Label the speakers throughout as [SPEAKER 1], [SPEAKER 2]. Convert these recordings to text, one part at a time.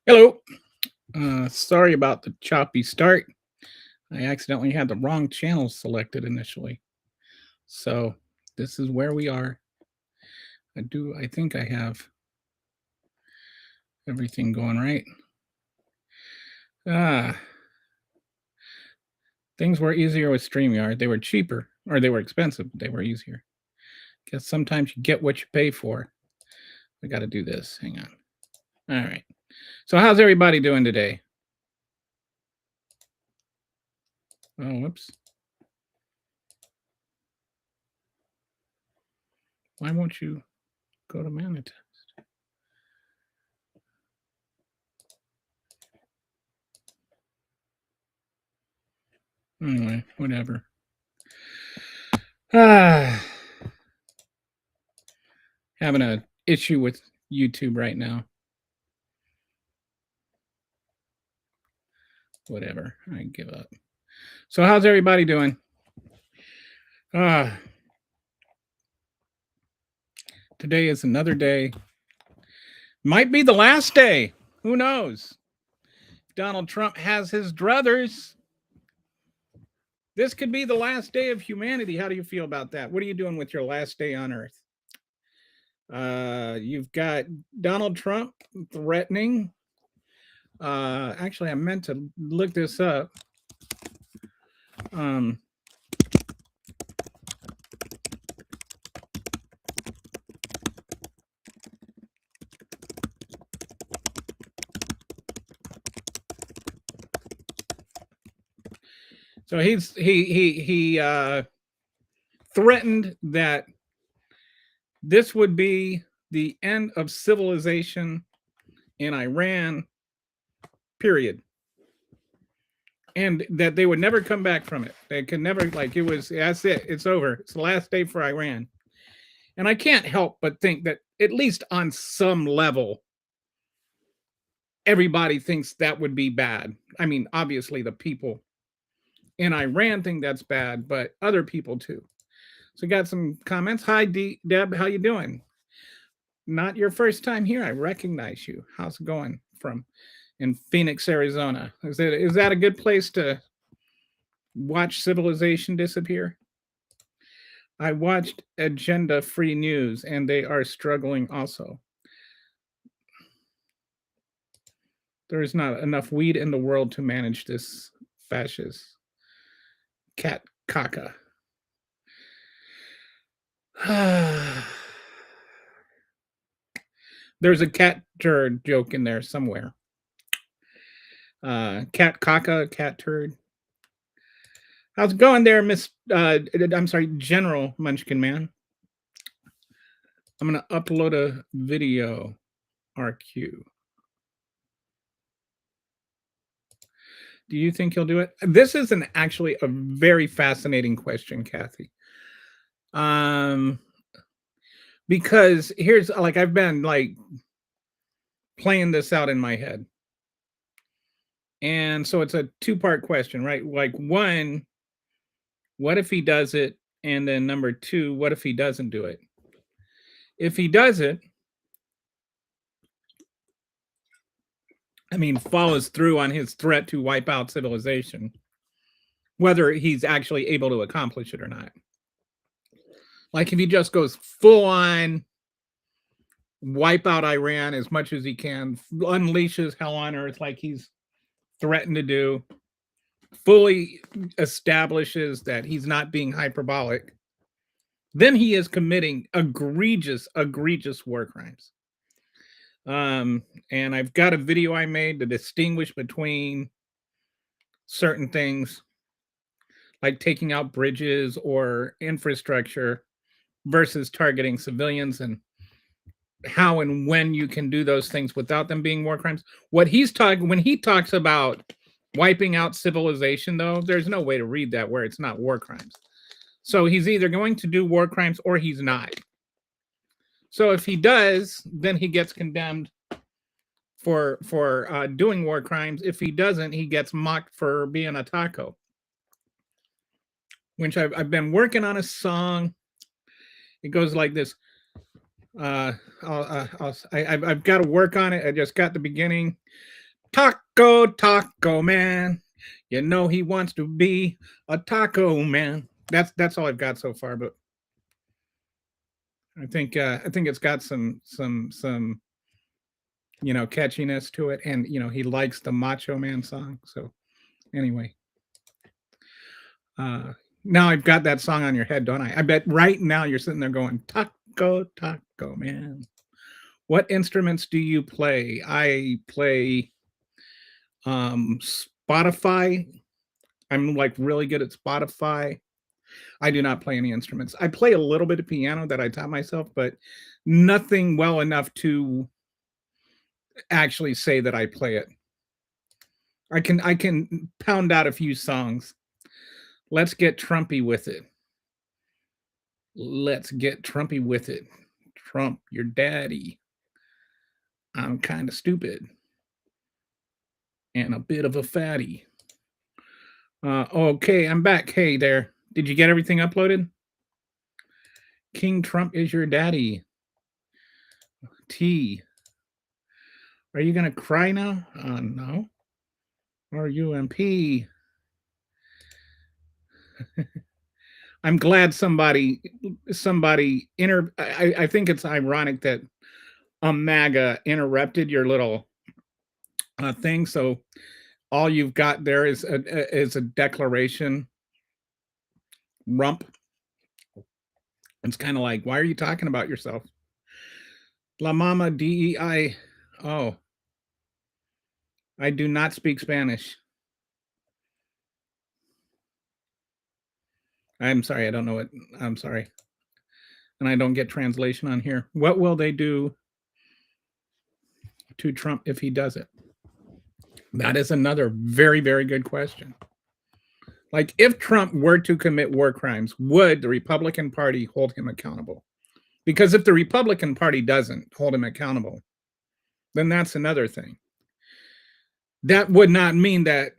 [SPEAKER 1] Hello. Sorry about the choppy start. I accidentally had the wrong channel selected initially. So this is where we are. I think I have everything going right. Things were easier with StreamYard. They were cheaper, or they were expensive, but they were easier. Guess sometimes you get what you pay for. I got to do this. Hang on. All right. So how's everybody doing today? Oh, whoops. Why won't you go to manifest? Anyway, whatever. Having an issue with YouTube right now. Whatever. I give up. So how's everybody doing? Today is another day. Might be the last day. Who knows? Donald Trump has his druthers. This could be the last day of humanity. How do you feel about that? What are you doing with your last day on Earth? You've got Donald Trump threatening. Actually, I meant to look this up. So he threatened that this would be the end of civilization in Iran, period. And that they would never come back from it. They could never, that's it. It's over. It's the last day for Iran. And I can't help but think that at least on some level, everybody thinks that would be bad. I mean, obviously the people in Iran think that's bad, but other people too. So got some comments. Hi, Deb. How you doing? Not your first time here. I recognize you. How's it going from in Phoenix, Arizona? Is that a good place to watch civilization disappear? I watched Agenda Free News, and they are struggling also. There is not enough weed in the world to manage this fascist cat caca. There's a cat turd joke in there somewhere. Cat caca, cat turd. How's it going there, General Munchkin Man? I'm going to upload a video, RQ. Do you think he'll do it? This is actually a very fascinating question, Kathy. Because here's I've been playing this out in my head. And so it's a two-part question, right? One, what if he does it? And then number two, what if he doesn't do it? If he does it, follows through on his threat to wipe out civilization, whether he's actually able to accomplish it or not. If he just goes full on wipe out Iran as much as he can, unleashes hell on earth like he's threatened to do, fully establishes that he's not being hyperbolic, then he is committing egregious, egregious war crimes. And I've got a video I made to distinguish between certain things like taking out bridges or infrastructure versus targeting civilians, and how and when you can do those things without them being war crimes. What he's talking when he talks about wiping out civilization, though, there's no way to read that where it's not war crimes. So he's either going to do war crimes or he's not. So if he does, then he gets condemned for doing war crimes. If he doesn't, he gets mocked for being a taco. Which I've been working on a song. It goes like this. I've got to work on it. I just got the beginning. Taco, taco man. You know he wants to be a taco man. That's all I've got so far, but I think it's got some catchiness to it, and he likes the Macho Man song. So anyway, now I've got that song on your head, don't I? I bet right now you're sitting there going, taco, taco man. What instruments do you play? I play Spotify. I'm like really good at Spotify. I do not play any instruments. I play a little bit of piano that I taught myself, but nothing well enough to actually say that I play it. I can pound out a few songs. Let's get Trumpy with it. Let's get Trumpy with it. Trump, your daddy. I'm kind of stupid. And a bit of a fatty. Okay, I'm back. Hey there. Did you get everything uploaded? King Trump is your daddy. T. Are you going to cry now? No. RUMP. I'm glad somebody I think it's ironic that MAGA interrupted your little thing. So all you've got there is a declaration. Rump. It's kind of like, why are you talking about yourself? La Mama DEI. Oh, I do not speak Spanish. I'm sorry, I don't know it. I'm sorry. And I don't get translation on here. What will they do to Trump if he does it? That is another very, very good question. Like, if Trump were to commit war crimes, would the Republican Party hold him accountable? Because if the Republican Party doesn't hold him accountable, then that's another thing. That would not mean that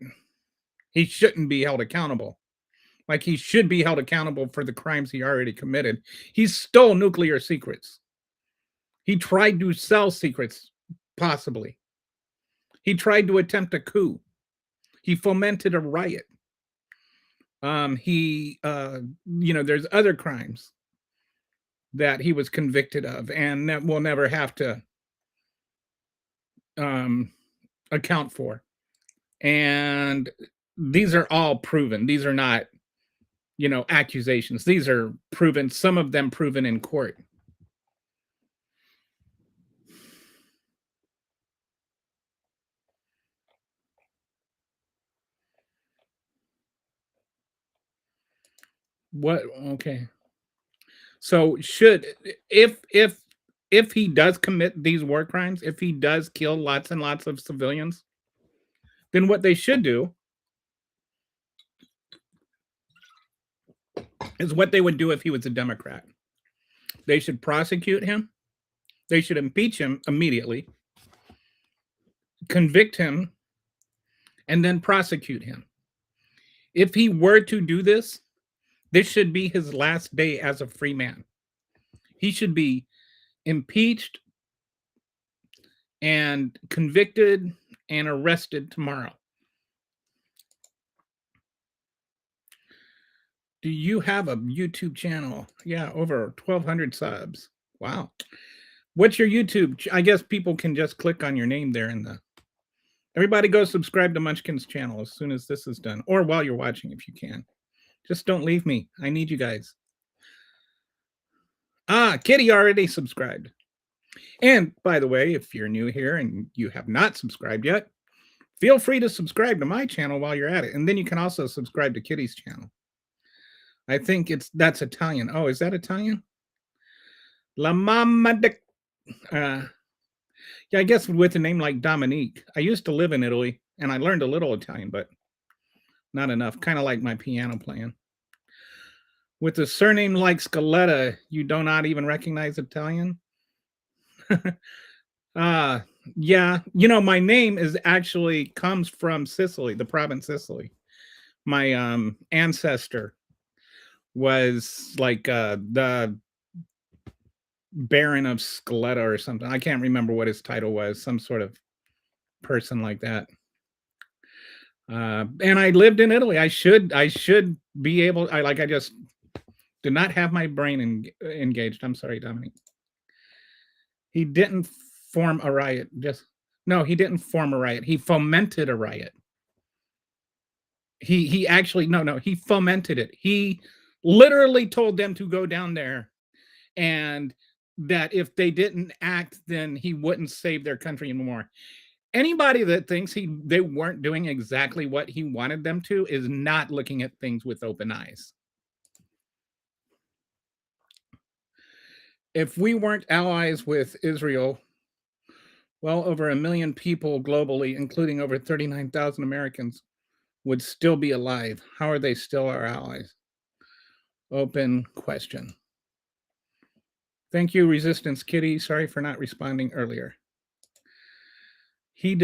[SPEAKER 1] he shouldn't be held accountable. Like, he should be held accountable for the crimes he already committed. He stole nuclear secrets. He tried to sell secrets, possibly. He tried to attempt a coup. He fomented a riot. There's other crimes that he was convicted of and that we'll never have to account for. And these are all proven. These are not, accusations. These are proven, some of them proven in court. What? Okay. So if he does commit these war crimes, if he does kill lots and lots of civilians, then what they should do is what they would do if he was a Democrat. They should prosecute him. They should impeach him immediately, convict him, and then prosecute him. If he were to do this, this should be his last day as a free man. He should be impeached and convicted and arrested tomorrow. Do you have a YouTube channel? Yeah, over 1,200 subs. Wow. What's your YouTube? I guess people can just click on your name there in the. Everybody go subscribe to Munchkin's channel as soon as this is done, or while you're watching if you can. Just don't leave me. I need you guys. Ah, Kitty already subscribed. And by the way, if you're new here and you have not subscribed yet, feel free to subscribe to my channel while you're at it. And then you can also subscribe to Kitty's channel. I think that's Italian. Oh, is that Italian? La Mamma de. Yeah, I guess with a name like Dominique. I used to live in Italy and I learned a little Italian, but not enough. Kind of like my piano playing. With a surname like Scaletta, you do not even recognize Italian? uh yeah, my name is actually comes from Sicily, the province Sicily. My ancestor was like the Baron of Scaletta or something. I can't remember what his title was, some sort of person like that. And I lived in Italy. I should be able. I just did not have my brain engaged. I'm sorry, Dominic. He didn't form a riot. No, he didn't form a riot. He fomented a riot. He actually no, he fomented it. He literally told them to go down there, and that if they didn't act, then he wouldn't save their country anymore. Anybody that thinks they weren't doing exactly what he wanted them to is not looking at things with open eyes. If we weren't allies with Israel, well over 1 million people globally, including over 39,000 Americans, would still be alive. How are they still our allies? Open question. Thank you, Resistance Kitty. Sorry for not responding earlier. He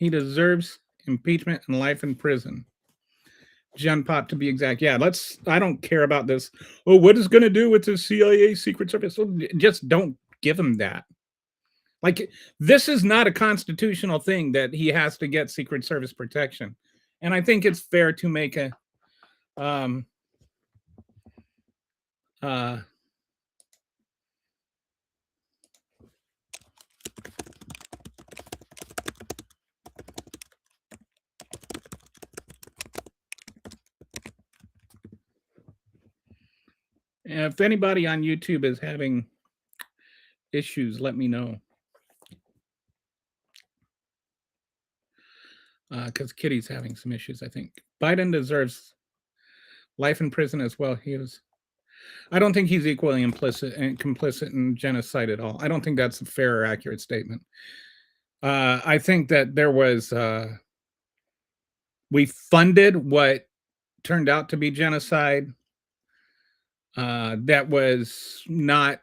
[SPEAKER 1] deserves impeachment and life in prison. John Pop, to be exact. Yeah, I don't care about this. Oh, what is going to do with the CIA Secret Service? Well, just don't give him that. Like, this is not a constitutional thing that he has to get Secret Service protection. And I think it's fair to make a if anybody on YouTube is having issues, let me know. Because Kitty's having some issues, I think. Biden deserves life in prison as well. I don't think he's equally implicit and complicit in genocide at all. I don't think that's a fair or accurate statement. I think that there was we funded what turned out to be genocide. That was not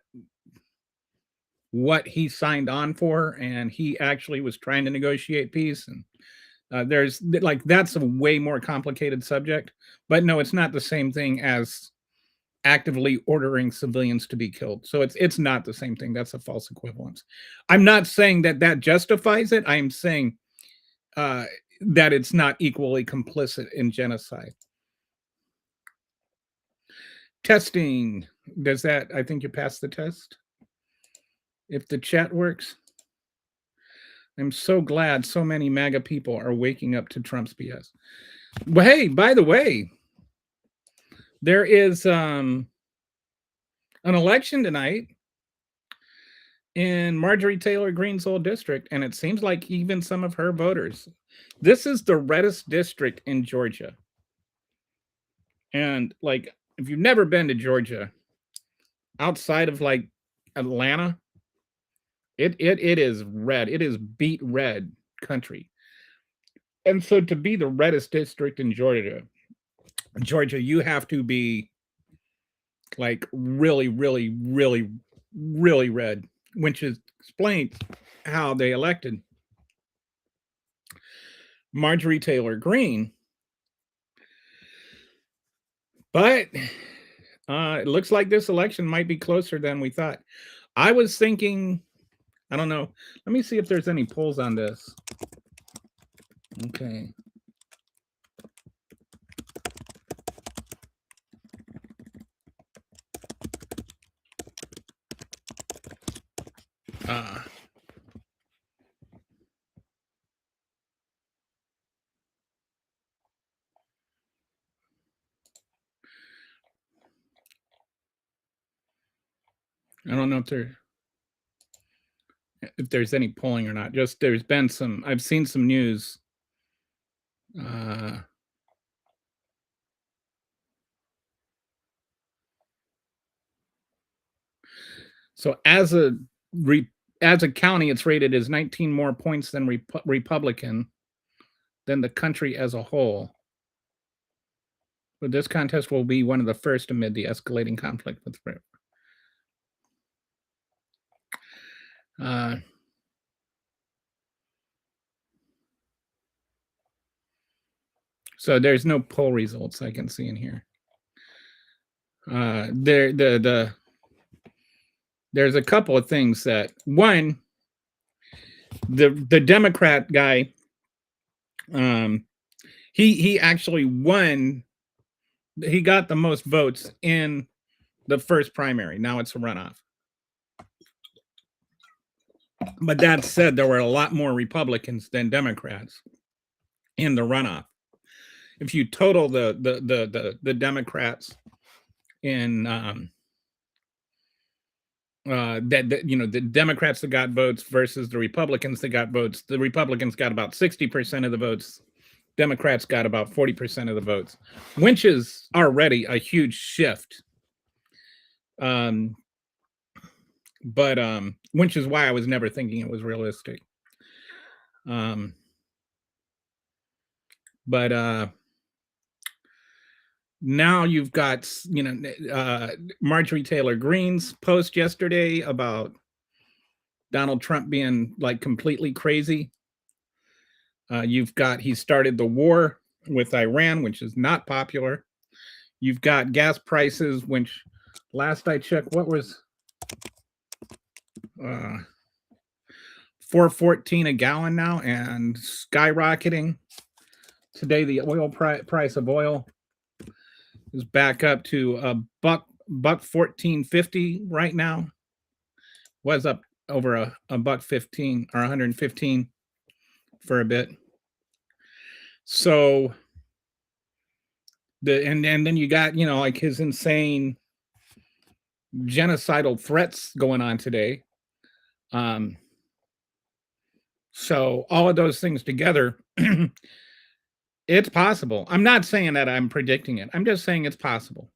[SPEAKER 1] what he signed on for, and he actually was trying to negotiate peace. And there's like that's a way more complicated subject. But no, it's not the same thing as actively ordering civilians to be killed. So it's not the same thing. That's a false equivalence. I'm not saying that justifies it. I'm saying that it's not equally complicit in genocide. Testing. Does that, I think you passed the test. If the chat works. I'm so glad so many MAGA people are waking up to Trump's BS. Well, hey, by the way, there is an election tonight in Marjorie Taylor Greene's old district, and it seems like even some of her voters. This is the reddest district in Georgia. And like, if you've never been to Georgia, outside of like Atlanta, it is red. It is beet red country. And so to be the reddest district in Georgia, you have to be like really, really, really, really red, which explains how they elected Marjorie Taylor Greene. But it looks like this election might be closer than we thought. I was thinking, I don't know. Let me see if there's any polls on this. Okay. I don't know if there's any polling or not. Just there's been some. I've seen some news. Uh, so as a county, it's rated as 19 more points than Republican than the country as a whole. But this contest will be one of the first amid the escalating conflict with. Uh, so there's no poll results I can see in here. There's a couple of things that one, the Democrat guy, he actually won. He got the most votes in the first primary. Now it's a runoff. But that said, there were a lot more Republicans than Democrats in the runoff. If you total the Democrats in the Democrats that got votes versus the Republicans that got votes, the Republicans got about 60% of the votes. Democrats got about 40% of the votes, which is already a huge shift. But which is why I was never thinking it was realistic. But now you've got, Marjorie Taylor Greene's post yesterday about Donald Trump being like completely crazy. He started the war with Iran, which is not popular. You've got gas prices, which last I checked, what was $4.14 a gallon now and skyrocketing. Today, the oil price of oil is back up to a buck $14.50 right now. Was up over a $1.15 or 115 for a bit. So and then you got, like his insane genocidal threats going on today. So all of those things together, it's possible. I'm not saying that I'm predicting it. I'm just saying it's possible.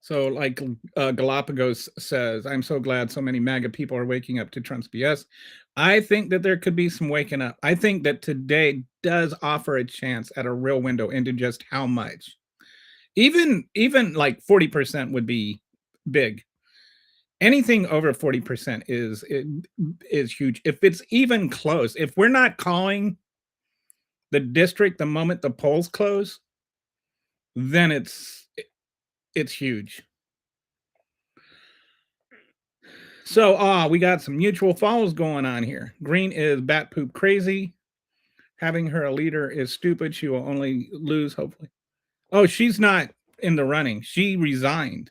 [SPEAKER 1] So like Galapagos says, I'm so glad so many MAGA people are waking up to Trump's BS. I think that there could be some waking up. I think that today does offer a chance at a real window into just how much. Even like 40% would be big. Anything over 40% is huge. If it's even close, if we're not calling the district the moment the polls close, then it's huge. So we got some mutual follows going on here. Green is bat poop crazy. Having her a leader is stupid. She will only lose, hopefully. Oh, she's not in the running. She resigned.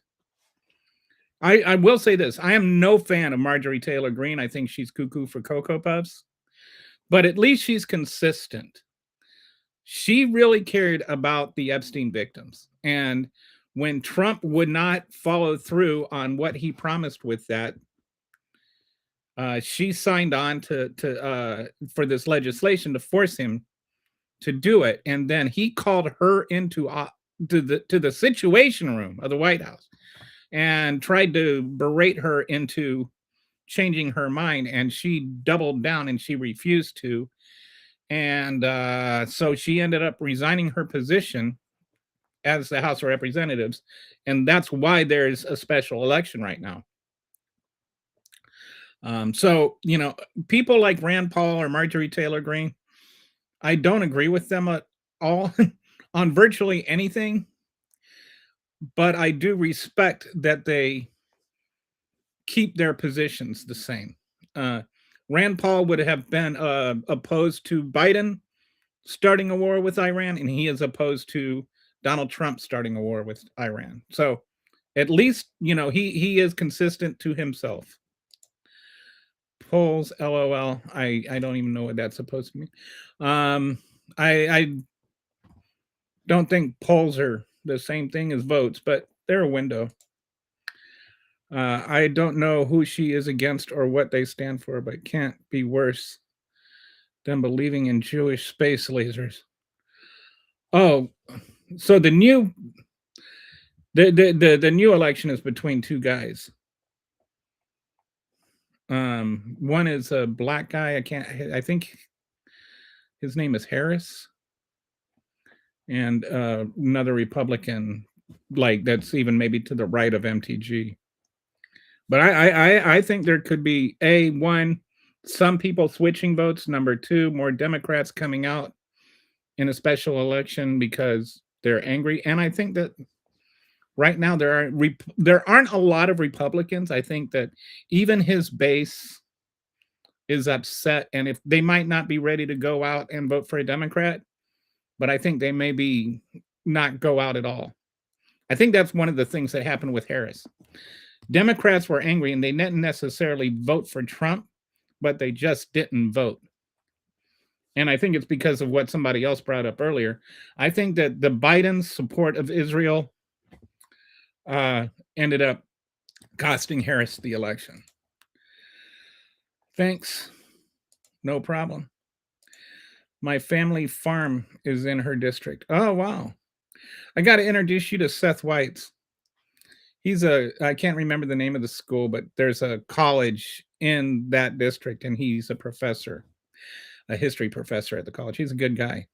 [SPEAKER 1] I will say this. I am no fan of Marjorie Taylor Greene. I think she's cuckoo for Cocoa Puffs. But at least she's consistent. She really cared about the Epstein victims. And when Trump would not follow through on what he promised with that, she signed on for this legislation to force him to do it. And then he called her into to the Situation Room of the White House and tried to berate her into changing her mind. And she doubled down and she refused to. And so she ended up resigning her position as the House of Representatives. And that's why there's a special election right now. So, people like Rand Paul or Marjorie Taylor Greene, I don't agree with them at all on virtually anything, but I do respect that they keep their positions the same. Rand Paul would have been opposed to Biden starting a war with Iran, and he is opposed to Donald Trump starting a war with Iran. So At least, he is consistent to himself. Polls, LOL. I don't even know what that's supposed to mean. I don't think polls are the same thing as votes, but they're a window. I don't know who she is against or what they stand for, but can't be worse than believing in Jewish space lasers. Oh, so the new election is between two guys. One is a black guy. I think his name is Harris, and another Republican, like that's even maybe to the right of MTG. But I think there could be one, some people switching votes. Number two, more Democrats coming out in a special election because they're angry. And I think that right now there aren't a lot of Republicans. I think that even his base is upset, and if they might not be ready to go out and vote for a Democrat, but I think they may be not go out at all. I think that's one of the things that happened with Harris. Democrats were angry and they didn't necessarily vote for Trump, but they just didn't vote. And I think it's because of what somebody else brought up earlier. I think that the Biden's support of Israel ended up costing Harris the election. Thanks. No problem. My family farm is in her district. Oh, wow. I got to introduce you to Seth Whites. I can't remember the name of the school, but there's a college in that district, and he's a professor, a history professor at the college. He's a good guy.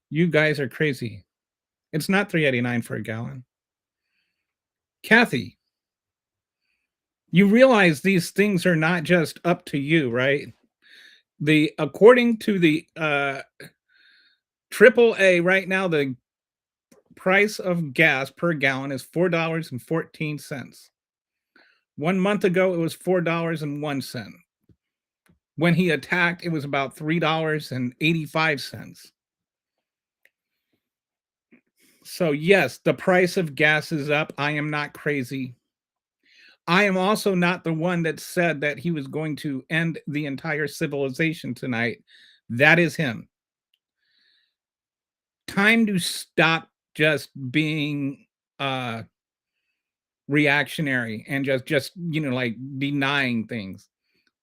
[SPEAKER 1] You guys are crazy. It's not $3.89 for a gallon. Kathy, you realize these things are not just up to you, right? According to the AAA right now, the price of gas per gallon is $4.14. 1 month ago, it was $4.01. When he attacked, it was about $3.85. So yes, the price of gas is up. I am not crazy. I am also not the one that said that he was going to end the entire civilization tonight. That is him. Time to stop just being reactionary and just like denying things.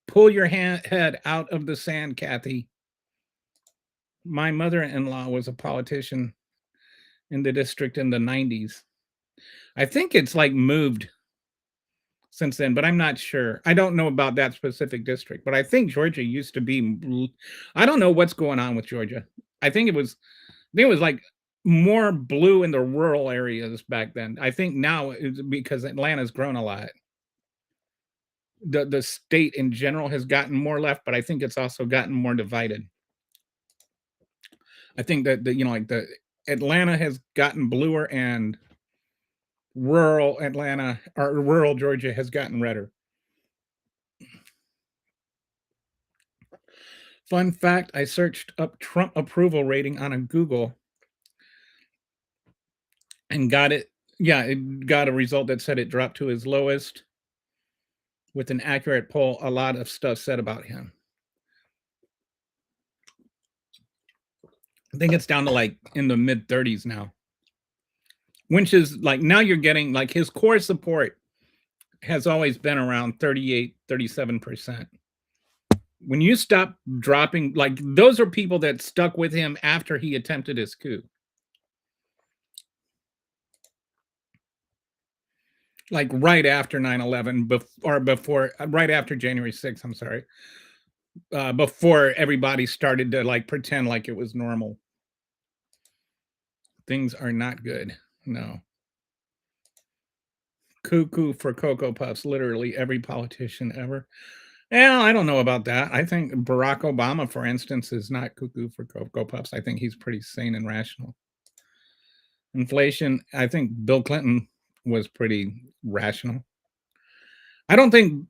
[SPEAKER 1] Pull your head out of the sand, Kathy. My mother-in-law was a politician in the district in the 90s. I think it's like moved since then, but I'm not sure. I don't know about that specific district, but I think Georgia used to be. I don't know what's going on with Georgia. I think it was like more blue in the rural areas back then. I think now it's because Atlanta's grown a lot. The state in general has gotten more left, but I think it's also gotten more divided. I think that the Atlanta has gotten bluer and rural Atlanta or rural Georgia has gotten redder. Fun fact, I searched up Trump approval rating on a Google and got it. Yeah, it got a result that said it dropped to his lowest. With an accurate poll, a lot of stuff said about him. I think it's down to like in the mid 30s now. Which is like now you're getting like his core support has always been around 38, 37%. When you stop dropping, like those are people that stuck with him after he attempted his coup. Like right after 9/11, right after January 6th, I'm sorry. Before everybody started to like pretend like it was normal. Things are not good. No. Cuckoo for Cocoa Puffs, literally every politician ever. Well, I don't know about that. I think Barack Obama, for instance, is not cuckoo for Cocoa Puffs. I think he's pretty sane and rational. Inflation, I think Bill Clinton was pretty rational. I don't think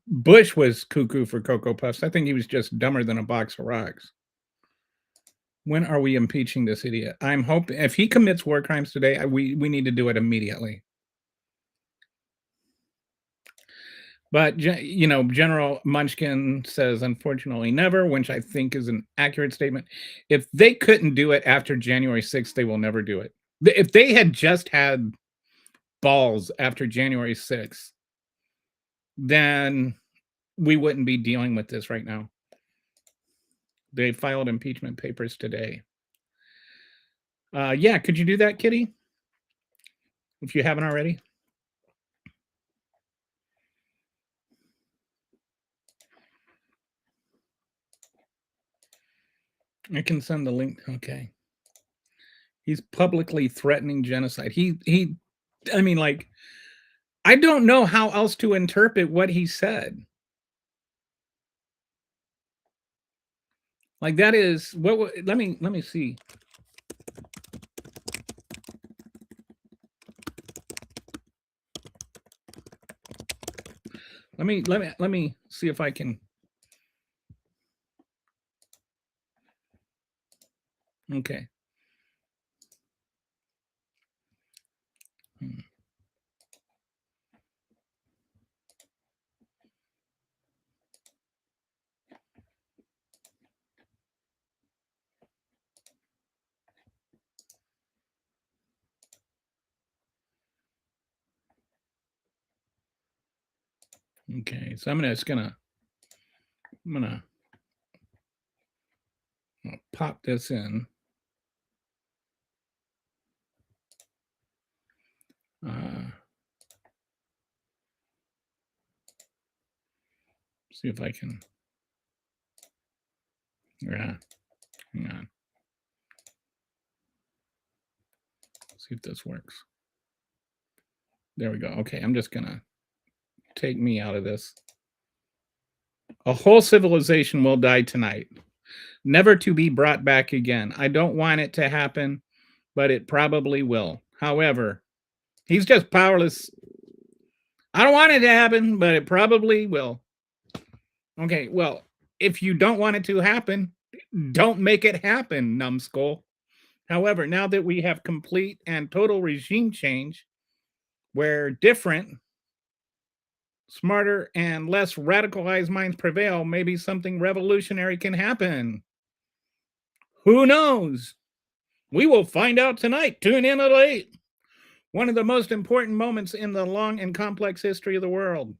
[SPEAKER 1] Bush was cuckoo for Cocoa Puffs. I think he was just dumber than a box of rocks. When are we impeaching this idiot? I'm hoping if he commits war crimes today, we need to do it immediately. But General Munchkin says, "Unfortunately, never," which I think is an accurate statement. If they couldn't do it after January 6th, they will never do it. If they had just had balls after January 6th, then we wouldn't be dealing with this right now. They filed impeachment papers today. Yeah, could you do that, Kitty? If you haven't already. I can send the link. Okay. He's publicly threatening genocide. I mean, like, I don't know how else to interpret what he said. Like that is what let me see. Let me see if I can. Okay. Hmm. Okay, so I'm gonna pop this in. Uh, see if I can. Yeah, hang on. See if this works. There we go. Okay, I'm just gonna take me out of this. A whole civilization will die tonight, never to be brought back again. I don't want it to happen, but it probably will. However, he's just powerless. I don't want it to happen, but it probably will. Okay, well, if you don't want it to happen, don't make it happen, numbskull. However, now that we have complete and total regime change, where different, smarter, and less radicalized minds prevail, maybe something revolutionary can happen. Who knows? We will find out tonight. Tune in at 8. One of the most important moments in the long and complex history of the world.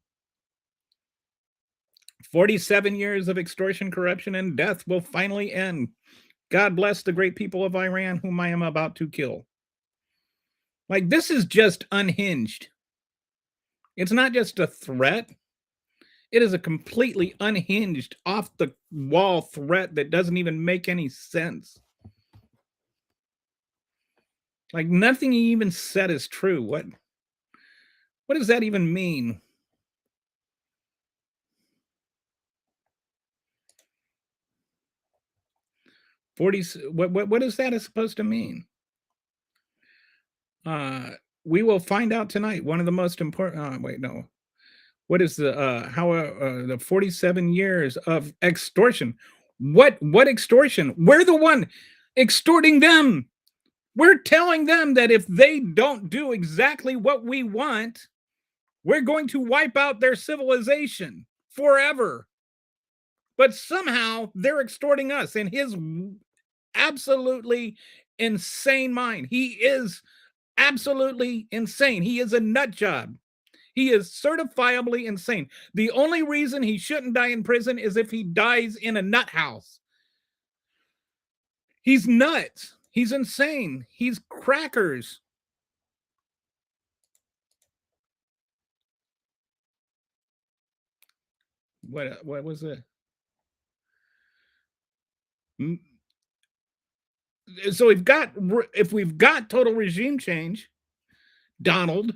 [SPEAKER 1] 47 years of extortion, corruption, and death will finally end. God bless the great people of Iran, whom I am about to kill. Like, this is just unhinged. It's not just a threat, it is a completely unhinged, off the wall threat that doesn't even make any sense. Like, nothing he even said is true. What does that even mean? What is that supposed to mean? Uh, we will find out tonight. One of the most important. Wait, no. What is the 47 years of extortion? What extortion? We're the one extorting them. We're telling them that if they don't do exactly what we want, we're going to wipe out their civilization forever. But somehow they're extorting us in his absolutely insane mind. He is absolutely insane. He is a nut job. He is certifiably insane. The only reason he shouldn't die in prison is if he dies in a nut house. He's nuts. He's insane. He's crackers. What was it? So if we've got total regime change, Donald,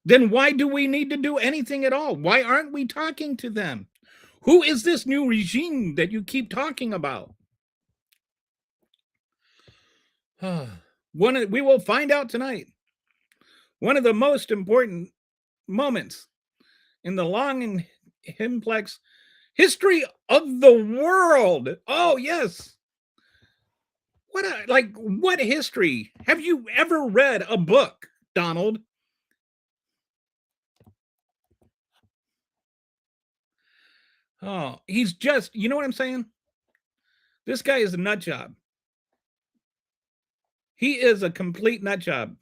[SPEAKER 1] then why do we need to do anything at all? Why aren't we talking to them? Who is this new regime that you keep talking about? We will find out tonight. One of the most important moments in the long and complex history of the world. Oh, yes. What history? Have you ever read a book, Donald? Oh, he's just, you know what I'm saying? This guy is a nut job. He is a complete nut job.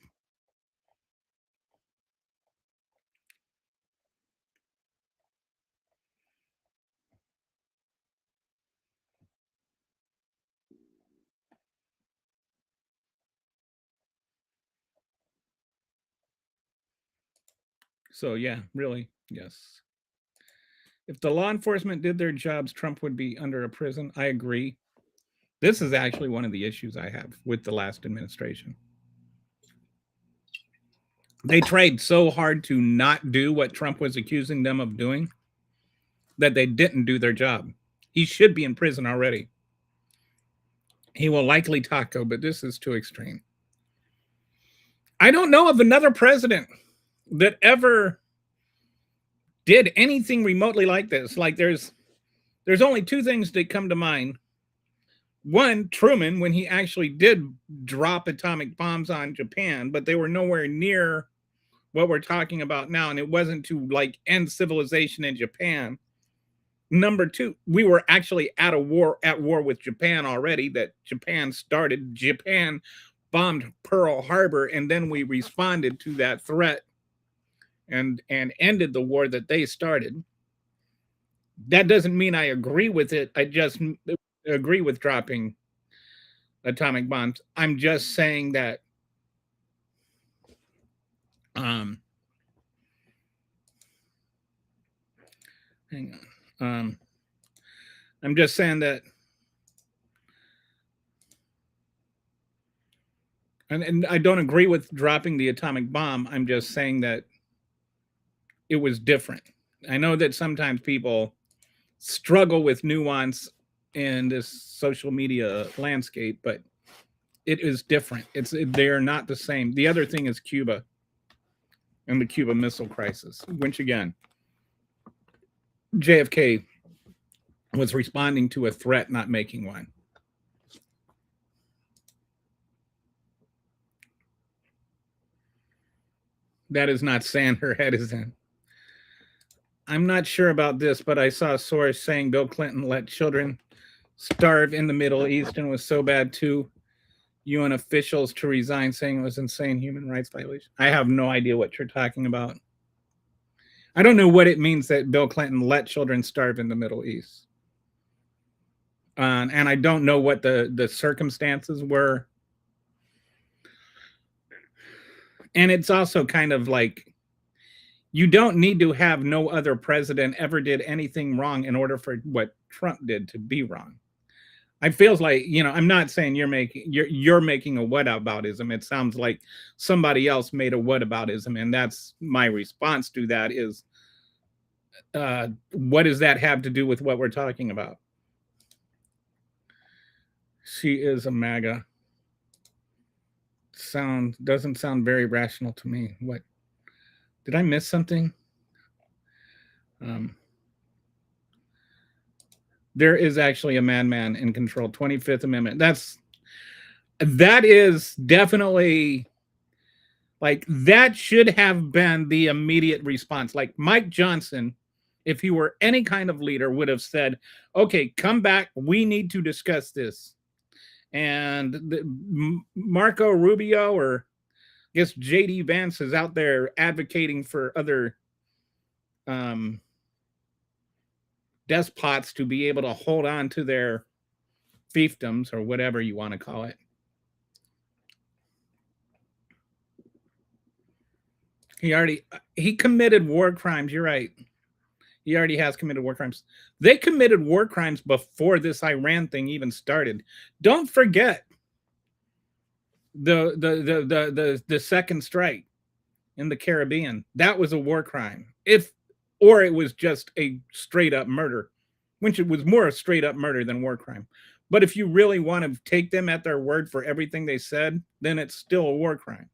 [SPEAKER 1] So yeah, really, yes. If the law enforcement did their jobs, Trump would be under a prison. I agree. This is actually one of the issues I have with the last administration. They tried so hard to not do what Trump was accusing them of doing that they didn't do their job. He should be in prison already. He will likely taco, but this is too extreme. I don't know of another president that ever did anything remotely like this. Like there's only two things that come to mind. One, Truman, when he actually did drop atomic bombs on Japan, but they were nowhere near what we're talking about now, and it wasn't to like end civilization in Japan. Number two, we were actually at war with Japan already. That Japan started. Japan bombed Pearl Harbor, and then we responded to that threat and ended the war that they started. That doesn't mean I agree with it. I just agree with dropping atomic bombs. I'm just saying that um hang on. I'm just saying that and I don't agree with dropping the atomic bomb. I'm just saying that it was different. I know that sometimes people struggle with nuance in this social media landscape, but it is different. They're not the same. The other thing is Cuba and the Cuba Missile Crisis, which again, JFK was responding to a threat, not making one. That is not saying her head is in. I'm not sure about this, but I saw a source saying Bill Clinton let children starve in the Middle East and was so bad too. UN officials to resign, saying it was insane human rights violation. I have no idea what you're talking about. I don't know what it means that Bill Clinton let children starve in the Middle East. And I don't know what the circumstances were. And it's also kind of like you don't need to have no other president ever did anything wrong in order for what Trump did to be wrong. I feels like, I'm not saying you're making a whataboutism. It sounds like somebody else made a whataboutism, and that's my response to that is what does that have to do with what we're talking about? She is a MAGA. Doesn't sound very rational to me. What did I miss something? There is actually a madman in control. 25th Amendment. That is definitely like that should have been the immediate response. Like Mike Johnson, if he were any kind of leader, would have said, "Okay, come back. We need to discuss this." And Marco Rubio, or I guess JD Vance, is out there advocating for other despots to be able to hold on to their fiefdoms or whatever you want to call it. He committed war crimes. You're right. He already has committed war crimes. They committed war crimes before this Iran thing even started. Don't forget the second strike in the Caribbean. That was a war crime. Or it was just a straight up murder, which it was more a straight up murder than war crime. But if you really want to take them at their word for everything they said, then it's still a war crime.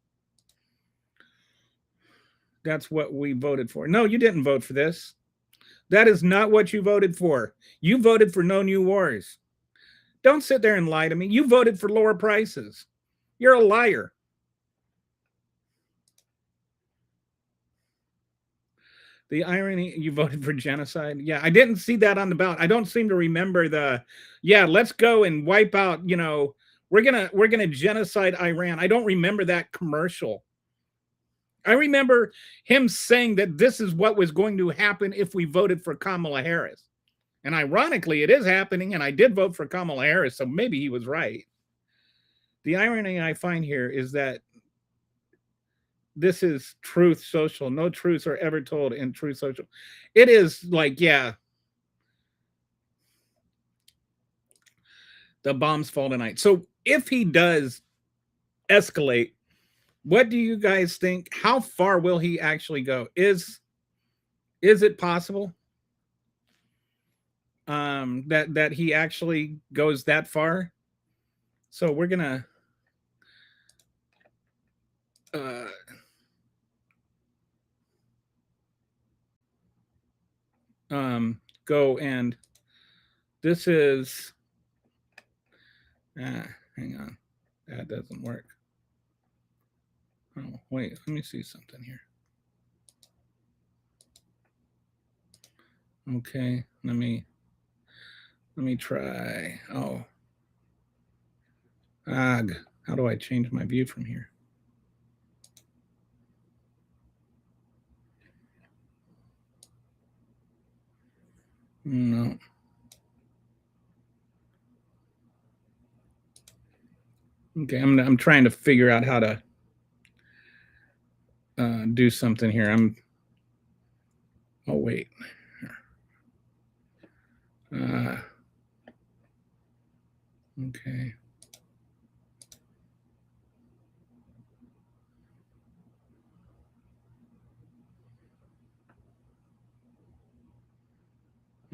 [SPEAKER 1] That's what we voted for. No, you didn't vote for this. That is not what you voted for. You voted for no new wars. Don't sit there and lie to me. You voted for lower prices. You're a liar. The irony, you voted for genocide. Yeah, I didn't see that on the ballot. I don't seem to remember yeah, let's go and wipe out, we're gonna genocide Iran. I don't remember that commercial. I remember him saying that this is what was going to happen if we voted for Kamala Harris. And ironically, it is happening, and I did vote for Kamala Harris, so maybe he was right. The irony I find here is that this is Truth Social. No truths are ever told in Truth Social. It is like, yeah, the bombs fall tonight. So if he does escalate, what do you guys think? How far will he actually go? Is it possible that he actually goes that far? So we're gonna go, and this is hang on, that doesn't work. Oh wait, let me see something here. Okay, let me try. Oh, how do I change my view from here? No. Okay, I'm trying to figure out how to do something here. Oh wait. Okay.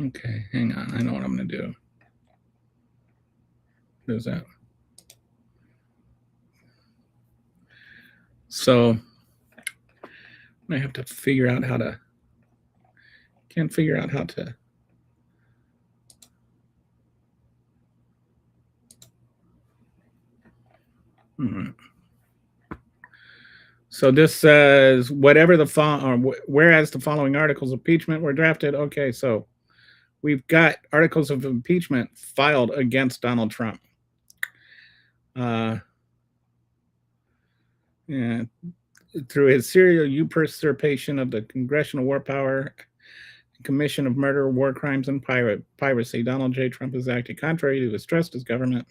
[SPEAKER 1] Okay, hang on. I know what I'm going to do. There's that. So I have to figure out how to. Can't figure out how to. So this says whatever whereas the following articles of impeachment were drafted. Okay, so we've got articles of impeachment filed against Donald Trump. Yeah, through his serial usurpation of the congressional war power, commission of murder, war crimes, and piracy, Donald J. Trump has acted contrary to his trust as government.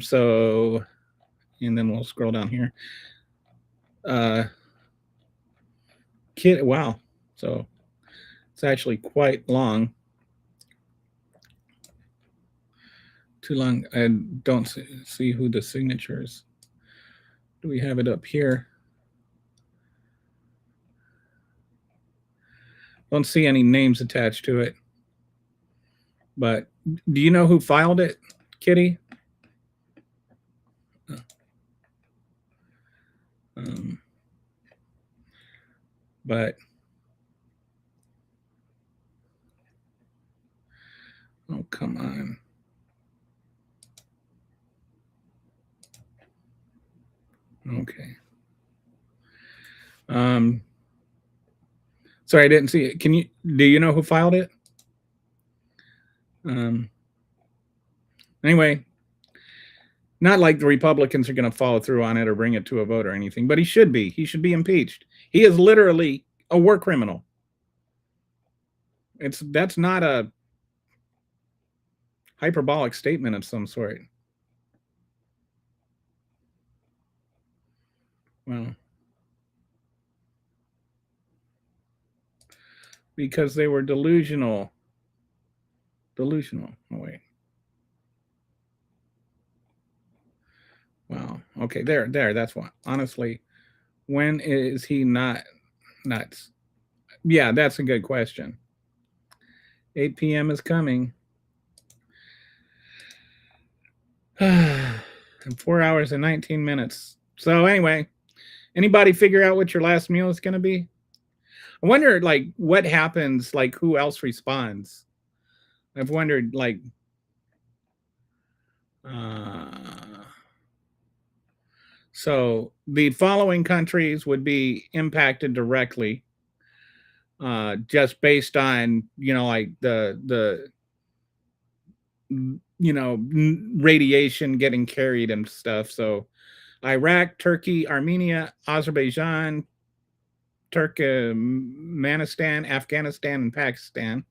[SPEAKER 1] So, and then we'll scroll down here. Wow. So it's actually quite long. Too long. I don't see who the signatures. Do we have it up here? Don't see any names attached to it. But do you know who filed it, Kitty? But oh, come on. Okay. Sorry, I didn't see it. Do you know who filed it? Anyway, not like the Republicans are going to follow through on it or bring it to a vote or anything, but he should be. He should be impeached. He is literally a war criminal. That's not a hyperbolic statement of some sort. Well, because they were delusional. Delusional. Oh, wait. Wow. Okay, there. That's why. Honestly, when is he not nuts? Yeah, that's a good question. 8 p.m. is coming. 4 hours and 19 minutes. So anyway, anybody figure out what your last meal is going to be? I wonder, like, what happens, like, who else responds? I've wondered, like, so the following countries would be impacted directly. just based on, like the radiation getting carried and stuff. So Iraq, Turkey, Armenia, Azerbaijan, Turkmenistan, Afghanistan, and Pakistan.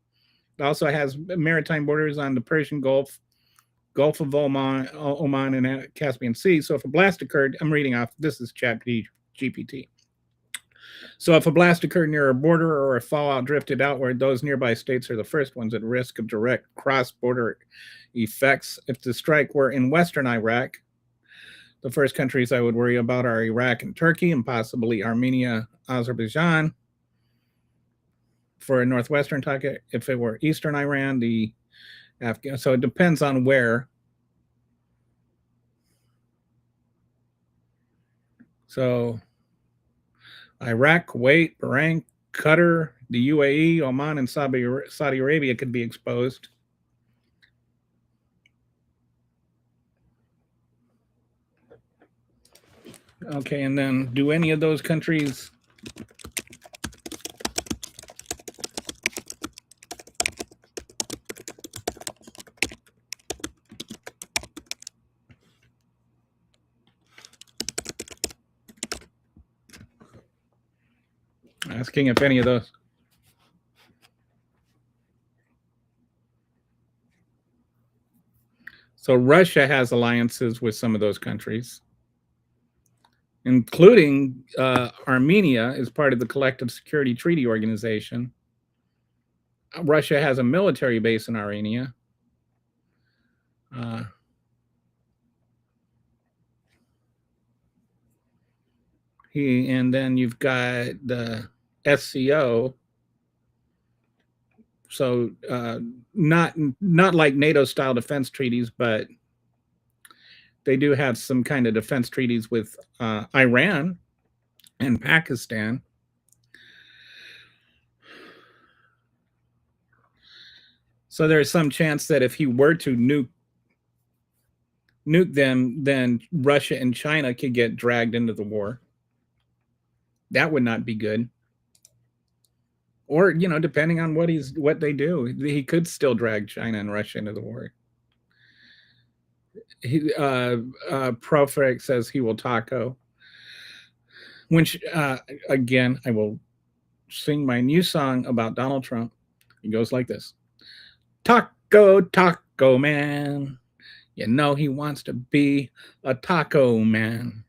[SPEAKER 1] It also has maritime borders on the Persian Gulf, Gulf of Oman, and Caspian Sea. So if a blast occurred, I'm reading off, this is chat GPT. So if a blast occurred near a border or a fallout drifted outward, those nearby states are the first ones at risk of direct cross-border effects. If the strike were in western Iraq, the first countries I would worry about are Iraq and Turkey, and possibly Armenia, Azerbaijan. For a northwestern target, if it were eastern Iran, the Afghan. So it depends on where. So Iraq, Kuwait, Bahrain, Qatar, the UAE, Oman, and Saudi Arabia could be exposed. Okay, and then do any of those countries asking if any of those. So Russia has alliances with some of those countries, including Armenia is part of the Collective Security Treaty Organization. Russia has a military base in Armenia. And then you've got the SCO. So not like NATO style defense treaties, but they do have some kind of defense treaties with Iran and Pakistan. So there's some chance that if he were to nuke them, then Russia and China could get dragged into the war. That would not be good. Or, depending on what they do, he could still drag China and Russia into the war. Profric says he will taco. Which, again, I will sing my new song about Donald Trump. It goes like this. Taco, taco man. He wants to be a taco man.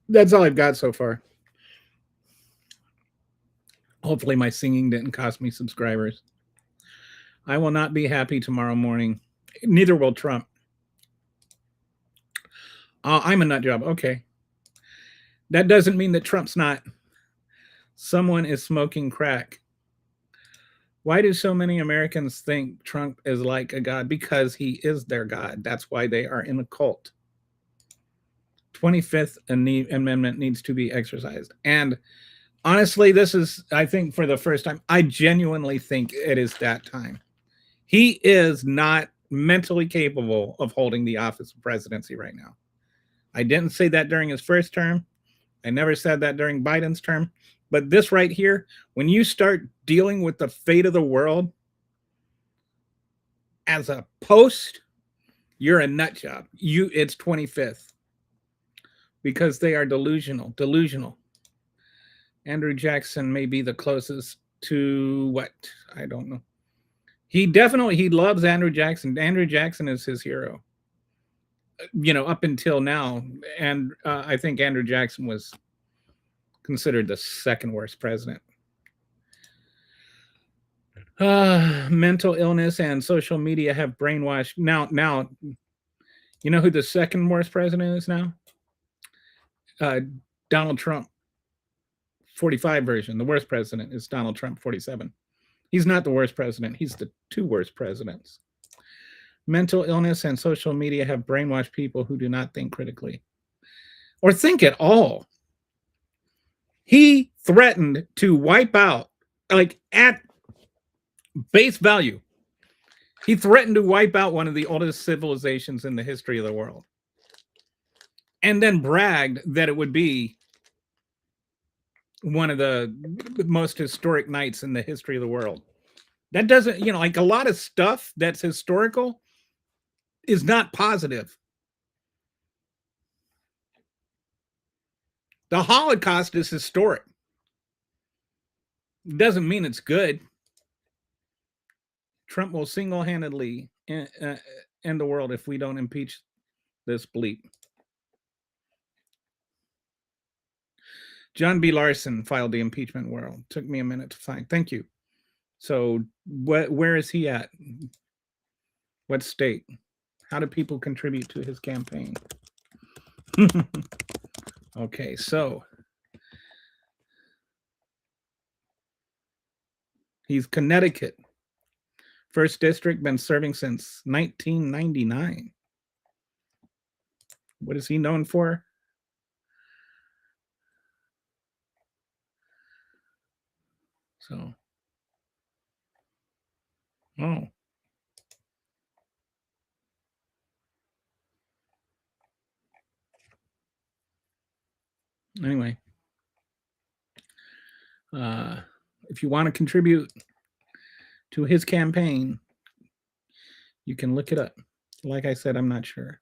[SPEAKER 1] That's all I've got so far. Hopefully my singing didn't cost me subscribers. I will not be happy tomorrow morning. Neither will Trump. I'm a nut job. Okay. That doesn't mean that Trump's not. Someone is smoking crack. Why do so many Americans think Trump is like a god? Because he is their god. That's why they are in a cult. 25th Amendment needs to be exercised. And honestly, this is, I think, for the first time, I genuinely think it is that time. He is not mentally capable of holding the office of presidency right now. I didn't say that during his first term. I never said that during Biden's term. But this right here, when you start dealing with the fate of the world as a post, you're a nut job. It's 25th. Because they are delusional. Andrew Jackson may be the closest to what? I don't know. He loves Andrew Jackson. Andrew Jackson is his hero. Up until now. And I think Andrew Jackson was considered the second worst president. Mental illness and social media have brainwashed. Now, you know who the second worst president is now? Donald Trump 45 version. The worst president is Donald Trump 47. He's not the worst president. He's the two worst presidents. Mental illness and social media have brainwashed people who do not think critically or think at all. He threatened to wipe out, like at base value, he threatened to wipe out one of the oldest civilizations in the history of the world. And then bragged that it would be one of the most historic nights in the history of the world. That doesn't, like a lot of stuff that's historical is not positive. The Holocaust is historic. Doesn't mean it's good. Trump will single-handedly end the world if we don't impeach this bleep. John B. Larson filed the impeachment warrant. Took me a minute to find. Thank you. So where is he at? What state? How do people contribute to his campaign? Okay, so he's Connecticut. First district, been serving since 1999. What is he known for? So, oh. Anyway, if you want to contribute to his campaign, you can look it up. Like I said, I'm not sure.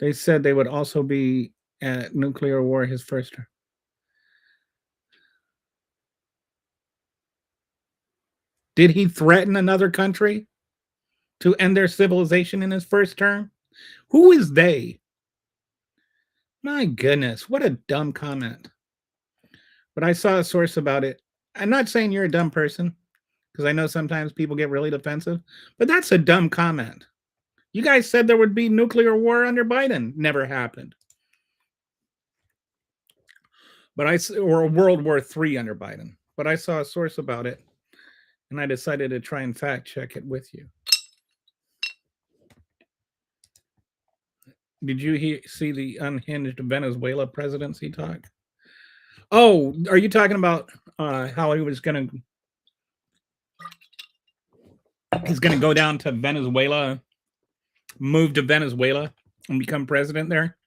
[SPEAKER 1] They said they would also be at nuclear war his first term. Did he threaten another country to end their civilization in his first term? Who is they? My goodness, what a dumb comment. But I saw a source about it. I'm not saying you're a dumb person, because I know sometimes people get really defensive, but that's a dumb comment. You guys said there would be nuclear war under Biden. Never happened. Or World War III under Biden. But I saw a source about it, and I decided to try and fact check it with you. Did you see the unhinged Venezuela presidency talk? Oh, are you talking about how he's going to go down to Venezuela, move to Venezuela, and become president there?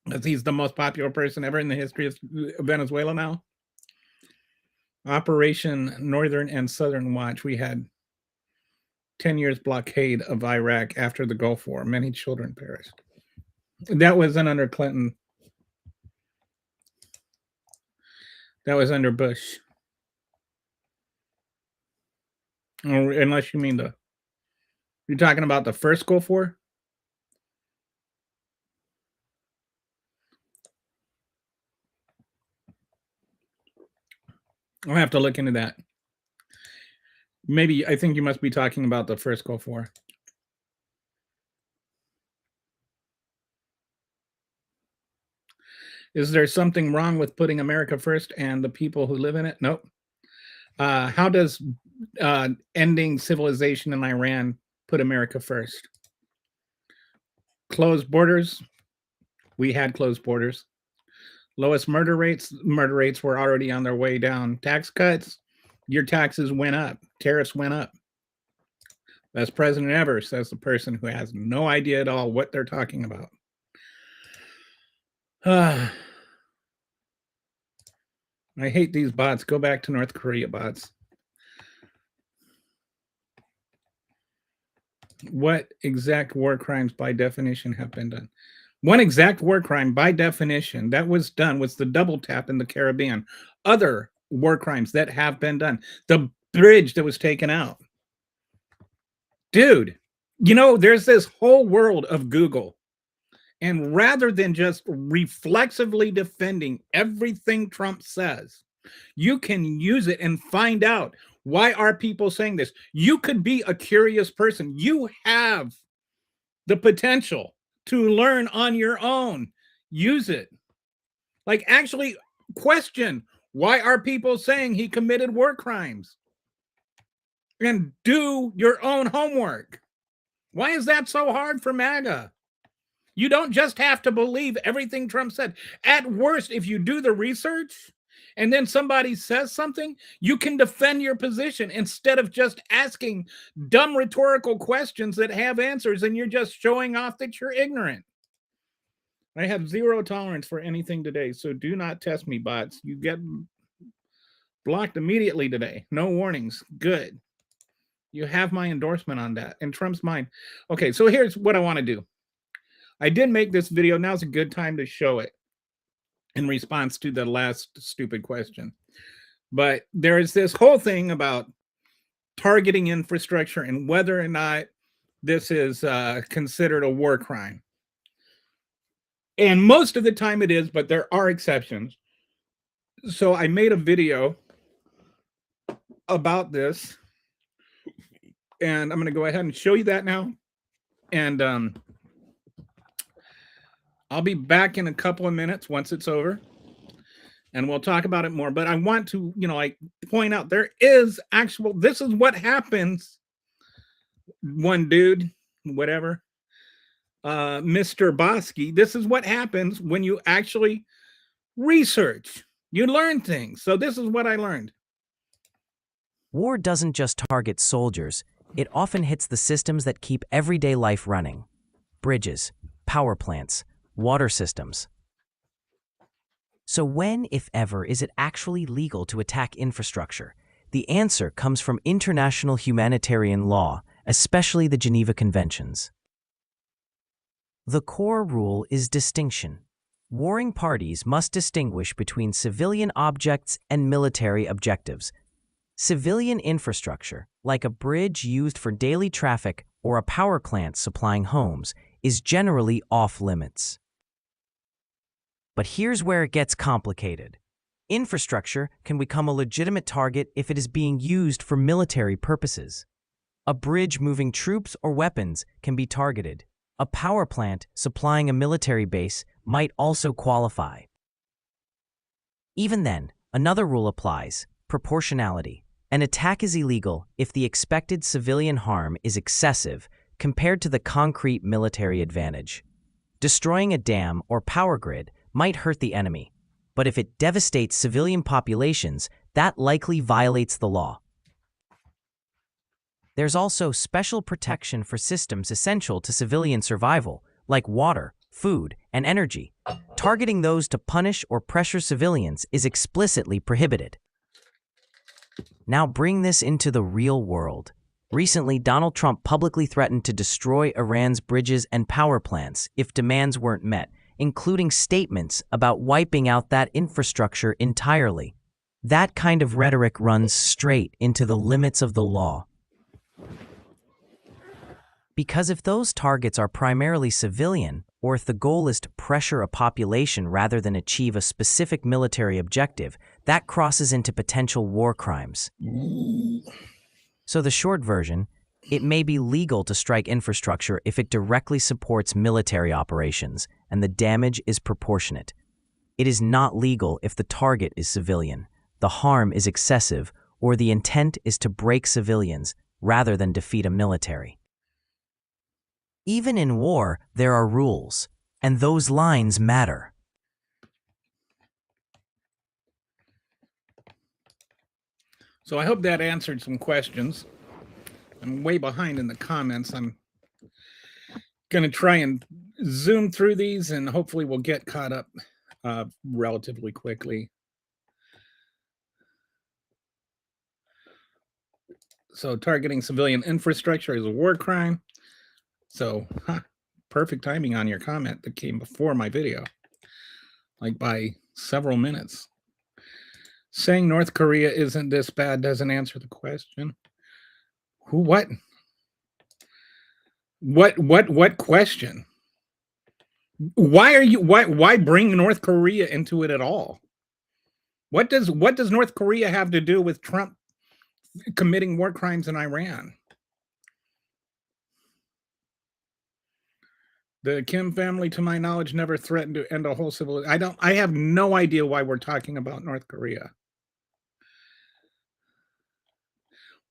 [SPEAKER 1] Because he's the most popular person ever in the history of Venezuela now. Operation Northern and Southern Watch. We had 10 years blockade of Iraq after the Gulf War. Many children perished. That wasn't under Clinton. That was under Bush. Or unless you mean you're talking about the first Gulf War? I'll have to look into that. Maybe, I think you must be talking about the first Gulf War. Is there something wrong with putting America first and the people who live in it? Nope. How does ending civilization in Iran put America first? Closed borders. We had closed borders. Lowest murder rates. Murder rates were already on their way down. Tax cuts. Your taxes went up. Tariffs went up. Best president ever, says the person who has no idea at all what they're talking about. I hate these bots. Go back to North Korea, bots. What exact war crimes by definition have been done? One exact war crime by definition that was done was the double tap in the Caribbean. Other war crimes that have been done. The bridge that was taken out. Dude, there's this whole world of Google. And rather than just reflexively defending everything Trump says, you can use it and find out, why are people saying this? You could be a curious person. You have the potential to learn on your own. Use it. Like, actually question, why are people saying he committed war crimes? And do your own homework. Why is that so hard for MAGA? You don't just have to believe everything Trump said. At worst, if you do the research and then somebody says something, you can defend your position instead of just asking dumb rhetorical questions that have answers and you're just showing off that you're ignorant. I have zero tolerance for anything today, so do not test me, bots. You get blocked immediately today. No warnings. Good. You have my endorsement on that. And Trump's mine. Okay, so here's what I want to do. I did make this video. Now's a good time to show it in response to the last stupid question. But there is this whole thing about targeting infrastructure and whether or not this is considered a war crime. And most of the time it is, but there are exceptions. So I made a video about this, and I'm going to go ahead and show you that now. And I'll be back in a couple of minutes once it's over, and we'll talk about it more. But I want to, like, point out there is actual, this is what happens. One dude, whatever, Mr. Bosky, this is what happens when you actually research. You learn things. So this is what I learned.
[SPEAKER 2] War doesn't just target soldiers, it often hits the systems that keep everyday life running. Bridges, power plants, water systems. So when, if ever, is it actually legal to attack infrastructure? The answer comes from international humanitarian law, especially the Geneva Conventions. The core rule is distinction. Warring parties must distinguish between civilian objects and military objectives. Civilian infrastructure, like a bridge used for daily traffic or a power plant supplying homes, is generally off-limits. But here's where it gets complicated. Infrastructure can become a legitimate target if it is being used for military purposes. A bridge moving troops or weapons can be targeted. A power plant supplying a military base might also qualify. Even then, another rule applies: proportionality. An attack is illegal if the expected civilian harm is excessive compared to the concrete military advantage. Destroying a dam or power grid might hurt the enemy, but if it devastates civilian populations, that likely violates the law. There's also special protection for systems essential to civilian survival, like water, food, and energy. Targeting those to punish or pressure civilians is explicitly prohibited. Now bring this into the real world. Recently, Donald Trump publicly threatened to destroy Iran's bridges and power plants if demands weren't met, including statements about wiping out that infrastructure entirely. That kind of rhetoric runs straight into the limits of the law. Because if those targets are primarily civilian, or if the goal is to pressure a population rather than achieve a specific military objective, that crosses into potential war crimes. So the short version, it may be legal to strike infrastructure if it directly supports military operations and the damage is proportionate. It is not legal if the target is civilian, the harm is excessive, or the intent is to break civilians rather than defeat a military. Even in war, there are rules, and those lines matter.
[SPEAKER 1] So I hope that answered some questions. I'm way behind in the comments. I'm going to try and zoom through these, and hopefully we'll get caught up relatively quickly. So targeting civilian infrastructure is a war crime. So perfect timing on your comment that came before my video, like by several minutes. Saying North Korea isn't this bad doesn't answer the question. What question? Why bring North Korea into it at all? What does North Korea have to do with Trump committing war crimes in Iran? The Kim family, to my knowledge, never threatened to end a whole civilization. I have no idea why we're talking about North Korea.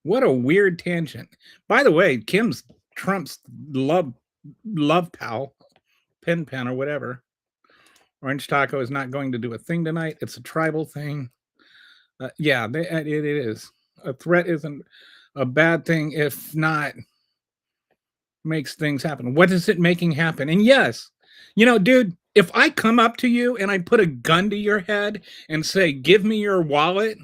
[SPEAKER 1] What a weird tangent. By the way, Kim's Trump's love pal, pen or whatever. Orange Taco is not going to do a thing tonight. It's a tribal thing. Yeah, it is. A threat isn't a bad thing if not makes things happen. What is it making happen? And yes, dude, If I come up to you and I put a gun to your head and say, "Give me your wallet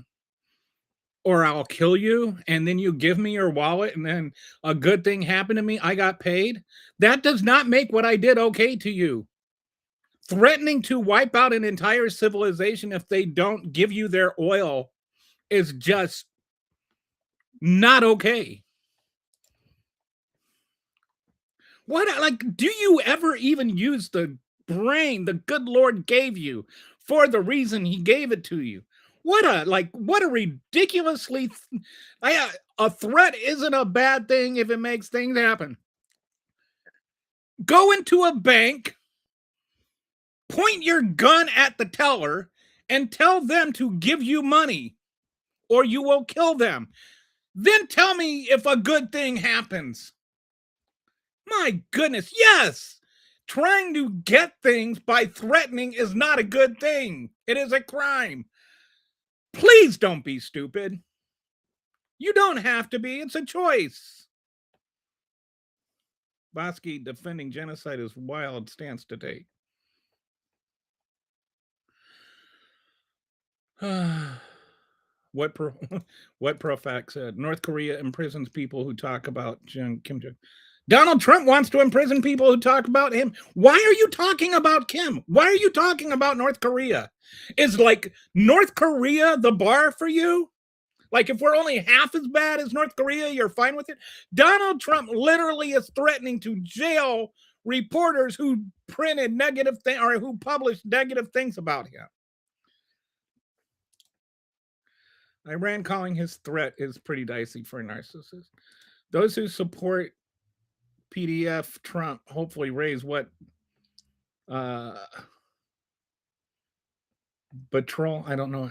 [SPEAKER 1] or I'll kill you," and then you give me your wallet and then a good thing happened to me, I got paid, that does not make what I did okay to you. Threatening to wipe out an entire civilization if they don't give you their oil is just not okay. What, like, do you ever even use the brain the good Lord gave you for the reason he gave it to you? What a ridiculously a threat isn't a bad thing if it makes things happen. Go into a bank, point your gun at the teller, and tell them to give you money or you will kill them. Then tell me if a good thing happens. My goodness, yes. Trying to get things by threatening is not a good thing. It is a crime. Please don't be stupid. You don't have to be, it's a choice. Bosky defending genocide is wild stance to take. what pro what Profac said. North Korea imprisons people who talk about Kim Jong. Donald Trump wants to imprison people who talk about him. Why are you talking about Kim? Why are you talking about North Korea? Is like North Korea the bar for you? Like if we're only half as bad as North Korea, you're fine with it? Donald Trump literally is threatening to jail reporters who printed negative things or who published negative things about him. Iran calling his threat is pretty dicey for a narcissist. Those who support PDF Trump hopefully raise what patrol, I don't know,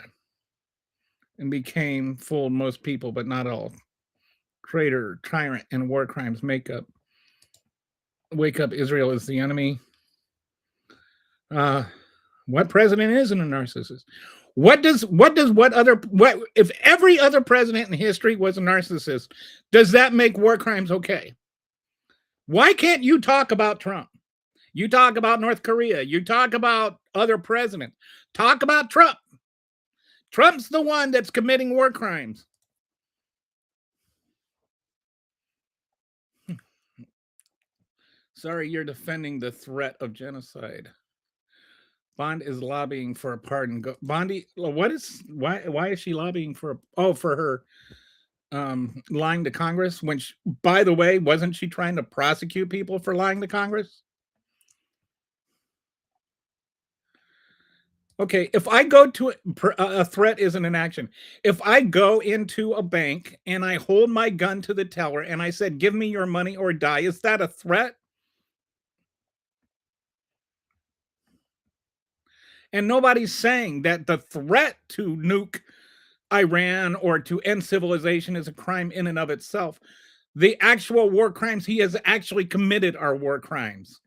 [SPEAKER 1] and became fooled most people, but not all. Traitor, tyrant, and war crimes wake up Israel as the enemy. What president isn't a narcissist? What if every other president in history was a narcissist, does that make war crimes okay? Why can't you talk about Trump? You talk about North Korea, you talk about other presidents, talk about Trump. Trump's the one that's committing war crimes. Sorry, you're defending the threat of genocide. Bond is lobbying for a pardon. Bondi, why is she lobbying for for her lying to Congress? When by the way, wasn't she trying to prosecute people for lying to Congress? Okay, if I go to a threat isn't an action. If I go into a bank and I hold my gun to the teller and I said, "Give me your money or die," is that a threat? And nobody's saying that the threat to nuke Iran or to end civilization is a crime in and of itself. The actual war crimes he has actually committed are war crimes.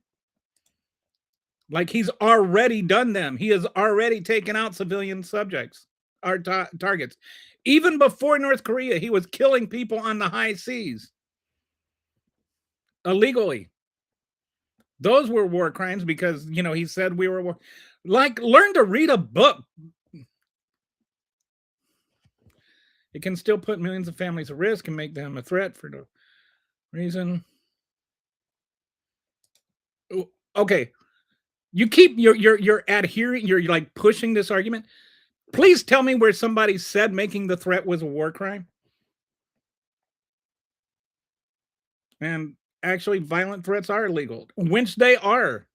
[SPEAKER 1] Like he's already done them. He has already taken out civilian subjects, our targets. Even before North Korea, he was killing people on the high seas illegally. Those were war crimes because, he said we were like, learn to read a book. It can still put millions of families at risk and make them a threat for no reason. Okay, you keep you're adhering, you're like pushing this argument. Please tell me where somebody said making the threat was a war crime. And actually, violent threats are illegal, which they are.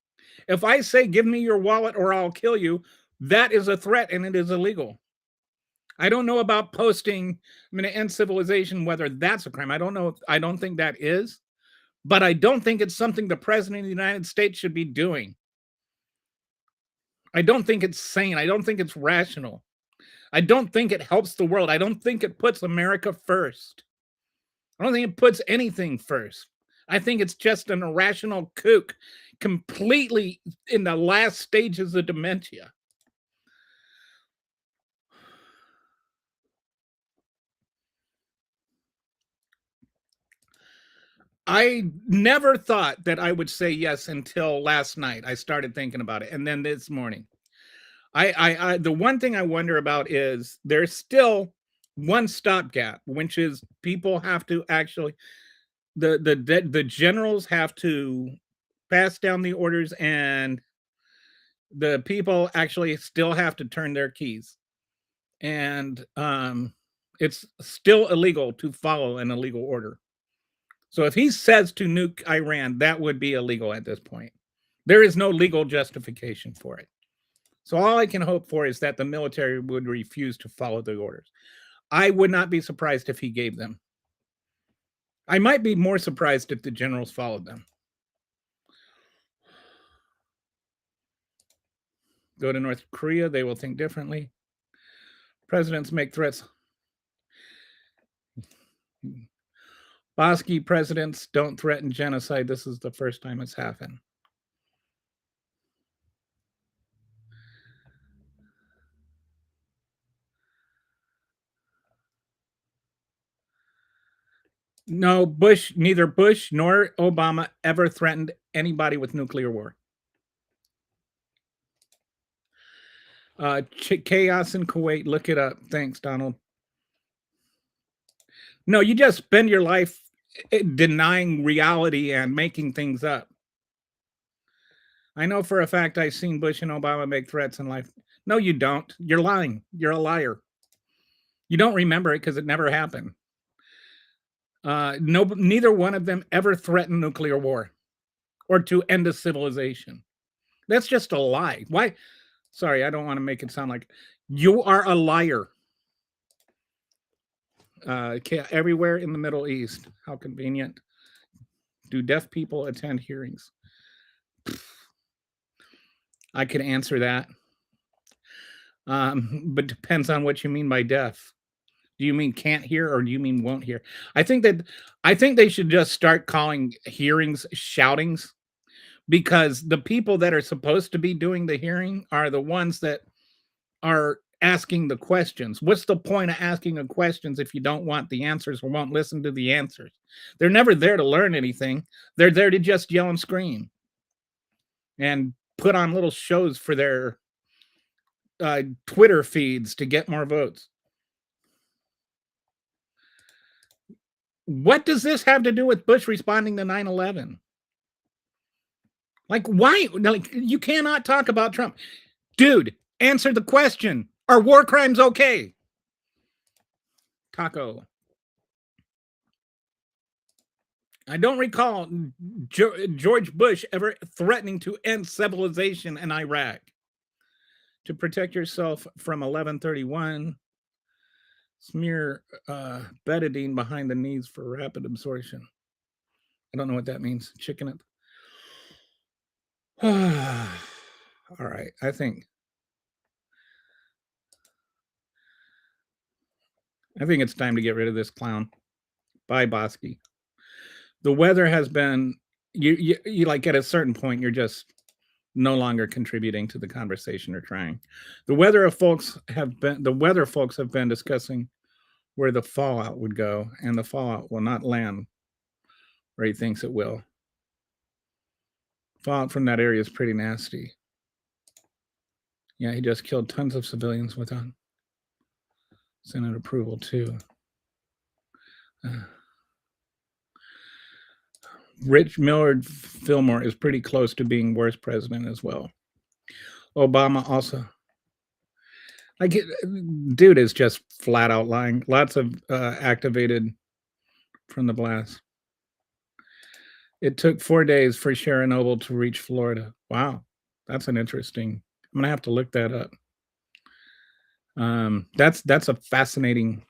[SPEAKER 1] If I say, "Give me your wallet or I'll kill you," that is a threat and it is illegal. I don't know about posting, I'm going to end civilization, whether that's a crime. I don't know. I don't think that is, but I don't think it's something the president of the United States should be doing. I don't think it's sane. I don't think it's rational. I don't think it helps the world. I don't think it puts America first. I don't think it puts anything first. I think it's just an irrational kook, completely in the last stages of dementia. I never thought that I would say yes until last night. I started thinking about it, and then this morning. The one thing I wonder about is there's still one stopgap, which is people have to actually the generals have to pass down the orders, and the people actually still have to turn their keys. And it's still illegal to follow an illegal order. So if he says to nuke Iran, that would be illegal at this point. There is no legal justification for it. So all I can hope for is that the military would refuse to follow the orders. I would not be surprised if he gave them. I might be more surprised if the generals followed them. Go to North Korea, they will think differently. Presidents make threats. Bosky presidents don't threaten genocide. This is the first time it's happened. No, neither Bush nor Obama ever threatened anybody with nuclear war. Chaos in Kuwait, look it up. Thanks, Donald. No, you just spend your life denying reality and making things up. I know for a fact I've seen Bush and Obama make threats in life. No, you don't. You're lying. You're a liar. You don't remember it because it never happened. No, neither one of them ever threatened nuclear war or to end a civilization. That's just a lie. Why? Sorry, I don't want to make it sound like you are a liar. Everywhere in the Middle East. How convenient. Do deaf people attend hearings? I could answer that. But depends on what you mean by deaf. Do you mean can't hear or do you mean won't hear? I think they should just start calling hearings shoutings, because the people that are supposed to be doing the hearing are the ones that are asking the questions. What's the point of asking the questions if you don't want the answers or won't listen to the answers? They're never there to learn anything. They're there to just yell and scream and put on little shows for their Twitter feeds to get more votes. What does this have to do with Bush responding to 9/11? Like, why? Like, you cannot talk about Trump. Dude, answer the question. Are war crimes okay? Taco. I don't recall George Bush ever threatening to end civilization in Iraq. To protect yourself from 1131, smear betadine behind the knees for rapid absorption. I don't know what that means. Chicken it. All right, I think it's time to get rid of this clown. Bye, Bosky. The weather has been you like at a certain point you're just no longer contributing to the conversation or trying. The weather folks have been discussing where the fallout would go, and the fallout will not land where he thinks it will. Fallout from that area is pretty nasty. Yeah, he just killed tons of civilians without Senate approval too. Rich Millard Fillmore is pretty close to being worst president as well. Obama also. Dude is just flat out lying. Lots of activated from the blast. It took 4 days for Sharon Noble to reach Florida. Wow, that's an interesting. I'm gonna have to look that up. That's a fascinating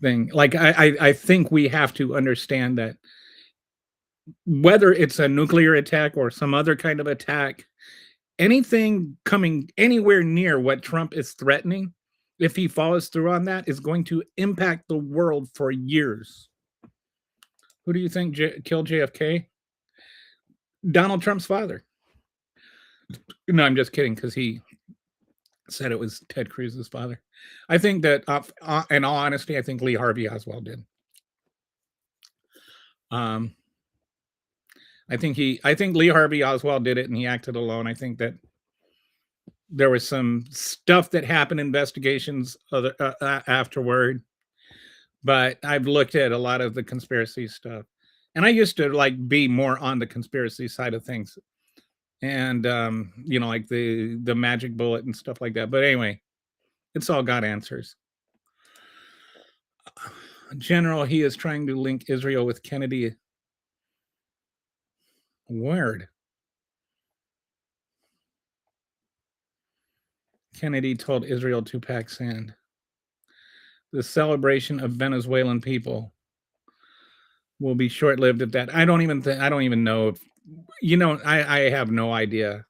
[SPEAKER 1] thing. Like I think we have to understand that whether it's a nuclear attack or some other kind of attack, anything coming anywhere near what Trump is threatening, if he follows through on that, is going to impact the world for years. Who do you think killed JFK? Donald Trump's father. No, I'm just kidding, because he said it was Ted Cruz's father. I think that, in all honesty, I think Lee Harvey Oswald did. Um, I think Lee Harvey Oswald did it, and he acted alone. I think that there was some stuff that happened, investigations afterward, but I've looked at a lot of the conspiracy stuff, and I used to like be more on the conspiracy side of things, and like the magic bullet and stuff like that. But anyway, it's all got answers. General, he is trying to link Israel with Kennedy. Word. Kennedy told Israel to pack sand. The celebration of Venezuelan people will be short-lived at that. I don't even know if, I have no idea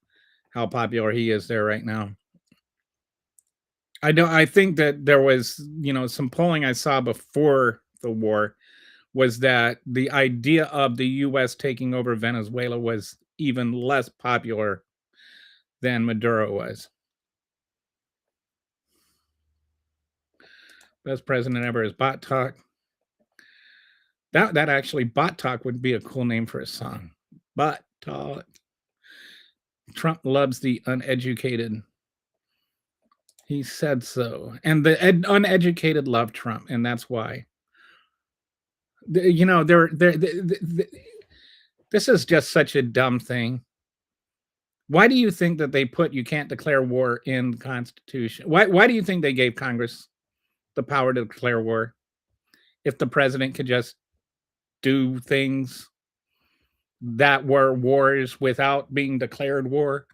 [SPEAKER 1] how popular he is there right now. I think that there was, some polling I saw before the war was that the idea of the US taking over Venezuela was even less popular than Maduro was. Best president ever is Bot Talk. That actually, Bot Talk would be a cool name for a song. Bot Talk. Trump loves the uneducated. He said so. And the uneducated love Trump, and that's why. This is just such a dumb thing. Why do you think that they put you can't declare war in the Constitution? Why do you think they gave Congress the power to declare war if the president could just do things that were wars without being declared war?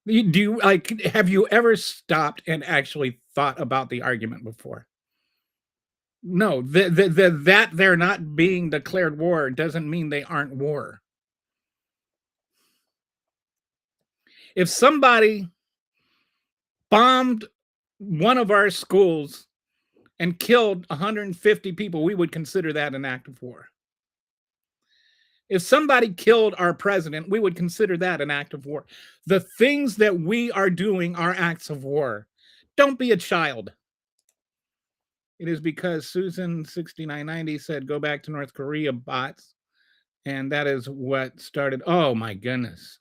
[SPEAKER 1] Have you ever stopped and actually thought about the argument before? No, that they're not being declared war doesn't mean they aren't war. If somebody bombed one of our schools and killed 150 people, we would consider that an act of war. If somebody killed our president, we would consider that an act of war. The things that we are doing are acts of war. Don't be a child. It is because Susan 6990 said, go back to North Korea, bots. And that is what started. Oh, my goodness.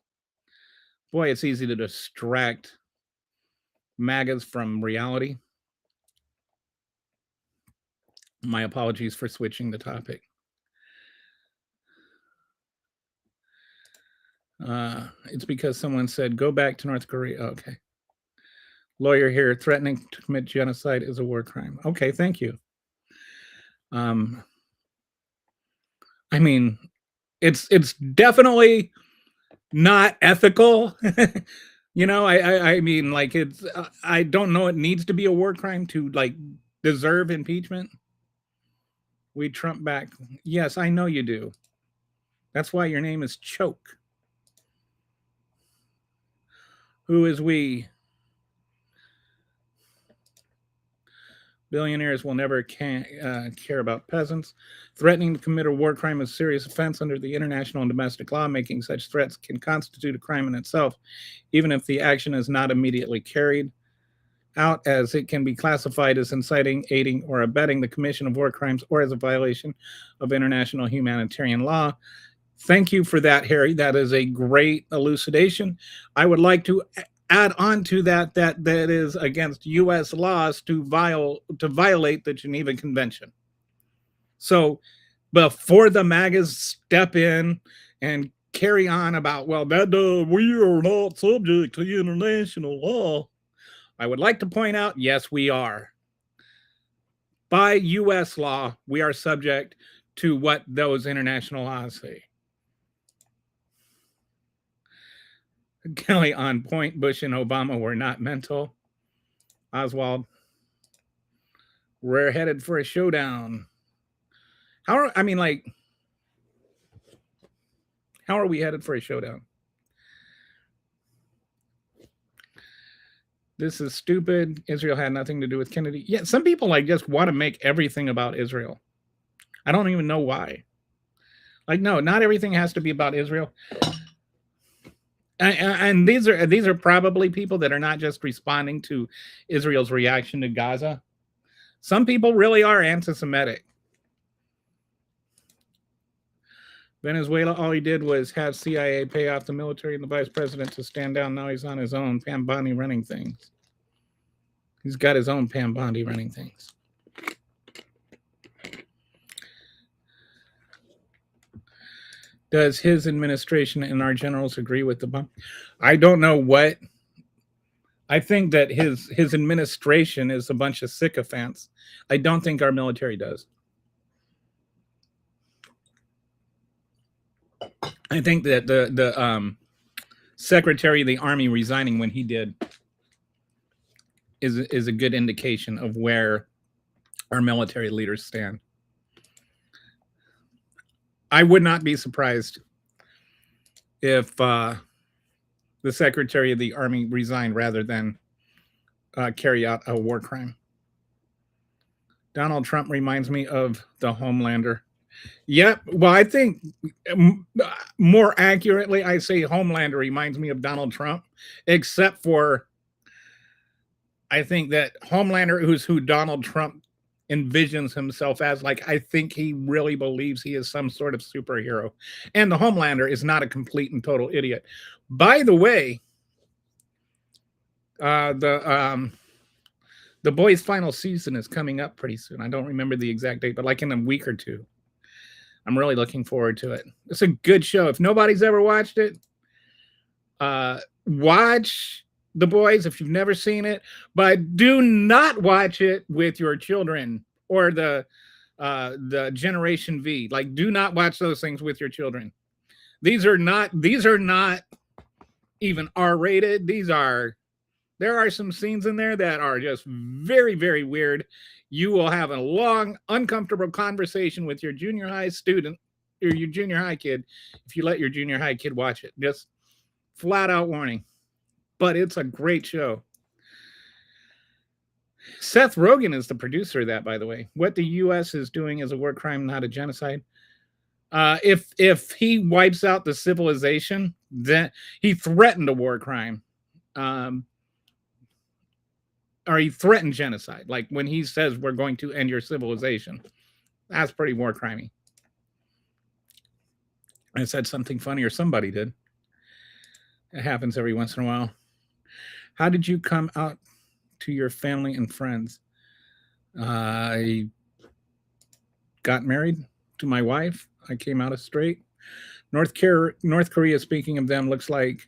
[SPEAKER 1] Boy, it's easy to distract MAGAs from reality. My apologies for switching the topic. It's because someone said, go back to North Korea. Okay. Lawyer here, threatening to commit genocide is a war crime. Okay, thank you. I mean, it's definitely not ethical. I mean, like, it's I don't know it needs to be a war crime to like deserve impeachment. We Trump back. Yes, I know you do. That's why your name is Choke. Who is we? Billionaires will never care about peasants. Threatening to commit a war crime is a serious offense under the international and domestic law. Making such threats can constitute a crime in itself, even if the action is not immediately carried out, as it can be classified as inciting, aiding, or abetting the commission of war crimes or as a violation of international humanitarian law. Thank you for that, Harry. That is a great elucidation. I would like to add on to that is against U.S. laws to violate the Geneva Convention. So before the MAGAs step in and carry on about, well, that we are not subject to international law, I would like to point out, yes, we are. By U.S. law, we are subject to what those international laws say. Kelly on point. Bush and Obama were not mental. Oswald, we're headed for a showdown. How are we headed for a showdown? This is stupid. Israel had nothing to do with Kennedy. Yeah, some people just want to make everything about Israel. I don't even know why. No, not everything has to be about Israel. And these are probably people that are not just responding to Israel's reaction to Gaza. Some people really are anti-Semitic. Venezuela, all he did was have CIA pay off the military and the vice president to stand down. Now he's on his own. Pam Bondi running things. He's got his own Pam Bondi running things. Does his administration and our generals agree with the bomb? I don't know what. I think that his administration is a bunch of sycophants. I don't think our military does. I think that the Secretary of the Army resigning when he did is a good indication of where our military leaders stand. I would not be surprised if the Secretary of the Army resigned rather than carry out a war crime. Donald Trump reminds me of the Homelander. Yep. Well, I think more accurately, I say Homelander reminds me of Donald Trump, except for I think that Homelander, who's who Donald Trump envisions himself as, like, I think he really believes he is some sort of superhero. And the Homelander is not a complete and total idiot. By the way, the Boys' final season is coming up pretty soon. I don't remember the exact date, but like in a week or two. I'm really looking forward to it. It's a good show. If nobody's ever watched it, watch The Boys if you've never seen it, but do not watch it with your children or the Generation V. Like, do not watch those things with your children. These are not even R-rated. There are some scenes in there that are just very, very weird. You will have a long, uncomfortable conversation with your junior high student or your junior high kid if you let your junior high kid watch it. Just flat out warning. But it's a great show. Seth Rogen is the producer of that, by the way. What the U.S. is doing is a war crime, not a genocide. If he wipes out the civilization, then he threatened a war crime. Or he threatened genocide. Like when he says we're going to end your civilization. That's pretty war crimey. I said something funny, or somebody did. It happens every once in a while. How did you come out to your family and friends? I got married to my wife. I came out as straight. North Korea, speaking of them, looks like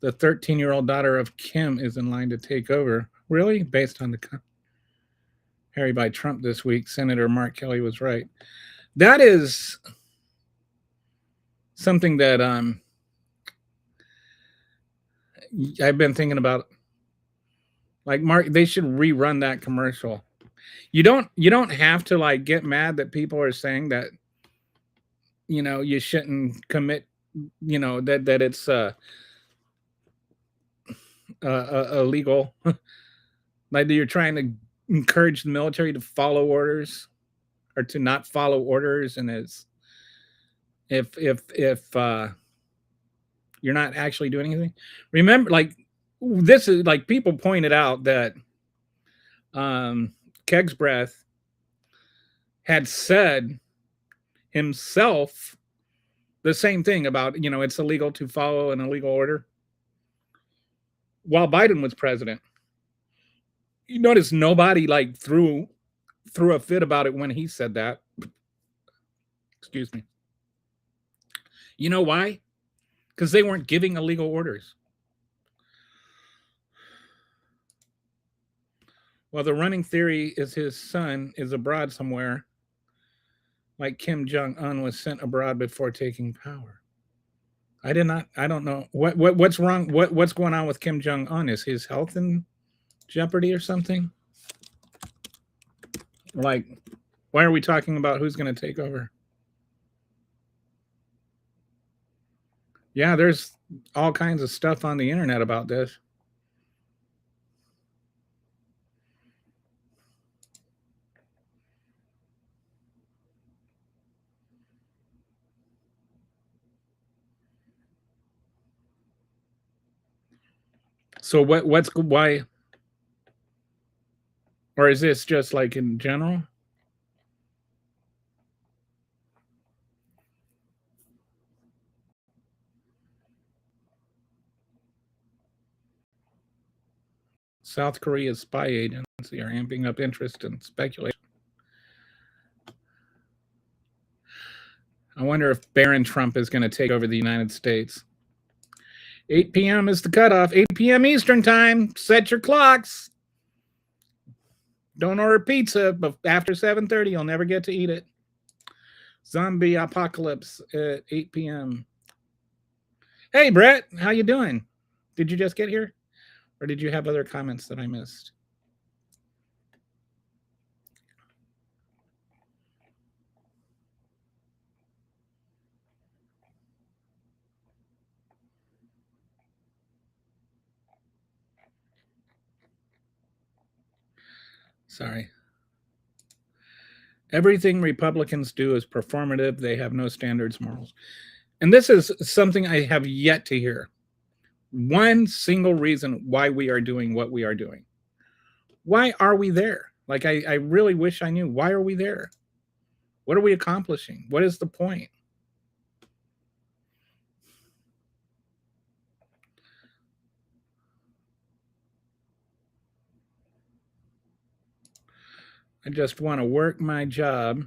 [SPEAKER 1] the 13-year-old daughter of Kim is in line to take over. Really? Based on the Harry by Trump this week, Senator Mark Kelly was right. That is something that I've been thinking about. Like, Mark, they should rerun that commercial. You don't have to like get mad that people are saying that, you know, you shouldn't commit, you know, that it's illegal. Like you're trying to encourage the military to follow orders or to not follow orders, and it's if you're not actually doing anything. Remember, like, this is like people pointed out that Keg's Breath had said himself the same thing about, you know, it's illegal to follow an illegal order while Biden was president. You notice nobody like threw a fit about it when he said that. Excuse me. You know why? Because they weren't giving illegal orders. Well, the running theory is his son is abroad somewhere, like Kim Jong-un was sent abroad before taking power. I don't know. What's wrong? What's going on with Kim Jong-un? Is his health in jeopardy or something? Like, why are we talking about who's going to take over? Yeah, there's all kinds of stuff on the internet about this. So what's why, or is this just like in general? South Korea's spy agency are amping up interest in speculation. I wonder if Barron Trump is going to take over the United States. 8 p.m. is the cutoff. 8 p.m. Eastern time. Set your clocks. Don't order pizza, but after 7:30, you'll never get to eat it. Zombie apocalypse at 8 p.m. Hey, Brett, how you doing? Did you just get here? Or did you have other comments that I missed? Sorry. Everything Republicans do is performative. They have no standards, morals. And this is something I have yet to hear. One single reason why we are doing what we are doing. Why are we there? Like, I really wish I knew. Why are we there? What are we accomplishing? What is the point? I just want to work my job,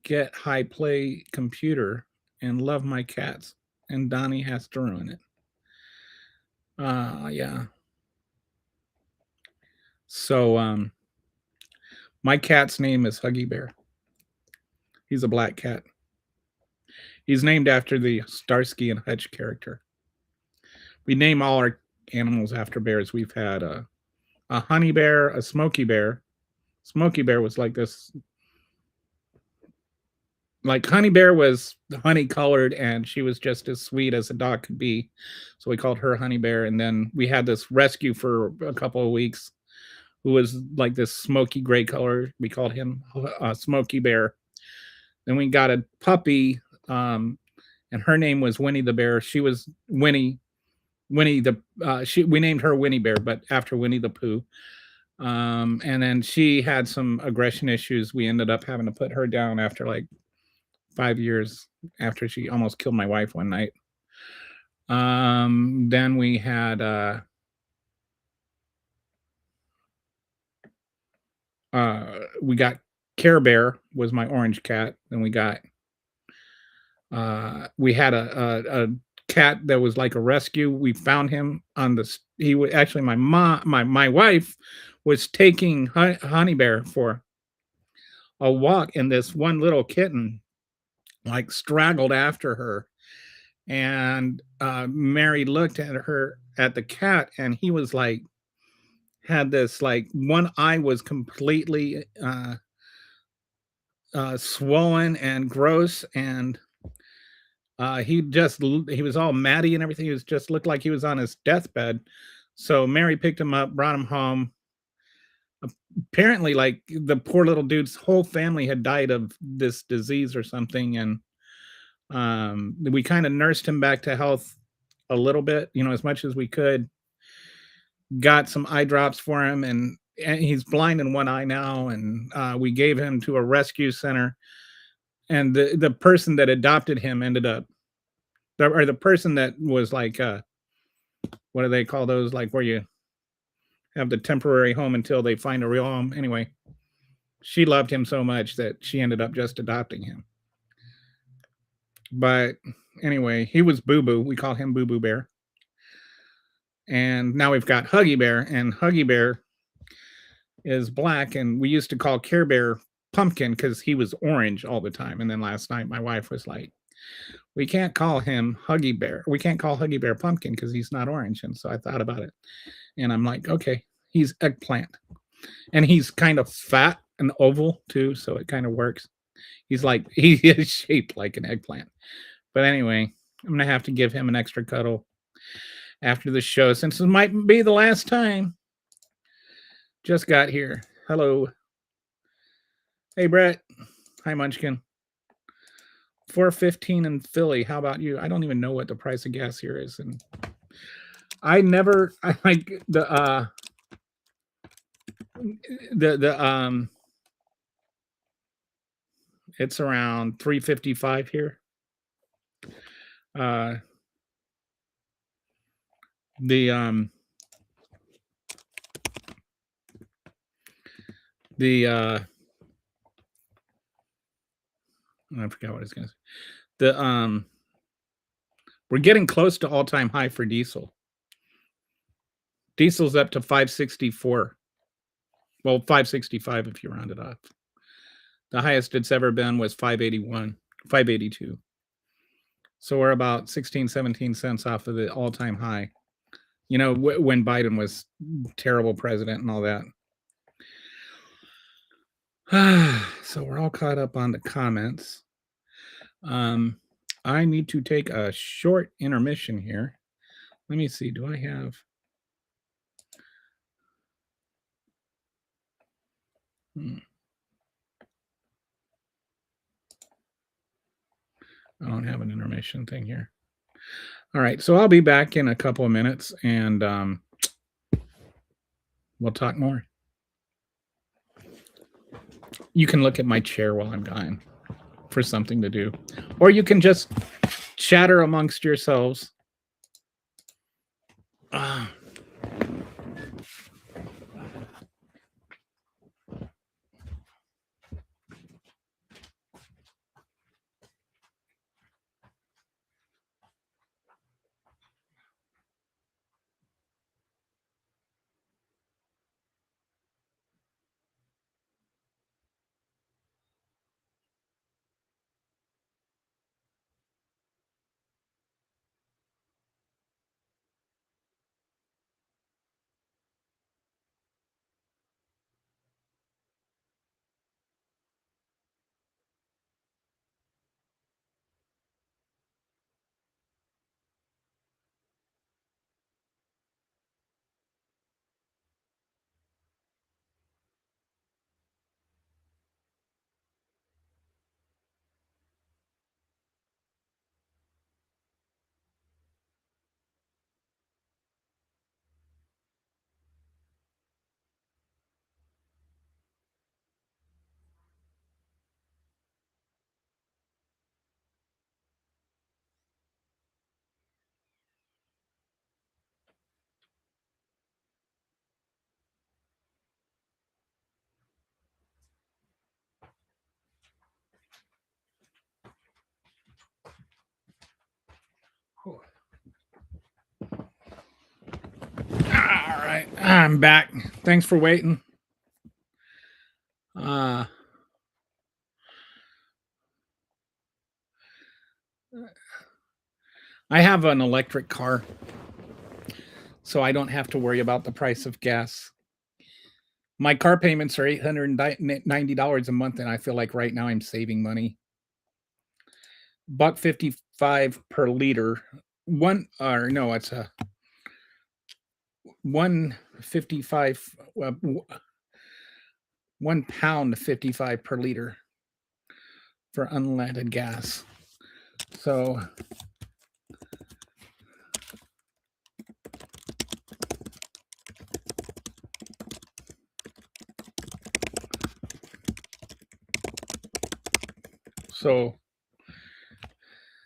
[SPEAKER 1] get high play computer, and love my cats. And Donnie has to ruin it. Yeah. So my cat's name is Huggy Bear. He's a black cat. He's named after the Starsky and Hutch character. We name all our animals after bears. We've had a honey bear, a smoky bear. Smoky bear was like this. Like honey bear was honey colored, and she was just as sweet as a dog could be. So we called her Honey Bear. And then we had this rescue for a couple of weeks who was like this smoky gray color. We called him Smoky Bear. Then we got a puppy, and her name was Winnie the Bear. She was Winnie the we named her Winnie Bear, but after Winnie the Pooh. And then she had some aggression issues. We ended up having to put her down after like 5 years, after she almost killed my wife one night. Then we had we got Care Bear was my orange cat. Then we got we had a cat that was like a rescue. We found him on the he was actually my wife was taking Honey Bear for a walk, and this one little kitten like straggled after her, and Mary looked at the cat, and he was like had this like one eye was completely swollen and gross, and he was all matty and everything. He was just looked like he was on his deathbed. So Mary picked him up, brought him home. Apparently, like the poor little dude's whole family had died of this disease or something, and we kind of nursed him back to health a little bit, as much as we could. Got some eye drops for him, and he's blind in one eye now. And we gave him to a rescue center, and the person that adopted him ended up, or the person that was like, what do they call those? Like where you have the temporary home until they find a real home. Anyway, she loved him so much that she ended up just adopting him. But anyway, he was Boo Boo. We call him Boo Boo Bear. And now we've got Huggy Bear, and Huggy Bear is black, and we used to call Care Bear Pumpkin because he was orange all the time. And then last night my wife was like, we can't call him Huggy Bear. We can't call Huggy Bear Pumpkin because he's not orange. And so I thought about it, and I'm like, okay, he's eggplant, and he's kind of fat and oval too, so it kind of works. He is shaped like an eggplant. But anyway, I'm gonna have to give him an extra cuddle after the show, since it might be the last time. Just got here. Hello. Hey, Brett. Hi, Munchkin. 4.15 in Philly. How about you? I don't even know what the price of gas here is, and I like the it's around 3.55 here. The The I forgot what I was gonna say. The we're getting close to all-time high for diesel. Diesel's up to 564. Well, 565 if you round it up. The highest it's ever been was 581, 582. So we're about 16, 17 cents off of the all-time high. You know, when Biden was terrible president and all that. So we're all caught up on the comments. I need to take a short intermission here. Let me see. Do I have? I don't have an intermission thing here. All right, so I'll be back in a couple of minutes, and we'll talk more. You can look at my chair while I'm gone for something to do, or you can just chatter amongst yourselves. All right, I'm back. Thanks for waiting. I have an electric car, so I don't have to worry about the price of gas. My car payments are $890 a month, and I feel like right now I'm saving money. $1.55 per liter. One or no, it's a 155 £1 55 per liter for unleaded gas. So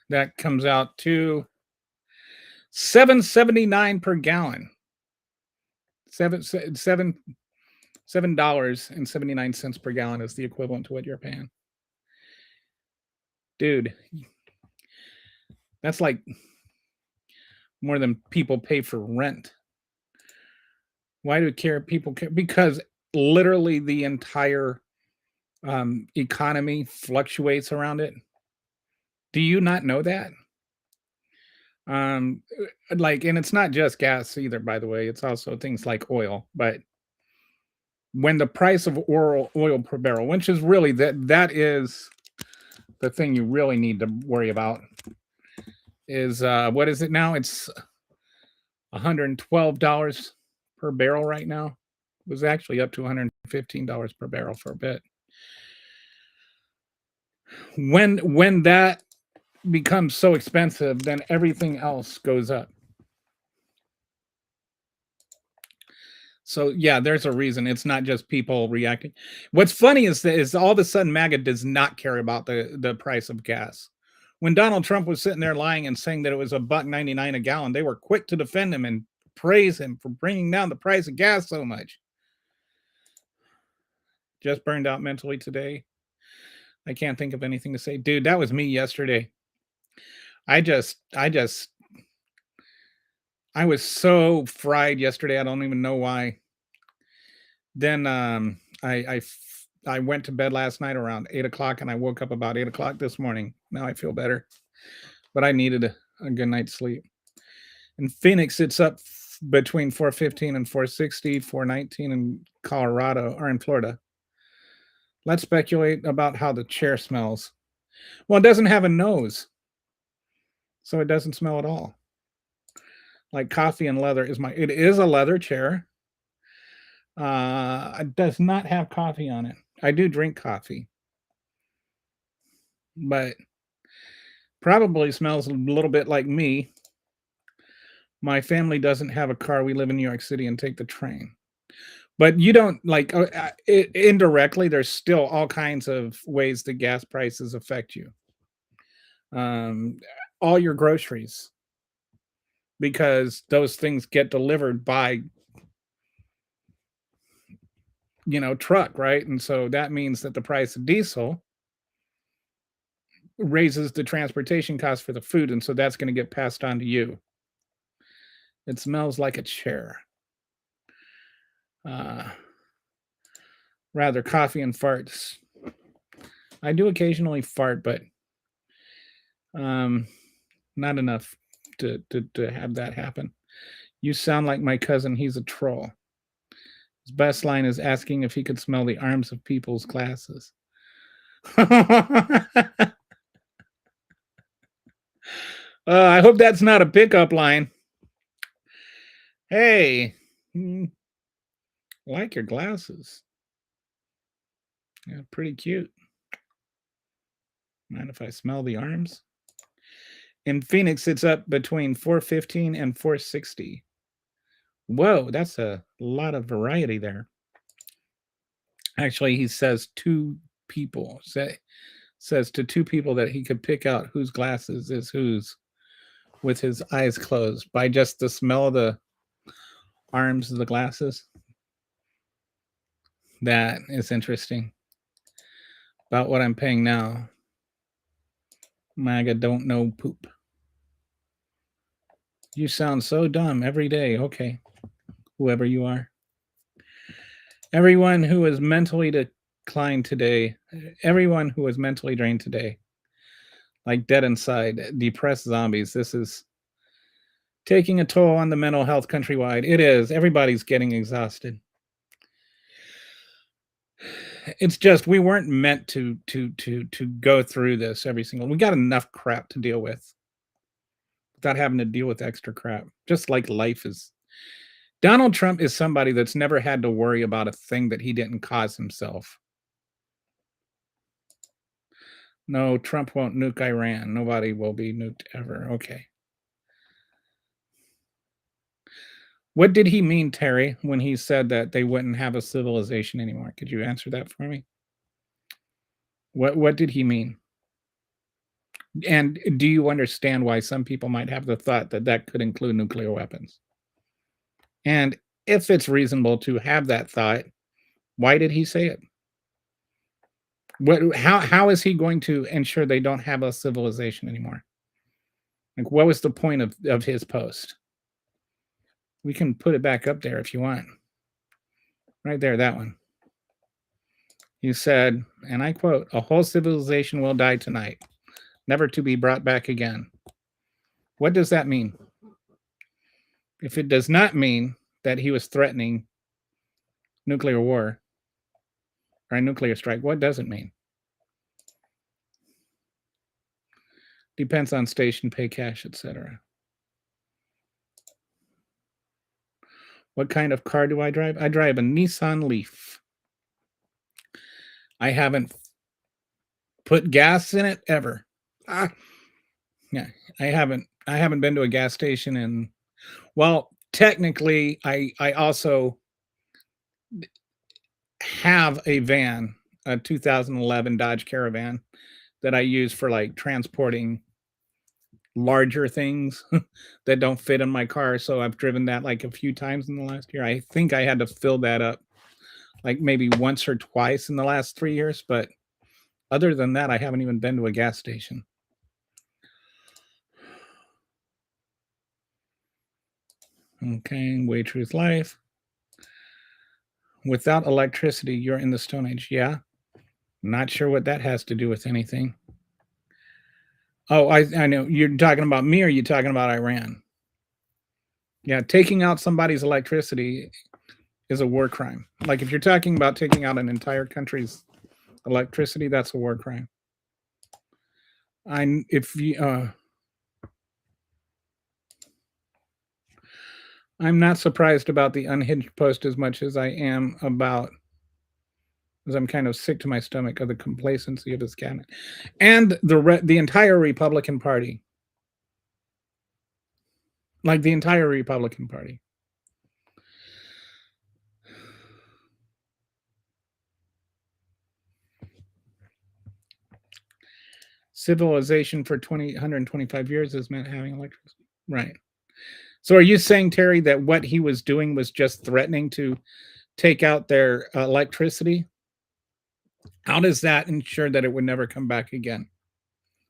[SPEAKER 1] that comes out to $7.79 per gallon. $7.79 per gallon is the equivalent to what you're paying. Dude, that's like more than people pay for rent. Why do people care? Because literally the entire economy fluctuates around it. Do you not know that? Like, and it's not just gas either, by the way. It's also things like oil. But when the price of oil per barrel, which is really that is the thing you really need to worry about, is what is it now? It's $112 per barrel right now. It was actually up to $115 per barrel for a bit. When that becomes so expensive, then everything else goes up. So yeah, there's a reason. It's not just people reacting. What's funny is all of a sudden MAGA does not care about the price of gas. When Donald Trump was sitting there lying and saying that it was $1.99 a gallon, they were quick to defend him and praise him for bringing down the price of gas so much. Just burned out mentally today. I can't think of anything to say. Dude, that was me yesterday. I was so fried yesterday. I don't even know why. Then I went to bed last night around 8 o'clock, and I woke up about 8 o'clock this morning. Now I feel better, but I needed a good night's sleep. In Phoenix, it's up between 415 and 460, 419 in Colorado or in Florida. Let's speculate about how the chair smells. Well, it doesn't have a nose, so it doesn't smell at all. Like coffee and leather it is a leather chair. It does not have coffee on it. I do drink coffee, but probably smells a little bit like me. My family doesn't have a car. We live in New York City and take the train. But you don't like indirectly, there's still all kinds of ways that gas prices affect you. Um, all your groceries, because those things get delivered by, truck, right? And so that means that the price of diesel raises the transportation cost for the food. And so that's going to get passed on to you. It smells like a chair. Rather coffee and farts. I do occasionally fart, but not enough to have that happen. You sound like my cousin. He's a troll. His best line is asking if he could smell the arms of people's glasses. I hope that's not a pickup line. Hey, I like your glasses. Yeah, pretty cute. Mind if I smell the arms? In Phoenix, it's up between 415 and 460. Whoa, that's a lot of variety there. Actually, he says says to two people that he could pick out whose glasses is whose with his eyes closed by just the smell of the arms of the glasses. That is interesting. About what I'm paying now. MAGA don't know poop. You sound so dumb every day. Okay, whoever you are. Everyone who is mentally declined today, everyone who is mentally drained today, like dead inside, depressed zombies. This is taking a toll on the mental health countrywide. It is. Everybody's getting exhausted. It's just we weren't meant to go through this every single. We got enough crap to deal with without having to deal with extra crap. Just like life is. Donald Trump is somebody that's never had to worry about a thing that he didn't cause himself. No, Trump won't nuke Iran. Nobody will be nuked ever. Okay. What did he mean, Terry, when he said that they wouldn't have a civilization anymore? Could you answer that for me? What did he mean? And do you understand why some people might have the thought that that could include nuclear weapons? And if it's reasonable to have that thought, why did he say it? How is he going to ensure they don't have a civilization anymore? Like, what was the point of his post? We can put it back up there if you want. Right there, that one. He said, and I quote, "A whole civilization will die tonight, never to be brought back again." What does that mean? If it does not mean that he was threatening nuclear war or a nuclear strike, what does it mean? Depends on station, pay cash, etc. What kind of car do I drive? I drive a Nissan Leaf. I haven't put gas in it ever. Yeah, I haven't been to a gas station in, well, technically I also have a van, a 2011 Dodge Caravan that I use for like transporting larger things that don't fit in my car. So I've driven that like a few times in the last year. I think I had to fill that up like maybe once or twice in the last 3 years, but other than that, I haven't even been to a gas station. Okay, Way Truth Life. Without electricity, you're in the Stone Age. Yeah, not sure what that has to do with anything. Oh, I know. You're talking about me or you talking about Iran? Yeah, taking out somebody's electricity is a war crime. Like if you're talking about taking out an entire country's electricity, that's a war crime. I if you I'm not surprised about the unhinged post as much as I am about as I'm kind of sick to my stomach of the complacency of his cabinet and the entire Republican Party, like the entire Republican Party. Civilization for 125 years is meant having electricity, right? So, are you saying, Terry, that what he was doing was just threatening to take out their electricity? How does that ensure that it would never come back again?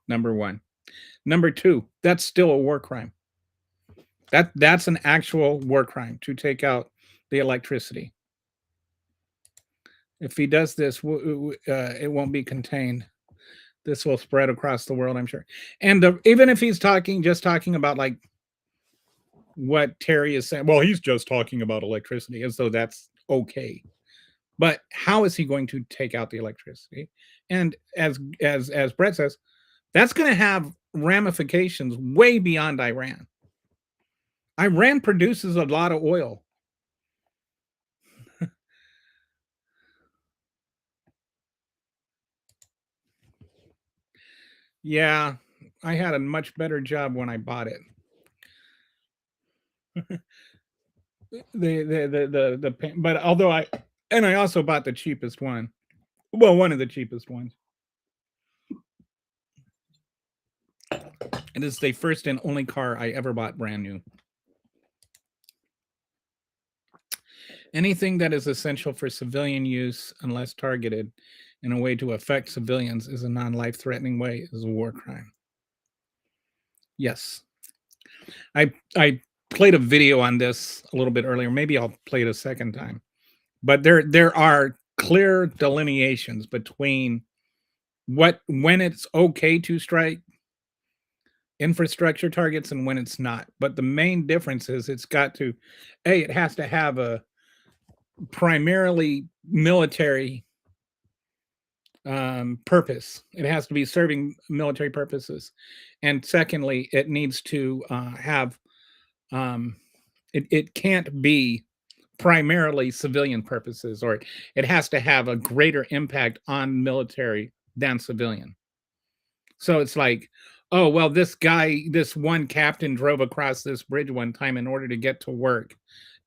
[SPEAKER 1] Number one. Number two, that's still a war crime. That's an actual war crime to take out the electricity. If he does this, it won't be contained. This will spread across the world, I'm sure. And even if he's just talking about like what Terry is saying, well, he's just talking about electricity as though that's okay. But how is he going to take out the electricity? And as Brett says, that's going to have ramifications way beyond Iran. Iran produces a lot of oil. Yeah, I had a much better job when I bought it. But although I also bought the cheapest one. Well, one of the cheapest ones. It is the first and only car I ever bought brand new. Anything that is essential for civilian use, unless targeted in a way to affect civilians, is a non-life threatening way, is a war crime. Yes. I played a video on this a little bit earlier. Maybe I'll play it a second time. But there are clear delineations between when it's okay to strike infrastructure targets and when it's not. But the main difference is it has to have a primarily military purpose. It has to be serving military purposes. And secondly, it needs to have it can't be primarily civilian purposes, or it has to have a greater impact on military than civilian. So it's like, oh, well, this one captain drove across this bridge one time in order to get to work.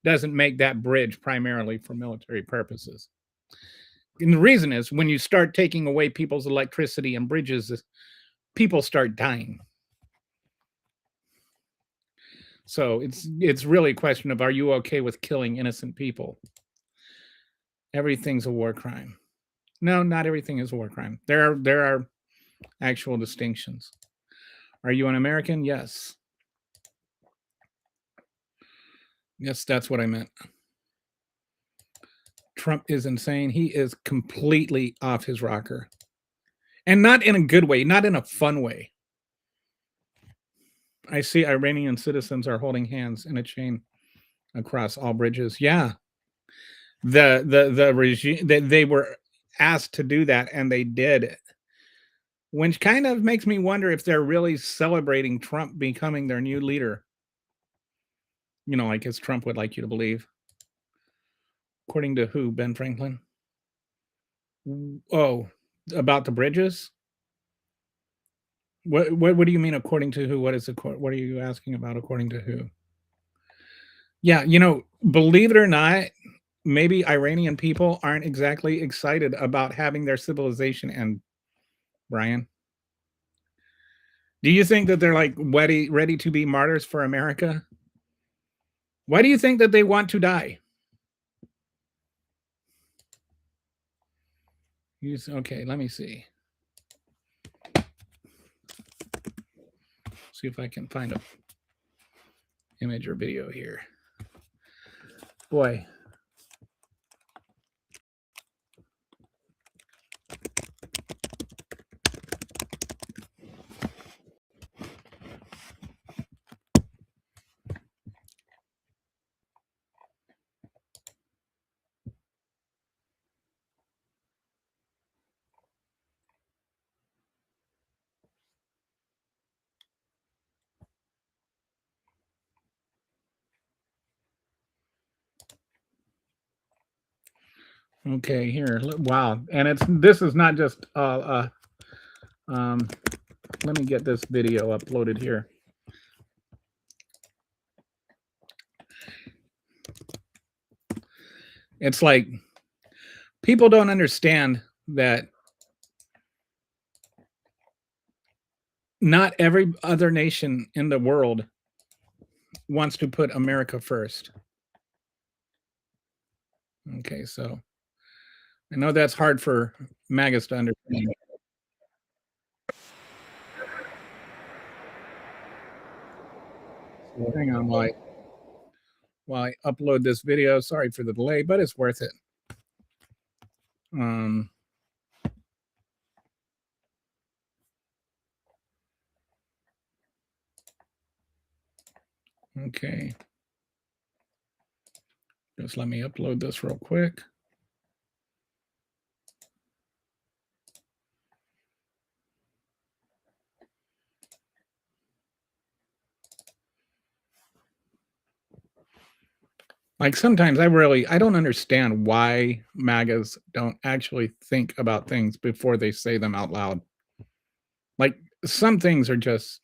[SPEAKER 1] Doesn't make that bridge primarily for military purposes. And the reason is when you start taking away people's electricity and bridges, people start dying. So it's really a question of, are you okay with killing innocent people? Everything's a war crime. No, not everything is a war crime. There are actual distinctions. Are you an American? Yes. Yes, that's what I meant. Trump is insane. He is completely off his rocker. And not in a good way, not in a fun way. I see Iranian citizens are holding hands in a chain across all bridges. Yeah. The regime that they were asked to do that and they did. Which kind of makes me wonder if they're really celebrating Trump becoming their new leader. Like as Trump would like you to believe. According to who, Ben Franklin? Oh, about the bridges? What do you mean according to who? What are you asking about according to who? Yeah, believe it or not, maybe Iranian people aren't exactly excited about having their civilization end, Brian. Do you think that they're like ready to be martyrs for America? Why do you think that they want to die? Okay, let me see. See if I can find a image or video here. Boy. Okay, here. Wow. And this is not just let me get this video uploaded here. It's like people don't understand that not every other nation in the world wants to put America first. Okay, so I know that's hard for MAGAs to understand. So hang on while I upload this video. Sorry for the delay, but it's worth it. Okay. Just let me upload this real quick. Like sometimes I don't understand why MAGAs don't actually think about things before they say them out loud. Like some things are just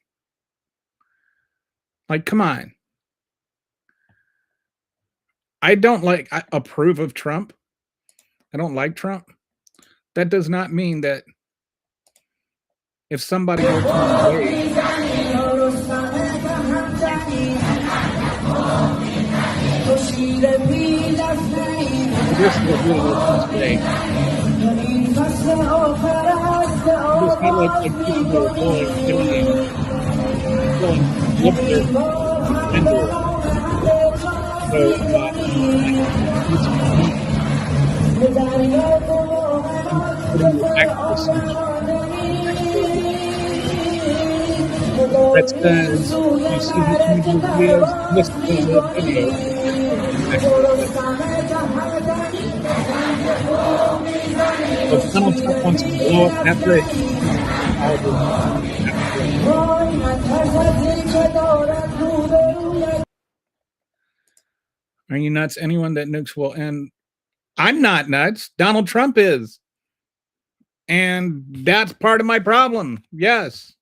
[SPEAKER 1] like, come on. I approve of Trump. I don't like Trump. That does not mean that if somebody were to invade, this is a beautiful mistake. It's not like people are going up there and do it. That says you see these videos, listen to the video. But Donald Trump wants to blow up after it. Are you nuts? Anyone that nukes will end. I'm not nuts. Donald Trump is. And that's part of my problem. Yes.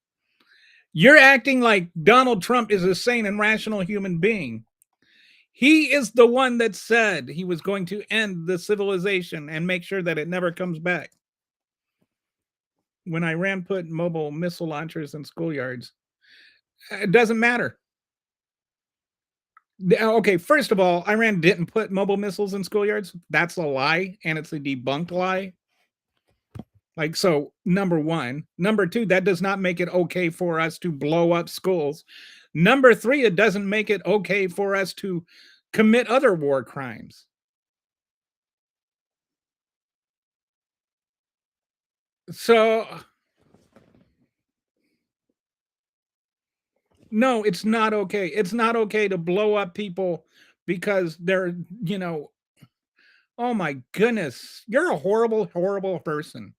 [SPEAKER 1] You're acting like Donald Trump is a sane and rational human being. He is the one that said he was going to end the civilization and make sure that it never comes back. When Iran put mobile missile launchers in schoolyards, it doesn't matter. Okay, first of all, Iran didn't put mobile missiles in schoolyards. That's a lie, and it's a debunked lie. Like, so, number one. Number two, that does not make it okay for us to blow up schools. Number three, it doesn't make it okay for us to commit other war crimes. So, no, it's not okay. It's not okay to blow up people because they're, oh my goodness, you're a horrible, horrible person.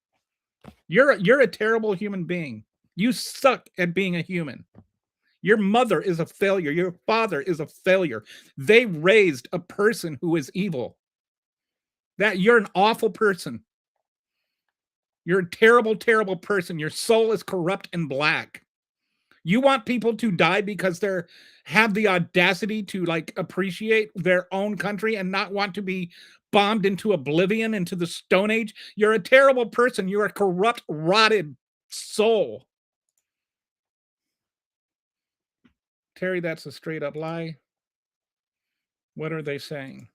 [SPEAKER 1] You're a terrible human being. You suck at being a human. Your mother is a failure. Your father is a failure. They raised a person who is evil. That you're an awful person. You're a terrible, terrible person. Your soul is corrupt and black. You want people to die because they have the audacity to appreciate their own country and not want to be bombed into oblivion, into the Stone Age. You're a terrible person. You're a corrupt, rotted soul. Terry, that's a straight up lie. What are they saying?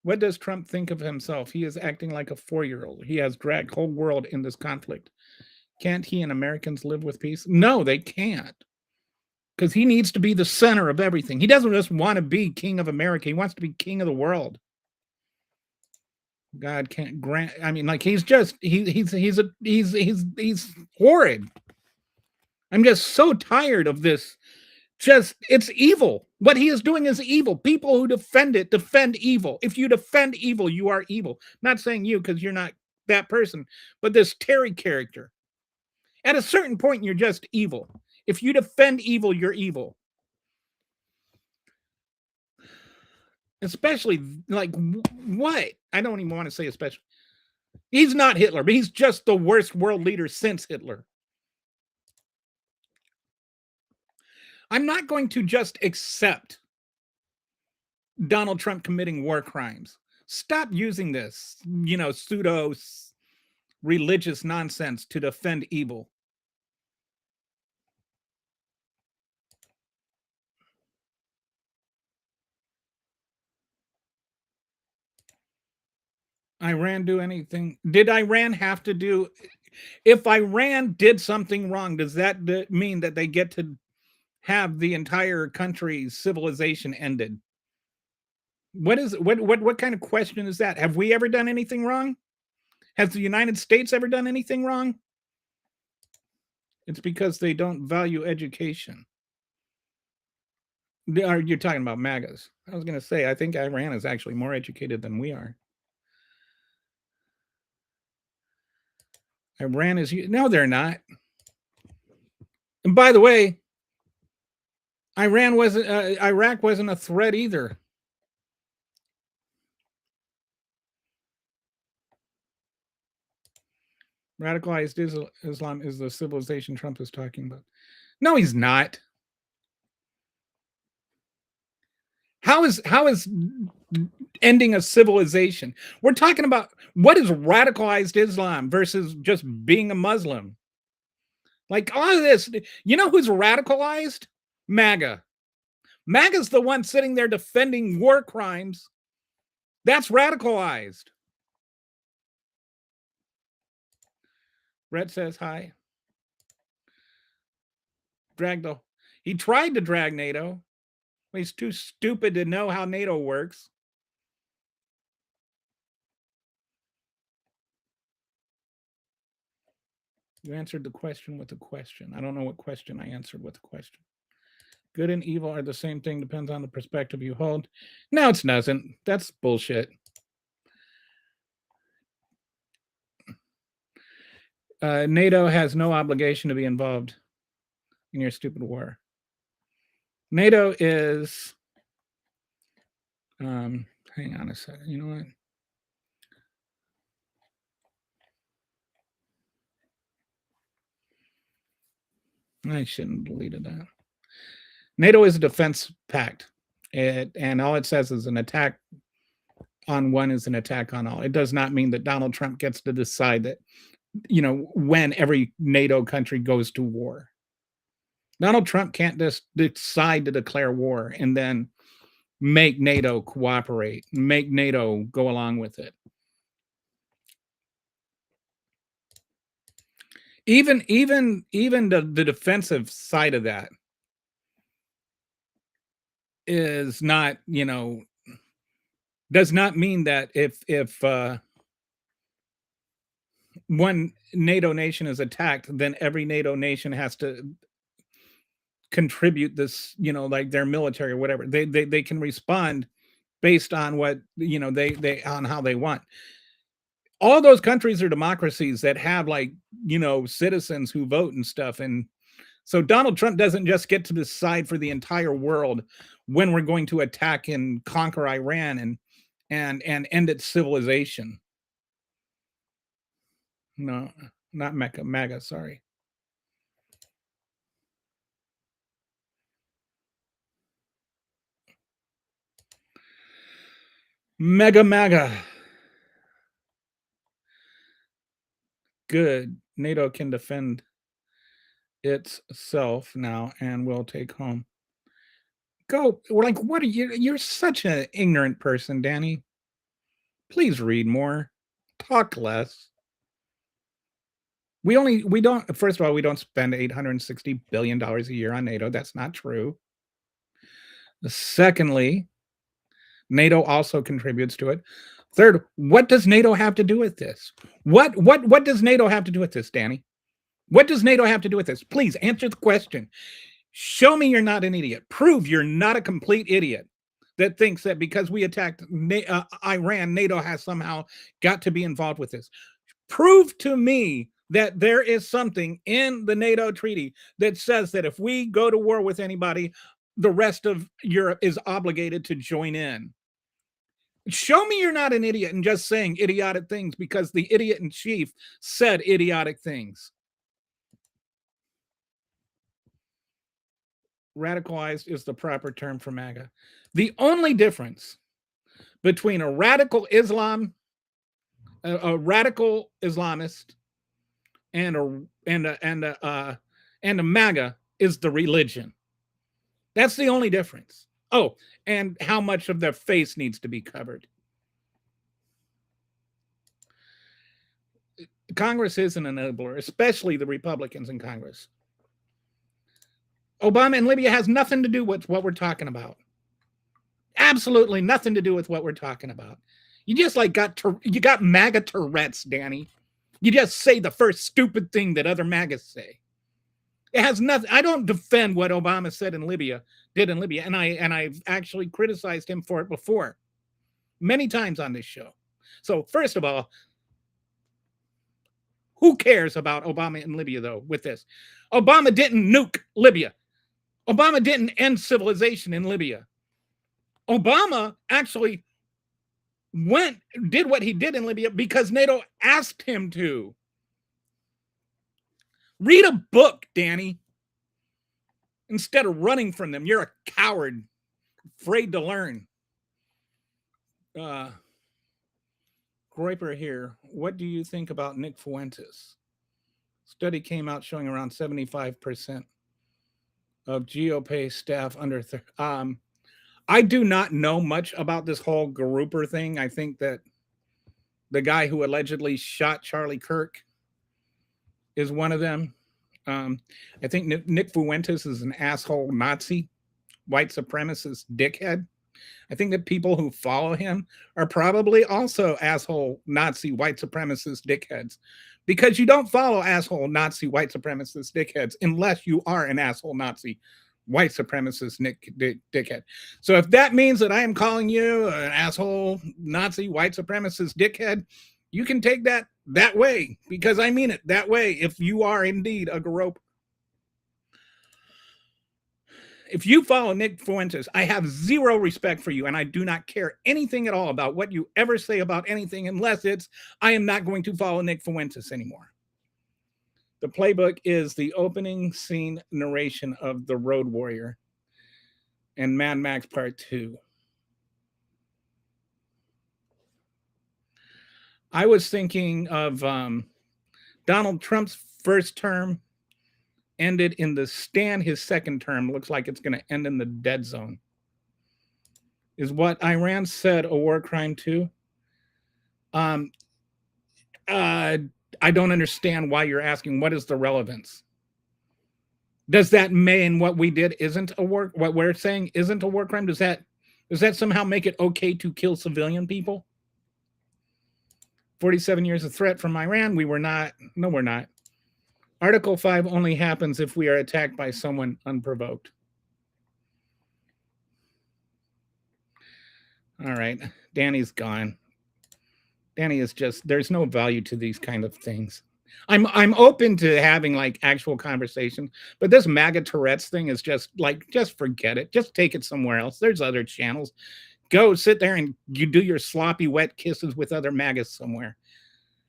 [SPEAKER 1] What does Trump think of himself? He is acting like a 4-year-old. He has dragged whole world in this conflict. Can't he and Americans live with peace? No, they can't. Because he needs to be the center of everything. He doesn't just want to be king of America. He wants to be king of the world. God can't grant. I mean, like he's horrid. I'm just so tired of this. Just it's evil. What he is doing is evil. People who defend it defend evil. If you defend evil, you are evil. Not saying you because you're not that person, but this Terry character. At a certain point, you're just evil. If you defend evil, you're evil. Especially like what? I don't even want to say especially. He's not Hitler, but he's just the worst world leader since Hitler. I'm not going to just accept Donald Trump committing war crimes. Stop using this, pseudo religious nonsense to defend evil. Iran do anything? Did Iran have to do? If Iran did something wrong, does that mean that they get to have the entire country's civilization ended? What kind of question is that? Have we ever done anything wrong? Has the United States ever done anything wrong? It's because they don't value education. You're talking about MAGAs. I was going to say, I think Iran is actually more educated than we are. Iran is... No, they're not. And by the way, Iraq wasn't a threat either. Radicalized Islam is the civilization Trump is talking about. No, he's not. How is ending a civilization? We're talking about what is radicalized Islam versus just being a Muslim. Like all of this, you know who's radicalized? MAGA. MAGA's the one sitting there defending war crimes. That's radicalized. Brett says hi. He tried to drag NATO. He's too stupid to know how NATO works. You answered the question with a question. I don't know what question I answered with a question. Good and evil are the same thing, depends on the perspective you hold. No, it doesn't. That's bullshit. NATO has no obligation to be involved in your stupid war. NATO is... hang on a second. You know what? I shouldn't have deleted that. NATO is a defense pact. And all it says is an attack on one is an attack on all. It does not mean that Donald Trump gets to decide that, when every NATO country goes to war. Donald Trump can't just decide to declare war and then make NATO cooperate, make NATO go along with it. Even the defensive side of that is not, does not mean that if one NATO nation is attacked, then every NATO nation has to contribute this, like their military or whatever. They can respond based on what, they on how they want. All those countries are democracies that have citizens who vote and stuff. And so Donald Trump doesn't just get to decide for the entire world when we're going to attack and conquer Iran and end its civilization. No, not MAGA, sorry. MAGA. Good. NATO can defend itself now and will take home. Go. What are you? You're such an ignorant person, Danny. Please read more, talk less. We don't, first of all, we don't spend $860 billion a year on NATO. That's not true. Secondly, NATO also contributes to it. Third, what does NATO have to do with this? What does NATO have to do with this, Danny? What does NATO have to do with this? Please answer the question. Show me you're not an idiot. Prove you're not a complete idiot that thinks that because we attacked Iran, NATO has somehow got to be involved with this. Prove to me that there is something in the NATO treaty that says that if we go to war with anybody, the rest of Europe is obligated to join in. Show me you're not an idiot and just saying idiotic things because the idiot in chief said idiotic things. Radicalized is the proper term for MAGA. The only difference between a radical Islamist, and a MAGA is the religion. That's the only difference. Oh, and how much of their face needs to be covered. Congress is an enabler, especially the Republicans in Congress. Obama and Libya has nothing to do with what we're talking about. Absolutely nothing to do with what we're talking about. You just like you got MAGA Tourette's, Danny. You just say the first stupid thing that other MAGAs say. It has nothing. I don't defend what Obama did in Libya, and I've actually criticized him for it before, many times on this show. So first of all, who cares about Obama in Libya though? With this, Obama didn't nuke Libya. Obama didn't end civilization in Libya. Obama actually did what he did in Libya because NATO asked him to. Read a book, Danny, instead of running from them. You're a coward, afraid to learn. Groiper here. What do you think about Nick Fuentes? Study came out showing around 75% of GOP staff under. I do not know much about this whole grouper thing. I think that the guy who allegedly shot Charlie Kirk is one of them. I think Nick Fuentes is an asshole Nazi, white supremacist dickhead. I think that people who follow him are probably also asshole Nazi white supremacist dickheads, because you don't follow asshole Nazi white supremacist dickheads unless you are an asshole Nazi white supremacist dickhead. So if that means that I am calling you an asshole Nazi white supremacist dickhead, you can take that way, because I mean it that way. If you are indeed a groper, if you follow Nick Fuentes, I have zero respect for you, and I do not care anything at all about what you ever say about anything unless it's, I am not going to follow Nick Fuentes anymore. The playbook is the opening scene narration of The Road Warrior and Mad Max Part 2. I was thinking of Donald Trump's first term ended in the stand. His second term looks like it's going to end in the dead zone. Is what Iran said a war crime too? I don't understand why you're asking. What is the relevance? Does that mean what we did isn't a war? What we're saying isn't a war crime? Does that somehow make it okay to kill civilian people? 47 years of threat from Iran. We were not. No, we're not. Article 5 only happens if we are attacked by someone unprovoked. All right. Danny's gone. Danny is just, there's no value to these kind of things. I'm open to having like actual conversation, but this MAGA Tourette's thing is just like, just forget it. Just take it somewhere else. There's other channels. Go sit there and you do your sloppy wet kisses with other MAGAs somewhere.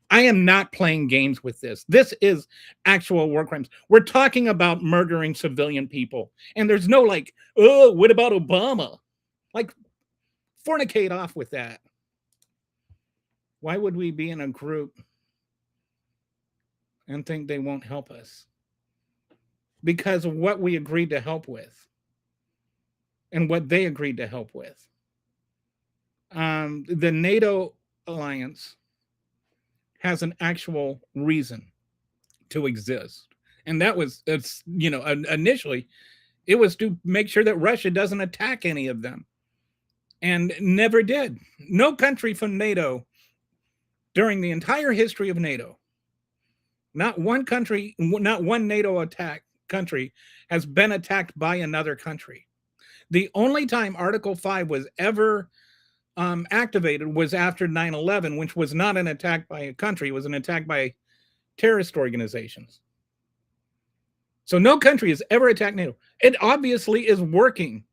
[SPEAKER 1] I am not playing games with this. This is actual war crimes. We're talking about murdering civilian people. And there's no like, oh, what about Obama? Like, fornicate off with that. Why would we be in a group and think they won't help us? Because of what we agreed to help with and what they agreed to help with. The NATO alliance has an actual reason to exist. And that was, it's, initially it was to make sure that Russia doesn't attack any of them, and never did. No country from NATO during the entire history of NATO, not one country, not one NATO attack country has been attacked by another country. The only time Article 5 was ever activated was after 9/11, which was not an attack by a country, it was an attack by terrorist organizations. So no country has ever attacked NATO. It obviously is working.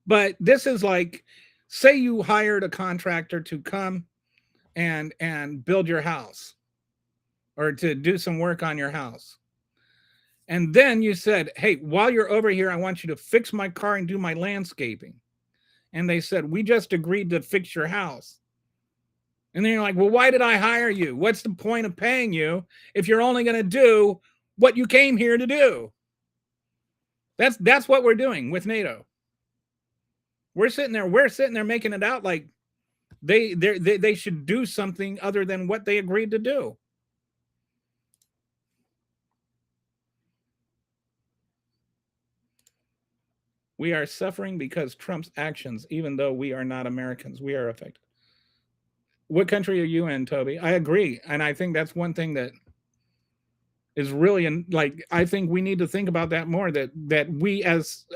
[SPEAKER 1] But this is like, say you hired a contractor to come and build your house, or to do some work on your house. And then you said, hey, while you're over here, I want you to fix my car and do my landscaping. And they said, we just agreed to fix your house. And then you're like, well, why did I hire you? What's the point of paying you if you're only going to do what you came here to do? That's what we're doing with NATO. We're sitting there making it out like they should do something other than what they agreed to do. We are suffering because Trump's actions, even though we are not Americans, we are affected. What country are you in, Toby? I agree. And I think that's one thing that is really, like, I think we need to think about that more, that we as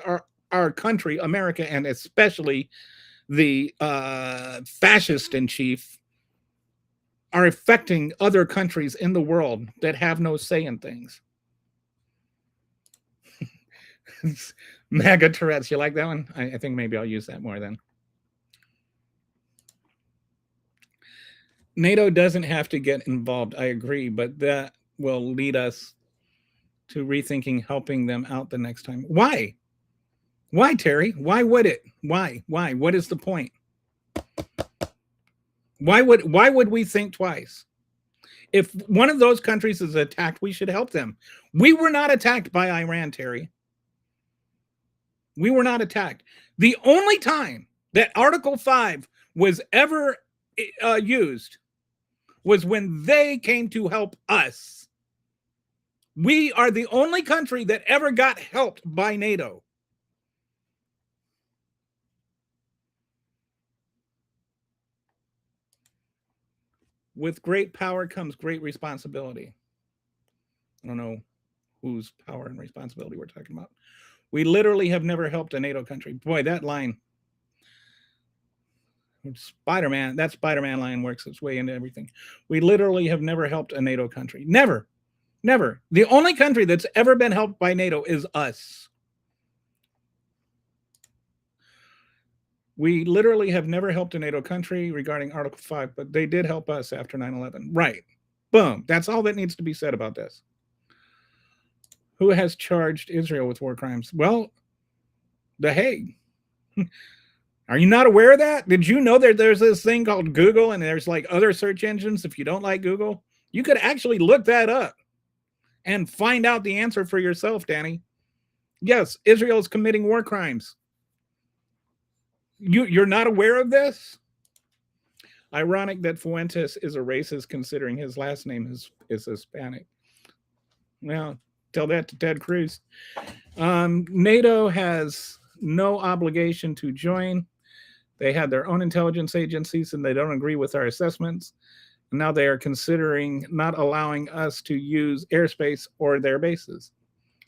[SPEAKER 1] our country, America, and especially the fascist in chief, are affecting other countries in the world that have no say in things. MAGA Tourette's, you like that one? I think maybe I'll use that more then. NATO doesn't have to get involved, I agree, but that will lead us to rethinking helping them out the next time. Why? Why, Terry? Why would it? Why? What is the point? Why would we think twice? If one of those countries is attacked, we should help them. We were not attacked by Iran, Terry. We were not attacked. The only time that Article 5 was ever used was when they came to help us. We are the only country that ever got helped by NATO. With great power comes great responsibility. I don't know whose power and responsibility we're talking about. We literally have never helped a NATO country. Boy, that line. Spider-Man, that Spider-Man line works its way into everything. We literally have never helped a NATO country. Never. Never. The only country that's ever been helped by NATO is us. We literally have never helped a NATO country regarding Article 5, but they did help us after 9/11. Right. Boom. That's all that needs to be said about this. Who has charged Israel with war crimes? Well, The Hague. Are you not aware of that? Did you know that there's this thing called Google, and there's like other search engines? If you don't like Google, you could actually look that up and find out the answer for yourself, Danny. Yes, Israel is committing war crimes. You're not aware of this? Ironic that Fuentes is a racist considering his last name is Hispanic. Well, tell that to Ted Cruz. NATO has no obligation to join. They had their own intelligence agencies and they don't agree with our assessments. Now they are considering not allowing us to use airspace or their bases.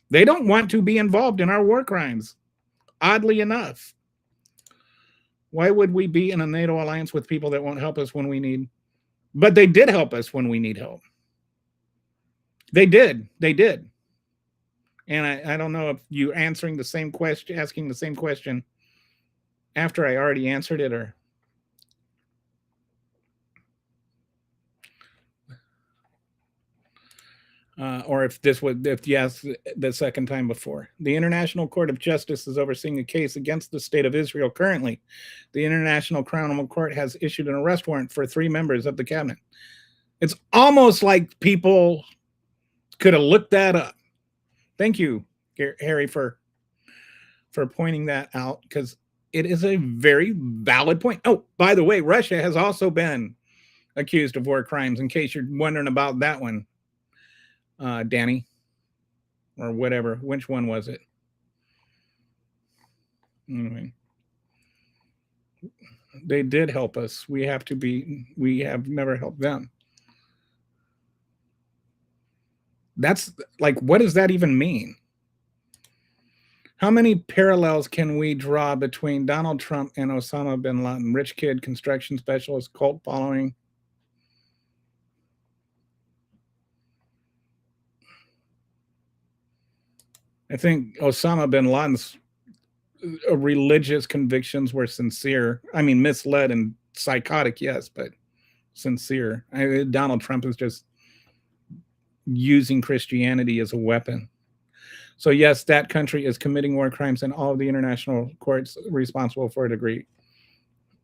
[SPEAKER 1] They don't want to be involved in our war crimes, oddly enough. Why would we be in a NATO alliance with people that won't help us when we need? But they did help us when we need help. They did. And I don't know if you answering the same question, asking the same question after I already answered it, or if yes, the second time before. The International Court of Justice is overseeing a case against the state of Israel currently. The International Criminal Court has issued an arrest warrant for 3 members of the cabinet. It's almost like people could have looked that up. Thank you, Harry, for for pointing that out because it is a very valid point. Oh, by the way, Russia has also been accused of war crimes, in case you're wondering about that one, Danny, or whatever. Which one was it? Anyway, they did help us. We have never helped them. That's like, what does that even mean? How many parallels can we draw between Donald Trump and Osama bin Laden? Rich kid, construction specialist, cult following. I think Osama bin Laden's religious convictions were sincere. I mean, misled and psychotic, yes, but sincere. Donald Trump is just using Christianity as a weapon. So yes, that country is committing war crimes, and all of the international courts responsible for it agree.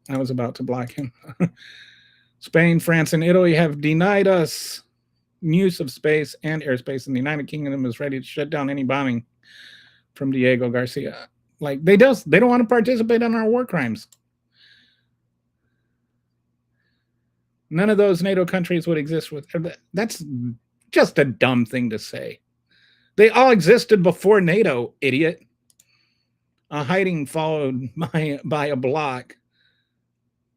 [SPEAKER 1] I was about to block him. Spain, France, and Italy have denied us use of space and airspace, and the United Kingdom is ready to shut down any bombing from Diego Garcia. Like they don't want to participate in our war crimes. None of those NATO countries would exist with. That's just a dumb thing to say. They all existed before NATO, idiot. A hiding followed by a block.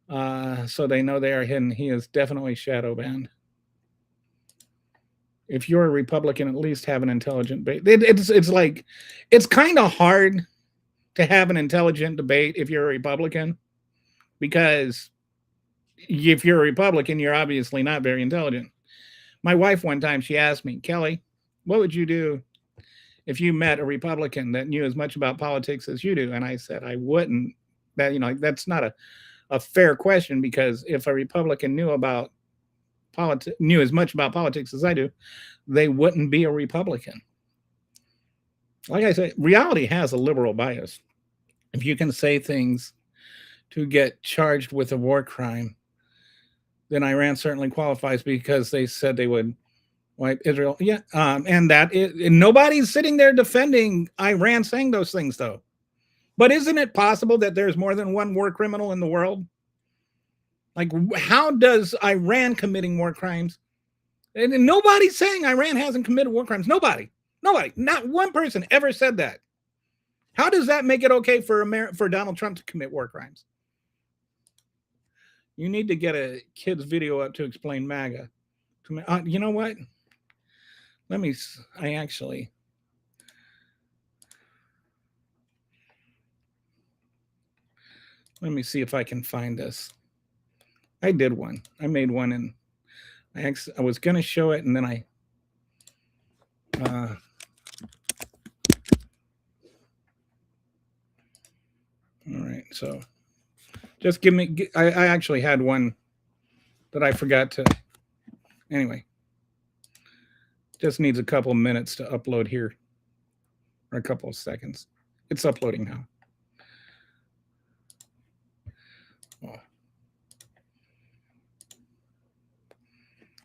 [SPEAKER 1] So they know they are hidden. He is definitely shadow banned. If you're a Republican, at least have an intelligent debate. It's like, it's kind of hard to have an intelligent debate if you're a Republican, because if you're a Republican, you're obviously not very intelligent. My wife one time, she asked me, Kelly, what would you do if you met a Republican that knew as much about politics as you do? And I said, I wouldn't. That's not a fair question, because if a Republican knew as much about politics as I do, they wouldn't be a Republican. Like I say, reality has a liberal bias. If you can say things to get charged with a war crime, then Iran certainly qualifies, because they said they would wipe Israel. Yeah, and nobody's sitting there defending Iran saying those things, though. But isn't it possible that there's more than one war criminal in the world? Like, how does Iran committing war crimes? And nobody's saying Iran hasn't committed war crimes. Nobody, not one person ever said that. How does that make it okay for Donald Trump to commit war crimes? You need to get a kid's video up to explain MAGA. You know what? Let me see if I can find this. I did one. I made one, and I was going to show it, and then all right, so just give me. I actually had one that I forgot to. Anyway, just needs a couple of minutes to upload here, or a couple of seconds. It's uploading now. Oh.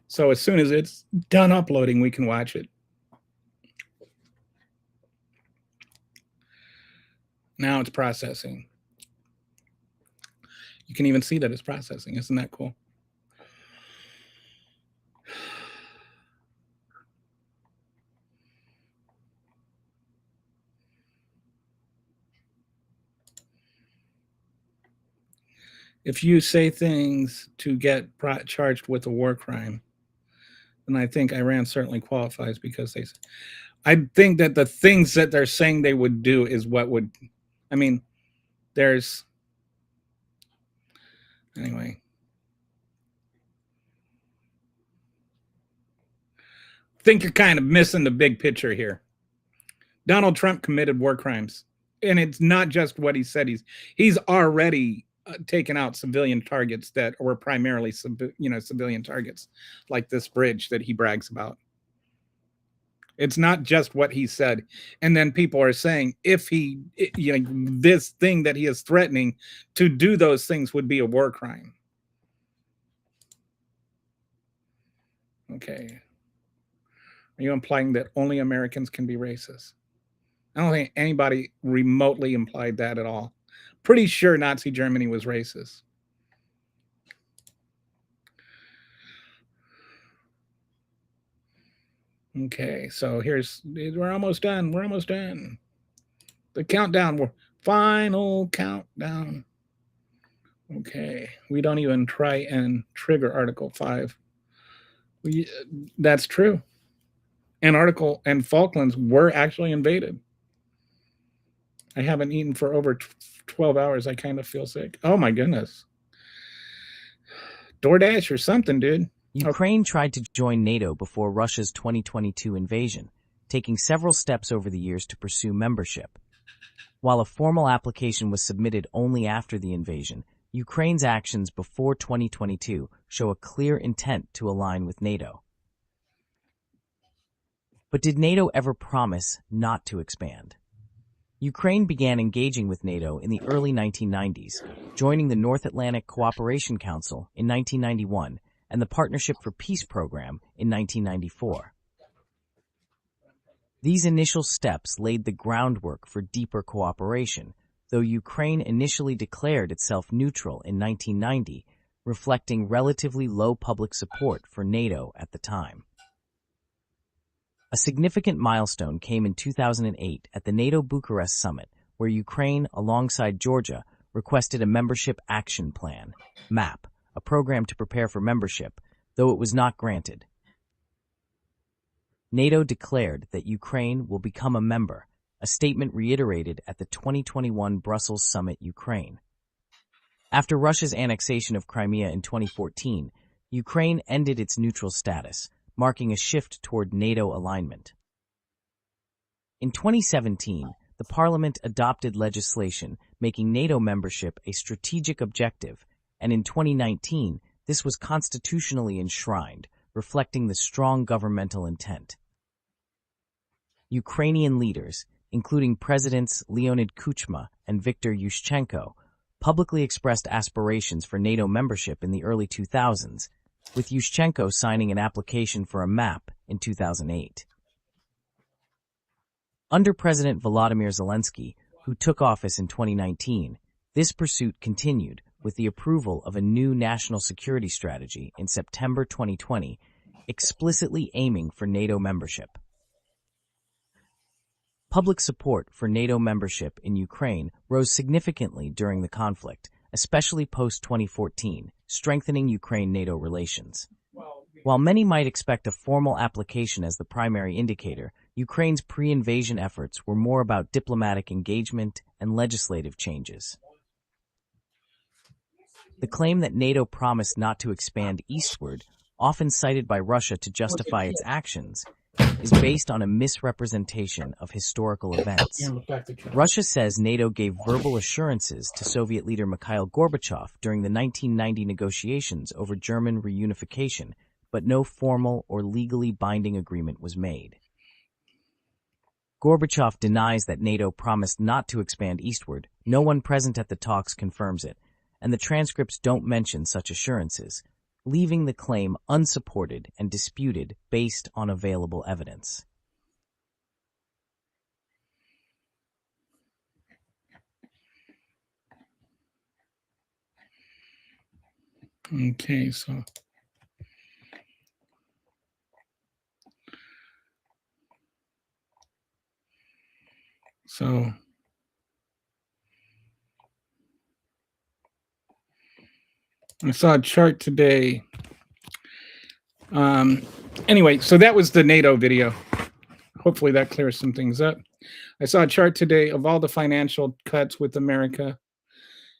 [SPEAKER 1] So as soon as it's done uploading, we can watch it. Now it's processing. You can even see that it's processing. Isn't that cool? If you say things to get charged with a war crime, then I think Iran certainly qualifies, because I think that the things that they're saying they would do is what would, I mean, anyway. I think you're kind of missing the big picture here. Donald Trump committed war crimes, and it's not just what he said. He's already taken out civilian targets that were primarily civilian targets, like this bridge that he brags about. It's not just what he said. And then people are saying, if this thing that he is threatening to do, those things would be a war crime. Okay. Are you implying that only Americans can be racist? I don't think anybody remotely implied that at all. Pretty sure Nazi Germany was racist. Okay, so we're almost done. We're almost done. The countdown, final countdown. Okay, we don't even try and trigger Article 5. That's true. And Falklands were actually invaded. I haven't eaten for over 12 hours. I kind of feel sick. Oh my goodness. DoorDash or something, dude.
[SPEAKER 2] Ukraine tried to join NATO before Russia's 2022 invasion, taking several steps over the years to pursue membership. While a formal application was submitted only after the invasion, Ukraine's actions before 2022 show a clear intent to align with NATO. But did NATO ever promise not to expand? Ukraine began engaging with NATO in the early 1990s, joining the North Atlantic Cooperation Council in 1991 and the Partnership for Peace program in 1994. These initial steps laid the groundwork for deeper cooperation, though Ukraine initially declared itself neutral in 1990, reflecting relatively low public support for NATO at the time. A significant milestone came in 2008 at the NATO Bucharest summit, where Ukraine, alongside Georgia, requested a Membership Action Plan, MAP, a program to prepare for membership, though it was not granted. NATO declared that Ukraine will become a member, a statement reiterated at the 2021 Brussels summit Ukraine. After Russia's annexation of Crimea in 2014, Ukraine ended its neutral status, marking a shift toward NATO alignment. In 2017, the Parliament adopted legislation making NATO membership a strategic objective, and in 2019, this was constitutionally enshrined, reflecting the strong governmental intent. Ukrainian leaders, including Presidents Leonid Kuchma and Viktor Yushchenko, publicly expressed aspirations for NATO membership in the early 2000s, with Yushchenko signing an application for a MAP in 2008. Under President Volodymyr Zelensky, who took office in 2019, this pursuit continued with the approval of a new national security strategy in September 2020, explicitly aiming for NATO membership. Public support for NATO membership in Ukraine rose significantly during the conflict, especially post-2014, strengthening Ukraine-NATO relations. While many might expect a formal application as the primary indicator, Ukraine's pre-invasion efforts were more about diplomatic engagement and legislative changes. The claim that NATO promised not to expand eastward, often cited by Russia to justify its actions, is based on a misrepresentation of historical events. Russia says NATO gave verbal assurances to Soviet leader Mikhail Gorbachev during the 1990 negotiations over German reunification, but no formal or legally binding agreement was made. Gorbachev denies that NATO promised not to expand eastward. No one present at the talks confirms it, and the transcripts don't mention such assurances, leaving the claim unsupported and disputed based on available evidence.
[SPEAKER 1] Okay, so I saw a chart today. Anyway, so that was the NATO video. Hopefully that clears some things up. I saw a chart today of all the financial cuts with America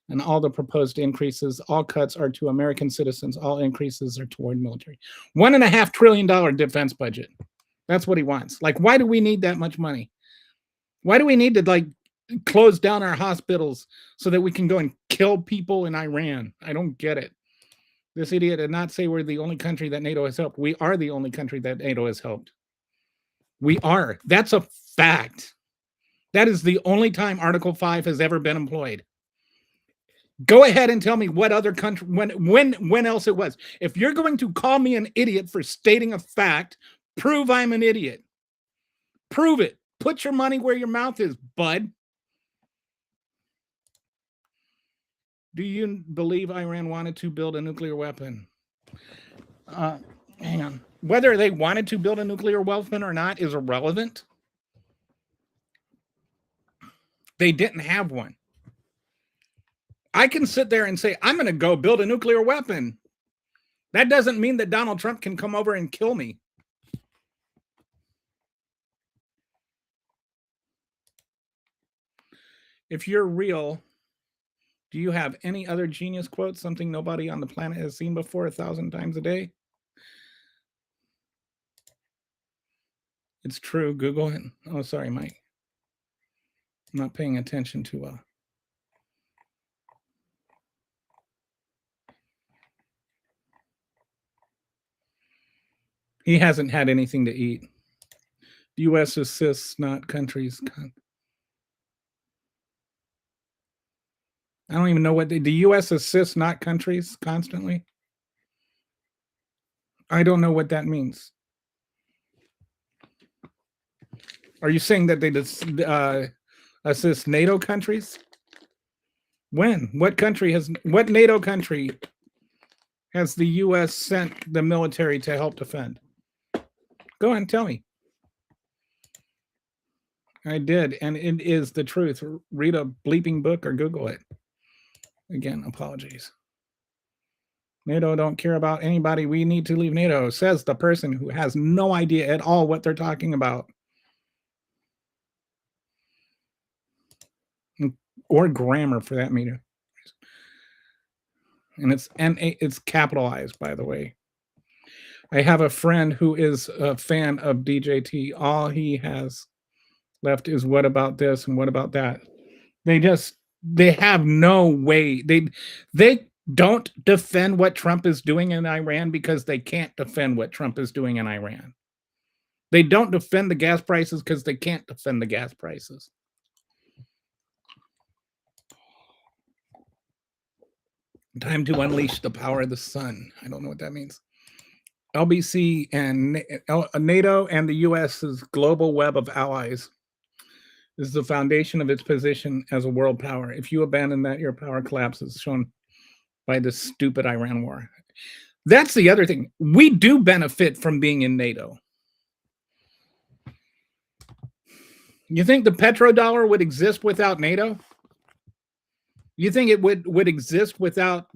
[SPEAKER 1] and all the proposed increases. All cuts are to American citizens. All increases are toward military. $1.5 trillion defense budget. That's what he wants. Like, why do we need that much money? Why do we need to close down our hospitals so that we can go and kill people in Iran? I don't get it. This idiot did not say we're the only country that NATO has helped. We are the only country that NATO has helped. We are. That's a fact. That is the only time Article 5 has ever been employed. Go ahead and tell me what other country, when else it was. If you're going to call me an idiot for stating a fact, prove I'm an idiot. Prove it. Put your money where your mouth is, bud. Do you believe Iran wanted to build a nuclear weapon? Hang on. Whether they wanted to build a nuclear weapon or not is irrelevant. They didn't have one. I can sit there and say, I'm going to go build a nuclear weapon. That doesn't mean that Donald Trump can come over and kill me. If you're real, do you have any other genius quotes, something nobody on the planet has seen before 1,000 times a day? It's true. Google it. Oh, sorry, Mike. I'm not paying attention too well. He hasn't had anything to eat. The U.S. assists, not countries. I don't even know what the U.S. assists, not countries, constantly. I don't know what that means. Are you saying that they assist NATO countries? When? What NATO country has the U.S. sent the military to help defend? Go ahead and tell me. I did, and it is the truth. Read a bleeping book or Google it. Again, apologies. NATO don't care about anybody. We need to leave NATO, says the person who has no idea at all what they're talking about. Or grammar, for that matter. And it's capitalized, by the way. I have a friend who is a fan of DJT. All he has left is what about this and what about that. They have no way. They don't defend what Trump is doing in Iran because they can't defend what Trump is doing in Iran. They don't defend the gas prices because they can't defend the gas prices. Time to unleash the power of the sun. I don't know what that means. LBC and NATO and the U.S.'s global web of allies is the foundation of its position as a world power. If you abandon that, your power collapses, shown by this stupid Iran war. That's the other thing. We do benefit from being in NATO. You think the petrodollar would exist without NATO? You think it would exist without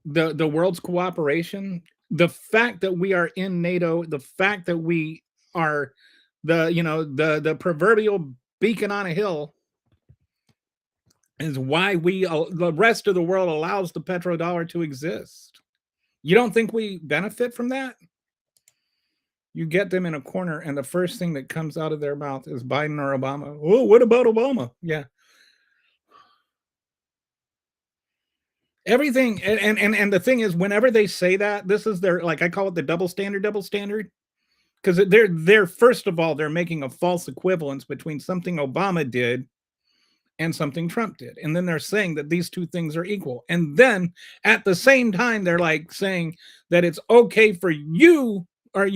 [SPEAKER 1] the world's cooperation? The fact that we are in NATO, the fact that we are the proverbial beacon on a hill is why the rest of the world allows the petrodollar to exist. You don't think we benefit from that? You get them in a corner, and the first thing that comes out of their mouth is Biden or Obama. Oh, what about Obama? Yeah. Everything, and the thing is, whenever they say that, this is their, like, I call it the double standard, because they're first of all, they're making a false equivalence between something Obama did and something Trump did. And then they're saying that these two things are equal. And then at the same time, they're like saying that it's okay for you, or,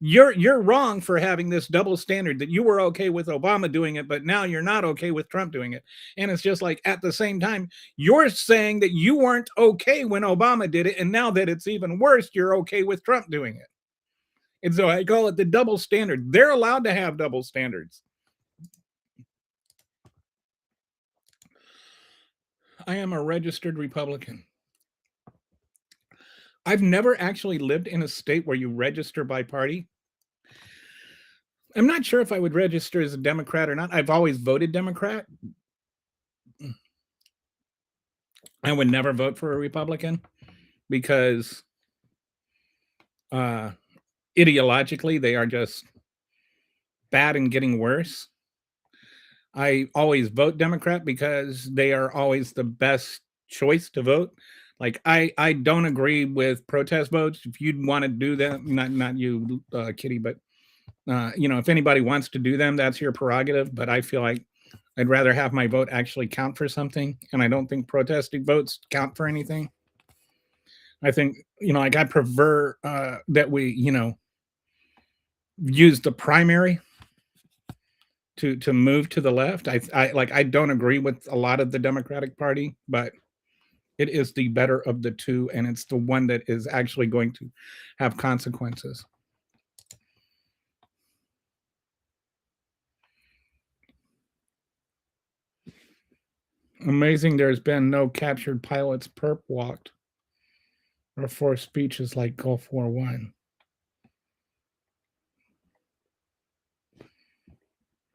[SPEAKER 1] you're wrong for having this double standard, that you were okay with Obama doing it, but now you're not okay with Trump doing it. And it's just like, at the same time, you're saying that you weren't okay when Obama did it, and now that it's even worse, you're okay with Trump doing it. And so I call it the double standard. They're allowed to have double standards. I am a registered Republican. I've never actually lived in a state where you register by party. I'm not sure if I would register as a Democrat or not. I've always voted Democrat. I would never vote for a Republican because ideologically they are just bad and getting worse. I always vote Democrat because they are always the best choice to vote. Like, I don't agree with protest votes. If you'd want to do that, not you, Kitty, but if anybody wants to do them, that's your prerogative. But I feel like I'd rather have my vote actually count for something, and I don't think protesting votes count for anything. I think, like, I prefer that we, use the primary to move to the left. I don't agree with a lot of the Democratic Party, but it is the better of the two, and it's the one that is actually going to have consequences. Amazing there's been no captured pilots perp walked or forced speeches like Gulf War One.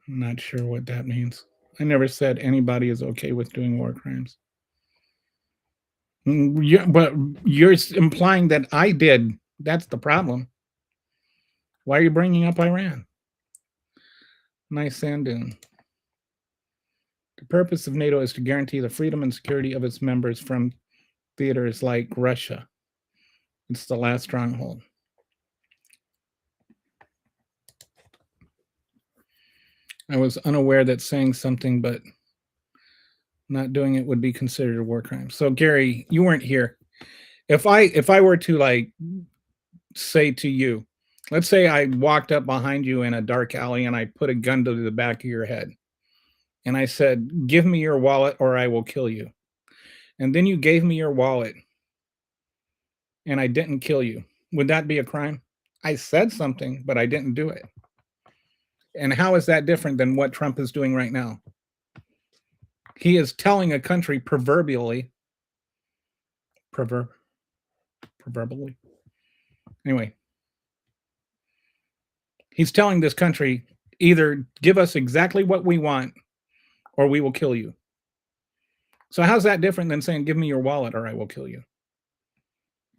[SPEAKER 1] I'm not sure what that means. I never said anybody is okay with doing war crimes. Yeah, but you're implying that I did. That's the problem. Why are you bringing up Iran? Nice sand dune. The purpose of NATO is to guarantee the freedom and security of its members from theaters like Russia. It's the last stronghold. I was unaware that saying something but not doing it would be considered a war crime. So Gary, you weren't here. If I were to like say to you, let's say I walked up behind you in a dark alley and I put a gun to the back of your head and I said, "Give me your wallet or I will kill you." And then you gave me your wallet and I didn't kill you. Would that be a crime? I said something, but I didn't do it. And how is that different than what Trump is doing right now? He is telling a country proverbially, anyway, he's telling this country either give us exactly what we want or we will kill you. So how's that different than saying, give me your wallet or I will kill you?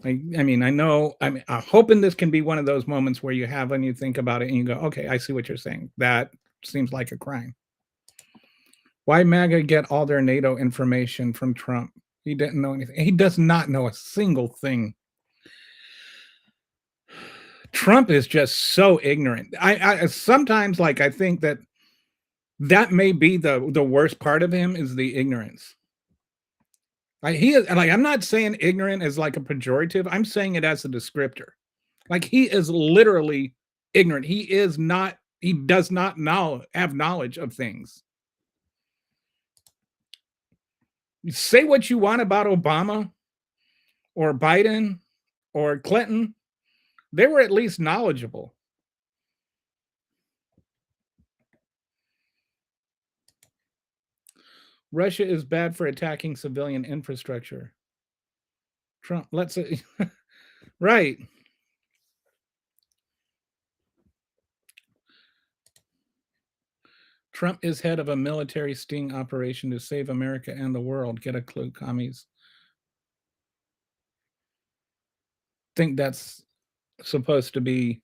[SPEAKER 1] I mean, I'm hoping this can be one of those moments where you have and you think about it and you go, okay, I see what you're saying. That seems like a crime. Why MAGA get all their NATO information from Trump? He didn't know anything. He does not know a single thing. Trump is just so ignorant. I sometimes like I think that may be the worst part of him is the ignorance. Like he is like I'm not saying ignorant as like a pejorative. I'm saying it as a descriptor. Like he is literally ignorant. He does not have knowledge of things. Say what you want about Obama or Biden or Clinton. They were at least knowledgeable. Russia is bad for attacking civilian infrastructure. Trump, let's say, right. Trump is head of a military sting operation to save America and the world. Get a clue, commies. Think that's supposed to be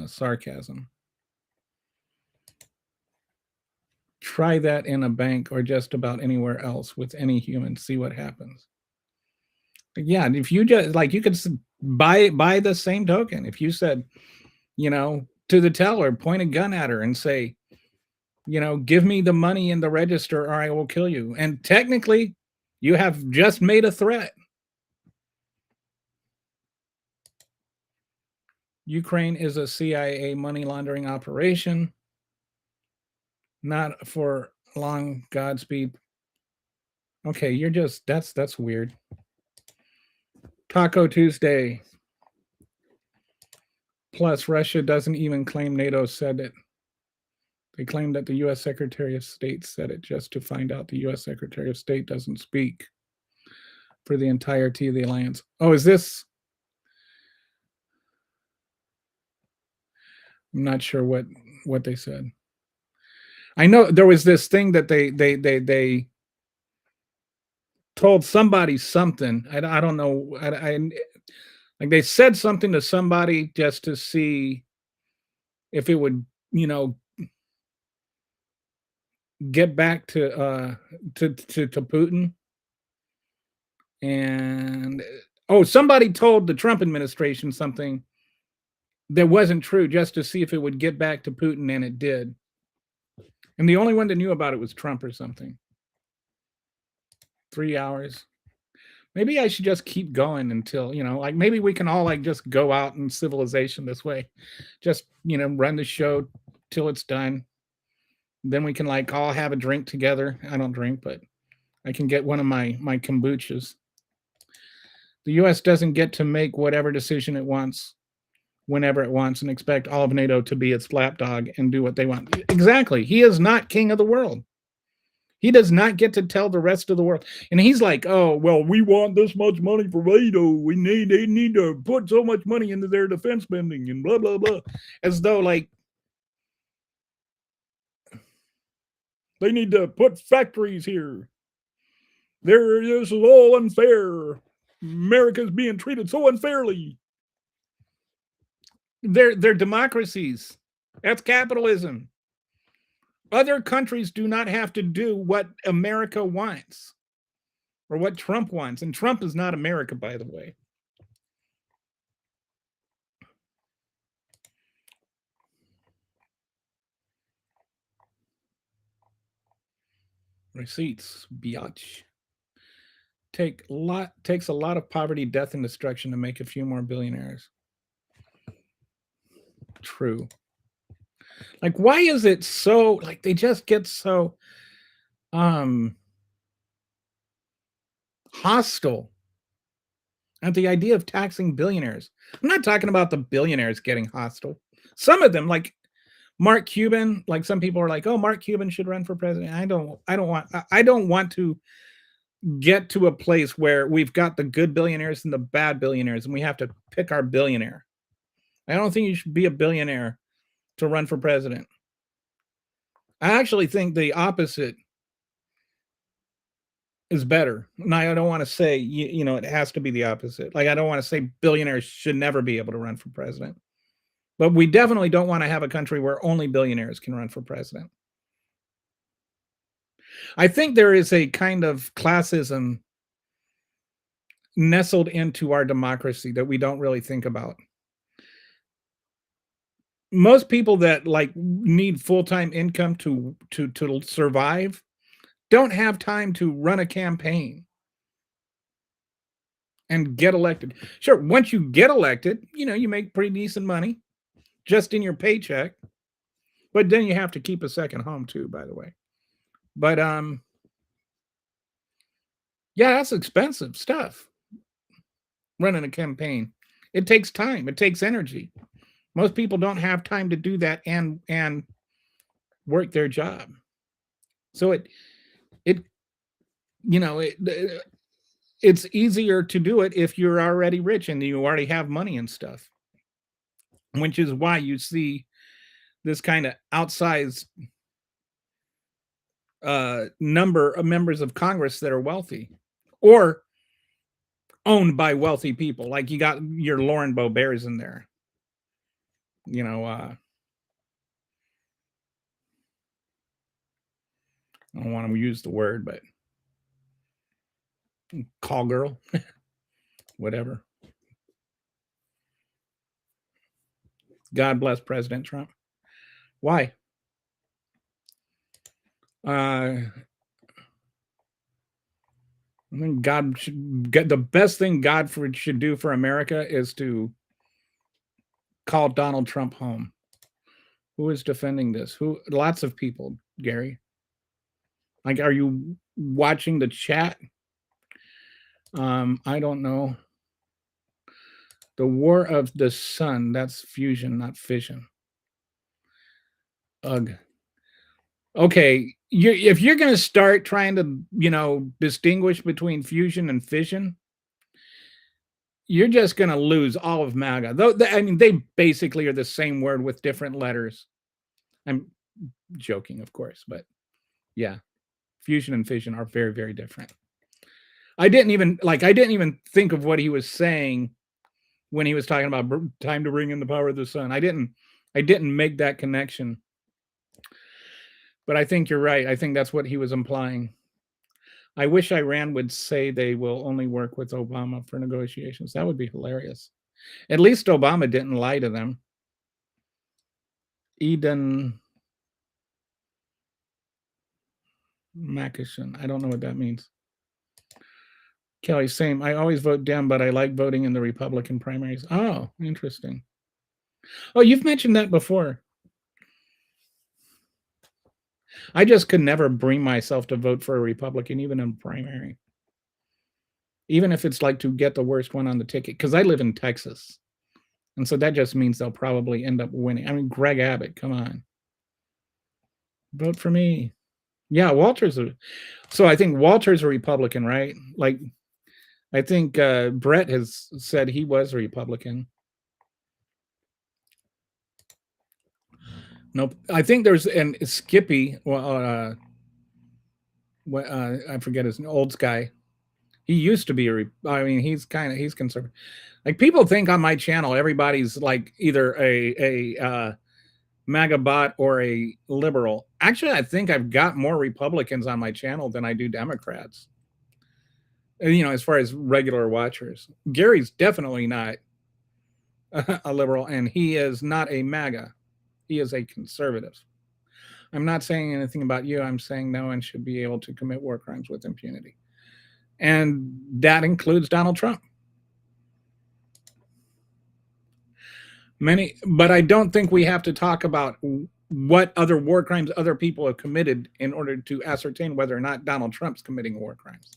[SPEAKER 1] sarcasm. Try that in a bank or just about anywhere else with any human. See what happens. Yeah, if you just like you could buy the same token. If you said, to the teller, point a gun at her and say, give me the money in the register or I will kill you. And technically, you have just made a threat. Ukraine is a CIA money laundering operation. Not for long. Godspeed. Okay, that's weird. Taco Tuesday. Plus, Russia doesn't even claim NATO said it. They claim that the U.S. Secretary of State said it just to find out the U.S. Secretary of State doesn't speak for the entirety of the alliance. Oh, is this? I'm not sure what they said. I know there was this thing that they told somebody something. I don't know. Like they said something to somebody just to see if it would, get back to Putin. And somebody told the Trump administration something that wasn't true just to see if it would get back to Putin, and it did. And the only one that knew about it was Trump or something. 3 hours. Maybe I should just keep going until, like maybe we can all like just go out in civilization this way. Just, run the show till it's done. Then we can like all have a drink together. I don't drink, but I can get one of my kombuchas. The U.S. doesn't get to make whatever decision it wants whenever it wants and expect all of NATO to be its lapdog and do what they want. Exactly. He is not king of the world. He does not get to tell the rest of the world. And he's like, oh, well, we want this much money for NATO. They need to put so much money into their defense spending and blah, blah, blah. As though like they need to put factories here. This is all unfair. America's being treated so unfairly. They're democracies. That's capitalism. Other countries do not have to do what America wants or what Trump wants. And Trump is not America, by the way. Receipts, biatch. Takes a lot of poverty, death, and destruction to make a few more billionaires. True. Like, why is it so like they just get so hostile at the idea of taxing billionaires? I'm not talking about the billionaires getting hostile. Some of them, like Mark Cuban, like some people are like, oh, Mark Cuban should run for president. I don't want to get to a place where we've got the good billionaires and the bad billionaires and we have to pick our billionaire. I don't think you should be a billionaire to run for president. I actually think the opposite is better. Now, I don't want to say, it has to be the opposite. Like, I don't want to say billionaires should never be able to run for president. But we definitely don't want to have a country where only billionaires can run for president. I think there is a kind of classism nestled into our democracy that we don't really think about. Most people that like need full-time income to survive don't have time to run a campaign and get elected. Sure, once you get elected, you make pretty decent money just in your paycheck. But then you have to keep a second home too, by the way. But yeah, that's expensive stuff. Running a campaign. It takes time, it takes energy. Most people don't have time to do that and work their job. So it's easier to do it if you're already rich and you already have money and stuff, which is why you see this kind of outsized number of members of Congress that are wealthy or owned by wealthy people. Like you got your Lauren Boeberts in there. I don't want to use the word, but call girl, whatever. God bless President Trump. Why? I think God should get the best thing God should do for America is to call Donald Trump home. Who is defending this? Lots of people, Gary. Like, are you watching the chat? I don't know. The War of the Sun, that's fusion, not fission. Ugh. Okay, if you're going to start trying to, distinguish between fusion and fission, you're just going to lose all of MAGA. Though, they basically are the same word with different letters. I'm joking, of course, but yeah, fusion and fission are very, very different. I didn't even think of what he was saying when he was talking about time to bring in the power of the sun. I didn't make that connection. But I think you're right. I think that's what he was implying. I wish Iran would say they will only work with Obama for negotiations. That would be hilarious. At least Obama didn't lie to them. Eden Makishin. I don't know what that means. Kelly, same. I always vote Dem, but I like voting in the Republican primaries. Oh, interesting. Oh, you've mentioned that before. I just could never bring myself to vote for a Republican, even in primary, even if it's like to get the worst one on the ticket, because I live in Texas. And so that just means they'll probably end up winning. I mean, Greg Abbott, come on. Vote for me. Yeah, so I think Walter's a Republican, right? Like, I think Brett has said he was a Republican. Nope. I think there's and Skippy. Well, I forget his old guy. He used to be I mean, he's conservative. Like people think on my channel, everybody's like either a MAGA bot or a liberal. Actually, I think I've got more Republicans on my channel than I do Democrats. You know, as far as regular watchers, Gary's definitely not a liberal, and he is not a MAGA. He is a conservative. I'm not saying anything about you. I'm saying no one should be able to commit war crimes with impunity. And that includes Donald Trump. But I don't think we have to talk about what other war crimes other people have committed in order to ascertain whether or not Donald Trump's committing war crimes.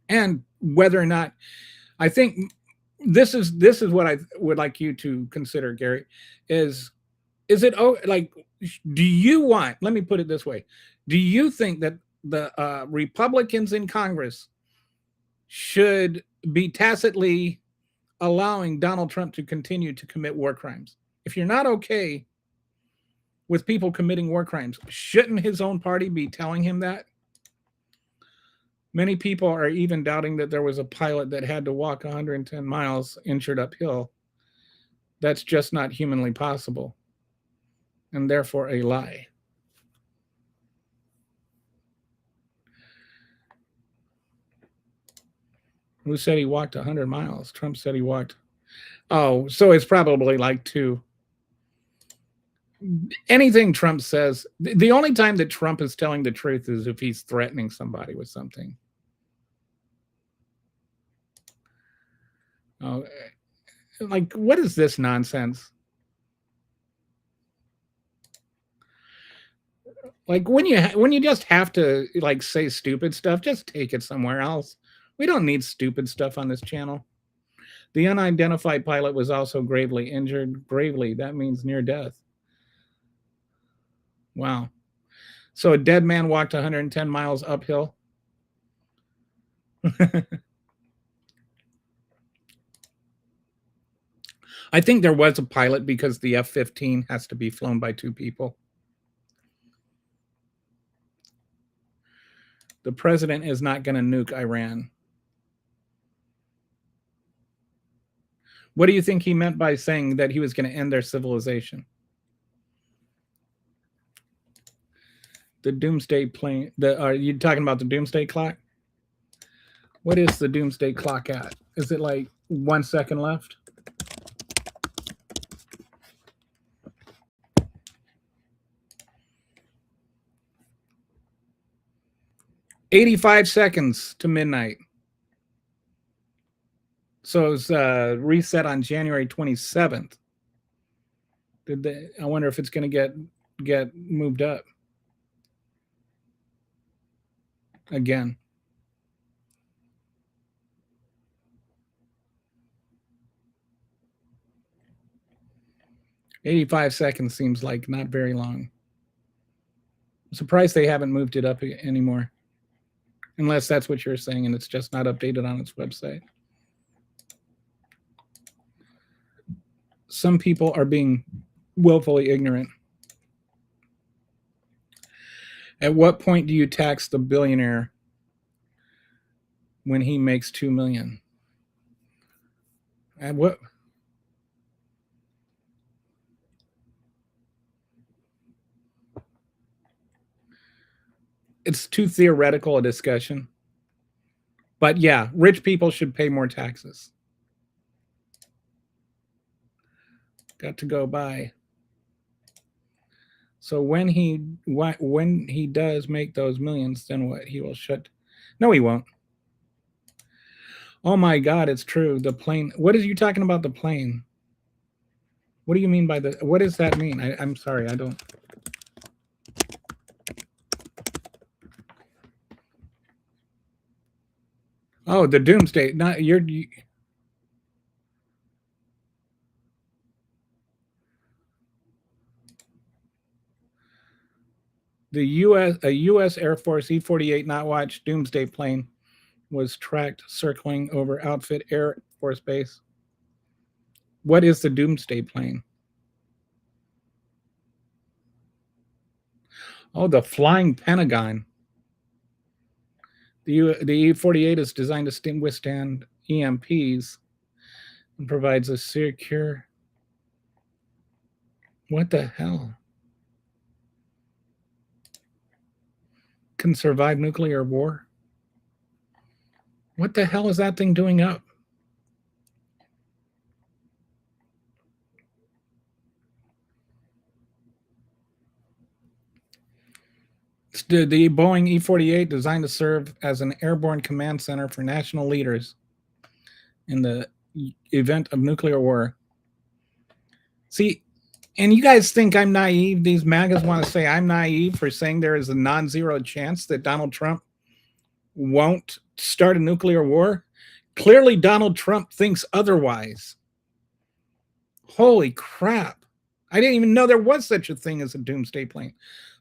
[SPEAKER 1] And whether or not, I think this is what I would like you to consider, Gary, is it like, do you want, let me put it this way, do you think that the Republicans in Congress should be tacitly allowing Donald Trump to continue to commit war crimes? If you're not okay with people committing war crimes, shouldn't his own party be telling him that? Many people are even doubting that there was a pilot that had to walk 110 miles injured uphill. That's just not humanly possible, and therefore a lie. Who said he walked 100 miles? Trump said he walked. Oh, so it's probably like 2. Anything Trump says, the only time that Trump is telling the truth is if he's threatening somebody with something. Oh, like, what is this nonsense? Like when you just have to like say stupid stuff, just take it somewhere else. We don't need stupid stuff on this channel. The unidentified pilot was also gravely injured. Gravely, that means near death. Wow. So a dead man walked 110 miles uphill. I think there was a pilot because the F-15 has to be flown by 2 people. The president is not going to nuke Iran. What do you think he meant by saying that he was going to end their civilization? The doomsday plane. Are you talking about the doomsday clock? What is the doomsday clock at? Is it like 1 second left? $85 seconds to midnight. So it was reset on January 27th. I wonder if it's going to get moved up again. $85 seconds seems like not very long. I'm surprised they haven't moved it up anymore. Unless that's what you're saying and it's just not updated on its website. Some people are being willfully ignorant. At what point do you tax the billionaire when he makes $2 million? At what? It's too theoretical a discussion. But yeah, rich people should pay more taxes. Got to go by. So when he does make those millions, then what? He will shut. No, he won't. Oh my God, it's true. The plane. What is you talking about? The plane. What do you mean by the? What does that mean? I'm sorry, I don't. Oh, the doomsday. Not you're. The U.S. Air Force E-48 not watched doomsday plane was tracked circling over Outfit Air Force Base. What is the doomsday plane? Oh, the flying Pentagon. The E-48 is designed to withstand EMPs and provides a secure. What the hell? Can survive nuclear war? What the hell is that thing doing up? The Boeing E-48 designed to serve as an airborne command center for national leaders in the event of nuclear war. See, and you guys think I'm naive? These MAGAs want to say I'm naive for saying there is a non-zero chance that Donald Trump won't start a nuclear war? Clearly, Donald Trump thinks otherwise. Holy crap. I didn't even know there was such a thing as a doomsday plane.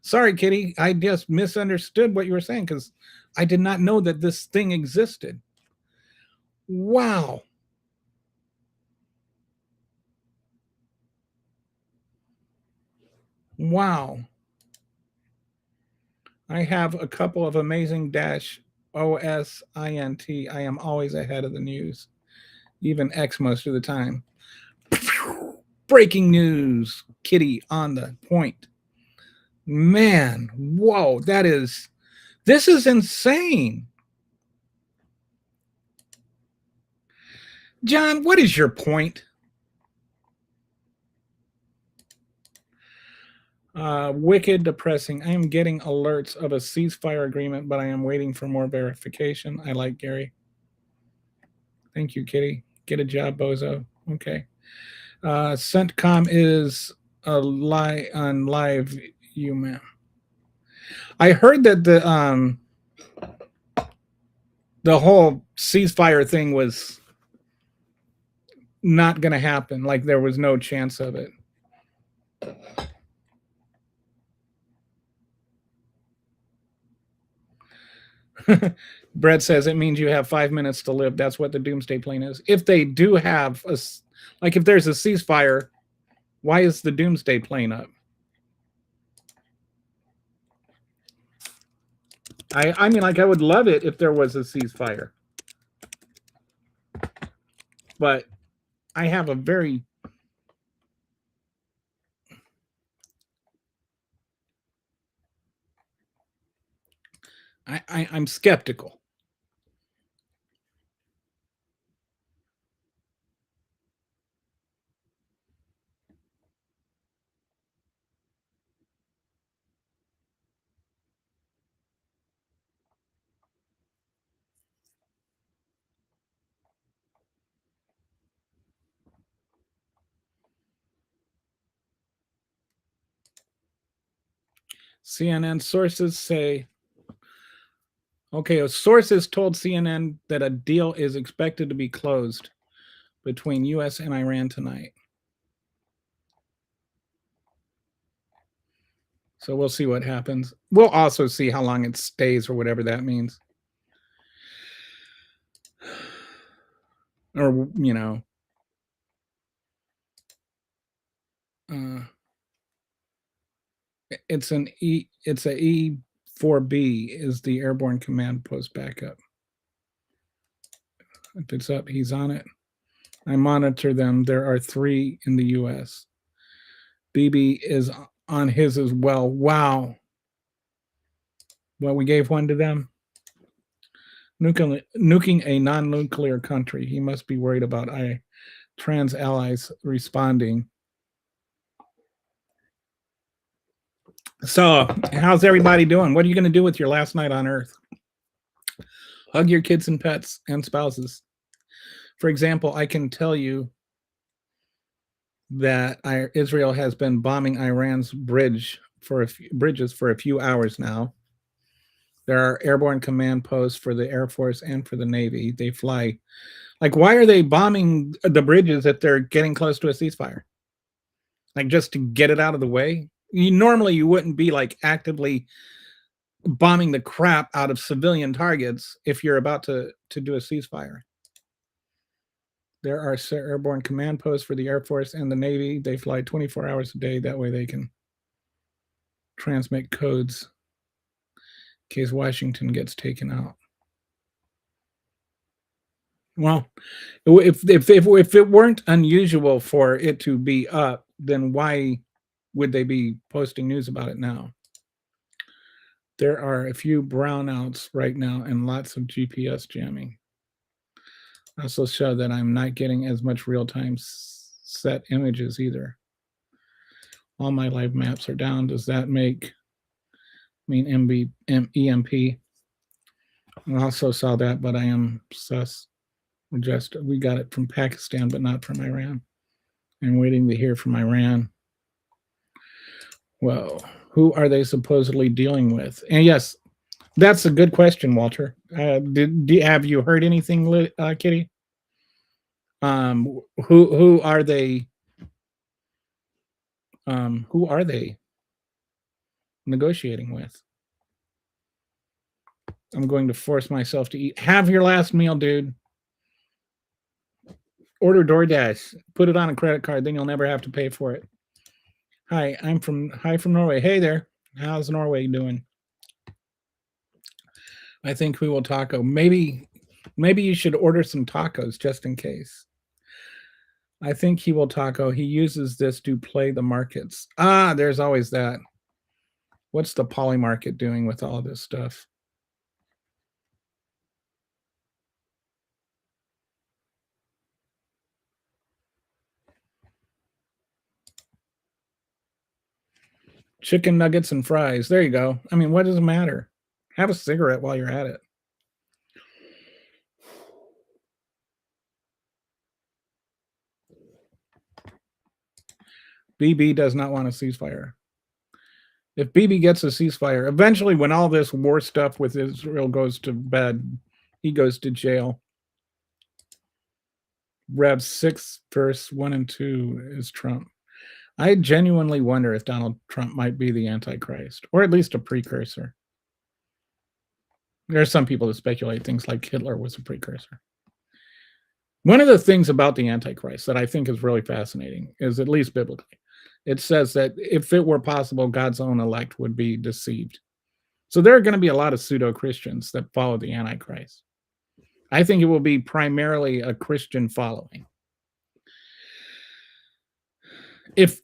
[SPEAKER 1] Sorry, Kitty. I just misunderstood what you were saying because I did not know that this thing existed. Wow. Wow. I have a couple of amazing OSINT. I am always ahead of the news, even X most of the time. Breaking news. Kitty on the point. Man, whoa, this is insane. John, what is your point? Wicked depressing. I am getting alerts of a ceasefire agreement, but I am waiting for more verification. I like Gary. Thank you, Kitty. Get a job, bozo. Okay. CENTCOM is a lie on live, you man. I heard that the whole ceasefire thing was not going to happen. Like there was no chance of it. Brett says it means you have 5 minutes to live. That's what the doomsday plane is. If they do have if there's a ceasefire, why is the doomsday plane up? I mean, like I would love it if there was a ceasefire, but I have a very I'm skeptical. CNN sources say, okay, sources told CNN that a deal is expected to be closed between U.S. and Iran tonight. So we'll see what happens. We'll also see how long it stays or whatever that means. Or, you know, it's a E4B is the airborne command post backup. If it's up, he's on it. I monitor them. There are 3 in the U.S. BB is on his as well. Wow. Well, we gave one to them. Nuking a non-nuclear country. He must be worried about trans allies responding. So, how's everybody doing? What are you going to do with your last night on Earth? Hug your kids and pets and spouses. For example, I can tell you that Israel has been bombing Iran's bridges for a few hours now. There are airborne command posts for the Air Force and for the Navy. They fly. Like, why are they bombing the bridges if they're getting close to a ceasefire? Like, just to get it out of the way? Normally, you wouldn't be like actively bombing the crap out of civilian targets if you're about to do a ceasefire. There are airborne command posts for the Air Force and the Navy. They fly 24 hours a day. That way they can transmit codes in case Washington gets taken out. Well, if it weren't unusual for it to be up, then why would they be posting news about it now? There are a few brownouts right now and lots of GPS jamming. I also show that I'm not getting as much real-time set images either. All my live maps are down. Does that mean EMP? I also saw that, but I am sus. We got it from Pakistan, but not from Iran. I'm waiting to hear from Iran. Well, who are they supposedly dealing with? And yes, that's a good question, Walter. Have you heard anything, Kitty? Who are they? Who are they negotiating with? I'm going to force myself to eat. Have your last meal, dude. Order DoorDash. Put it on a credit card, then you'll never have to pay for it. Hi from Norway. Hey there. How's Norway doing? I think we will taco. Maybe you should order some tacos just in case. I think he will taco. He uses this to play the markets. There's always that. What's the poly market doing with all this stuff? Chicken nuggets and fries. There you go. I mean, what does it matter? Have a cigarette while you're at it. BB does not want a ceasefire. If BB gets a ceasefire, eventually when all this war stuff with Israel goes to bed, he goes to jail. Rev 6, verse 1 and 2 is Trump. I genuinely wonder if Donald Trump might be the Antichrist, or at least a precursor. There are some people that speculate things like Hitler was a precursor. One of the things about the Antichrist that I think is really fascinating is, at least biblically, it says that if it were possible, God's own elect would be deceived. So there are going to be a lot of pseudo-Christians that follow the Antichrist. I think it will be primarily a Christian following. If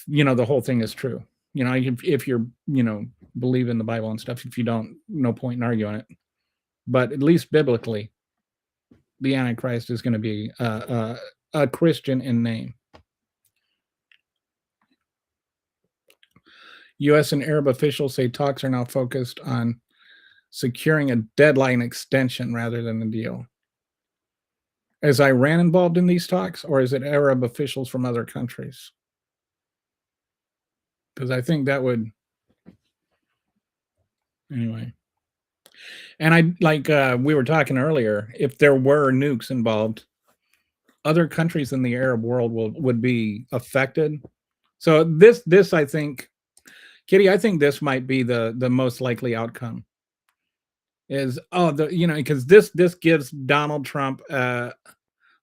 [SPEAKER 1] the whole thing is true, if you're, believe in the Bible and stuff, if you don't, no point in arguing it. But at least biblically, the Antichrist is going to be a Christian in name. U.S. and Arab officials say talks are now focused on securing a deadline extension rather than a deal. Is Iran involved in these talks, or is it Arab officials from other countries? Because I think that would... Anyway. And we were talking earlier, if there were nukes involved, other countries in the Arab world would be affected. So this I think, Kitty, I think this might be the most likely outcome. Is because this gives Donald Trump a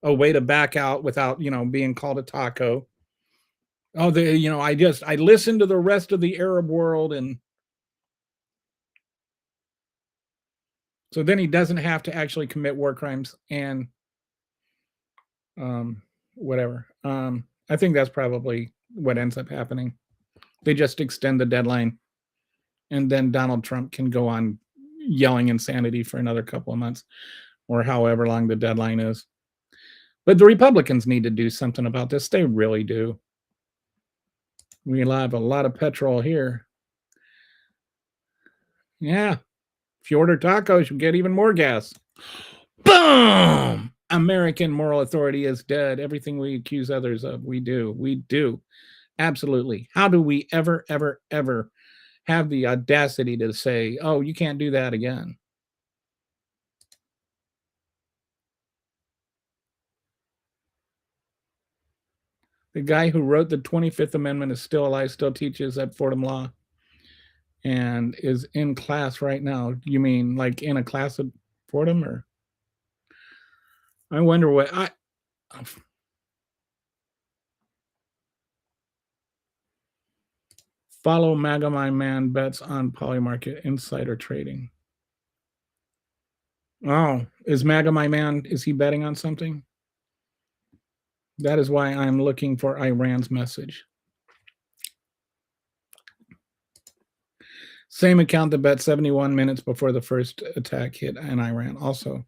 [SPEAKER 1] way to back out without being called a taco. I listened to the rest of the Arab world, and so then he doesn't have to actually commit war crimes and whatever. I think that's probably what ends up happening. They just extend the deadline, and then Donald Trump can go on yelling insanity for another couple of months, or however long the deadline is. But the Republicans need to do something about this. They really do. We have a lot of petrol here. Yeah. If you order tacos, you get even more gas. Boom! American moral authority is dead. Everything we accuse others of, we do. We do. Absolutely. How do we ever have the audacity to say, "Oh, you can't do that again." The guy who wrote the 25th Amendment is still alive, still teaches at Fordham Law, and is in class right now. You mean like in a class at Fordham, or I wonder what I follow MAGA My Man bets on Polymarket insider trading. Oh, is MAGA My Man, is he betting on something? That is why I'm looking for Iran's message. Same account that bet 71 minutes before the first attack hit in Iran. Also,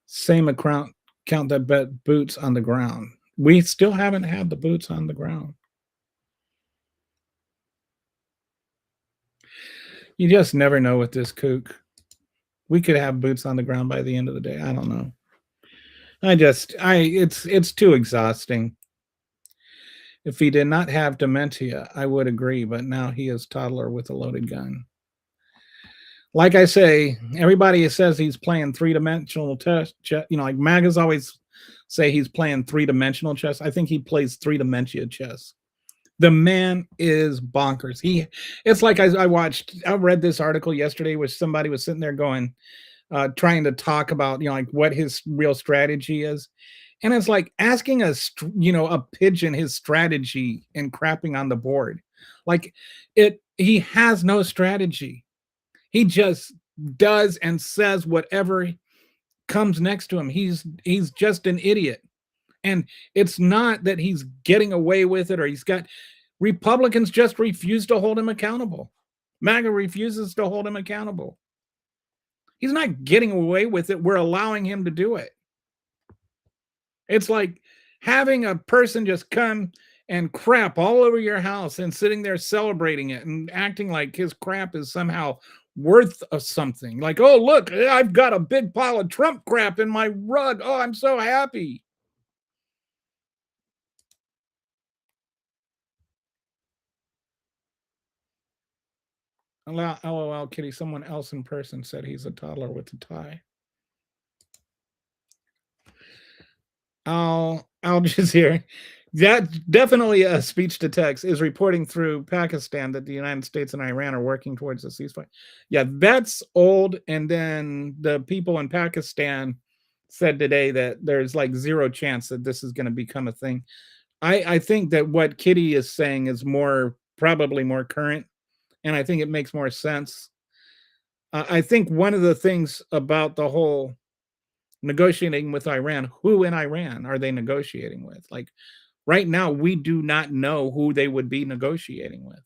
[SPEAKER 1] same account that bet boots on the ground. We still haven't had the boots on the ground. You just never know with this kook. We could have boots on the ground by the end of the day. I don't know. It's too exhausting. If he did not have dementia, I would agree, but now he is toddler with a loaded gun. Like I say, everybody says he's playing three-dimensional chess. Like MAGAs always say he's playing three-dimensional chess. I think he plays three-dimensional chess. The man is bonkers. It's like I read this article yesterday where somebody was sitting there going, trying to talk about, like what his real strategy is. And it's like asking a pigeon his strategy and crapping on the board. Like he has no strategy. He just does and says whatever comes next to him. He's just an idiot. And it's not that he's getting away with it, or Republicans just refuse to hold him accountable. MAGA refuses to hold him accountable. He's not getting away with it. We're allowing him to do it. It's like having a person just come and crap all over your house and sitting there celebrating it and acting like his crap is somehow worth of something. Like, oh, look, I've got a big pile of Trump crap in my rug. Oh, I'm so happy. LOL, Kitty. Someone else in person said he's a toddler with a tie. Al Jazeera. That definitely a speech to text is reporting through Pakistan that the United States and Iran are working towards a ceasefire. Yeah, that's old. And then the people in Pakistan said today that there's like zero chance that this is going to become a thing. I think that what Kitty is saying is probably more current, and I think it makes more sense. I think one of the things about the whole negotiating with Iran, who in Iran are they negotiating with? Like right now, we do not know who they would be negotiating with.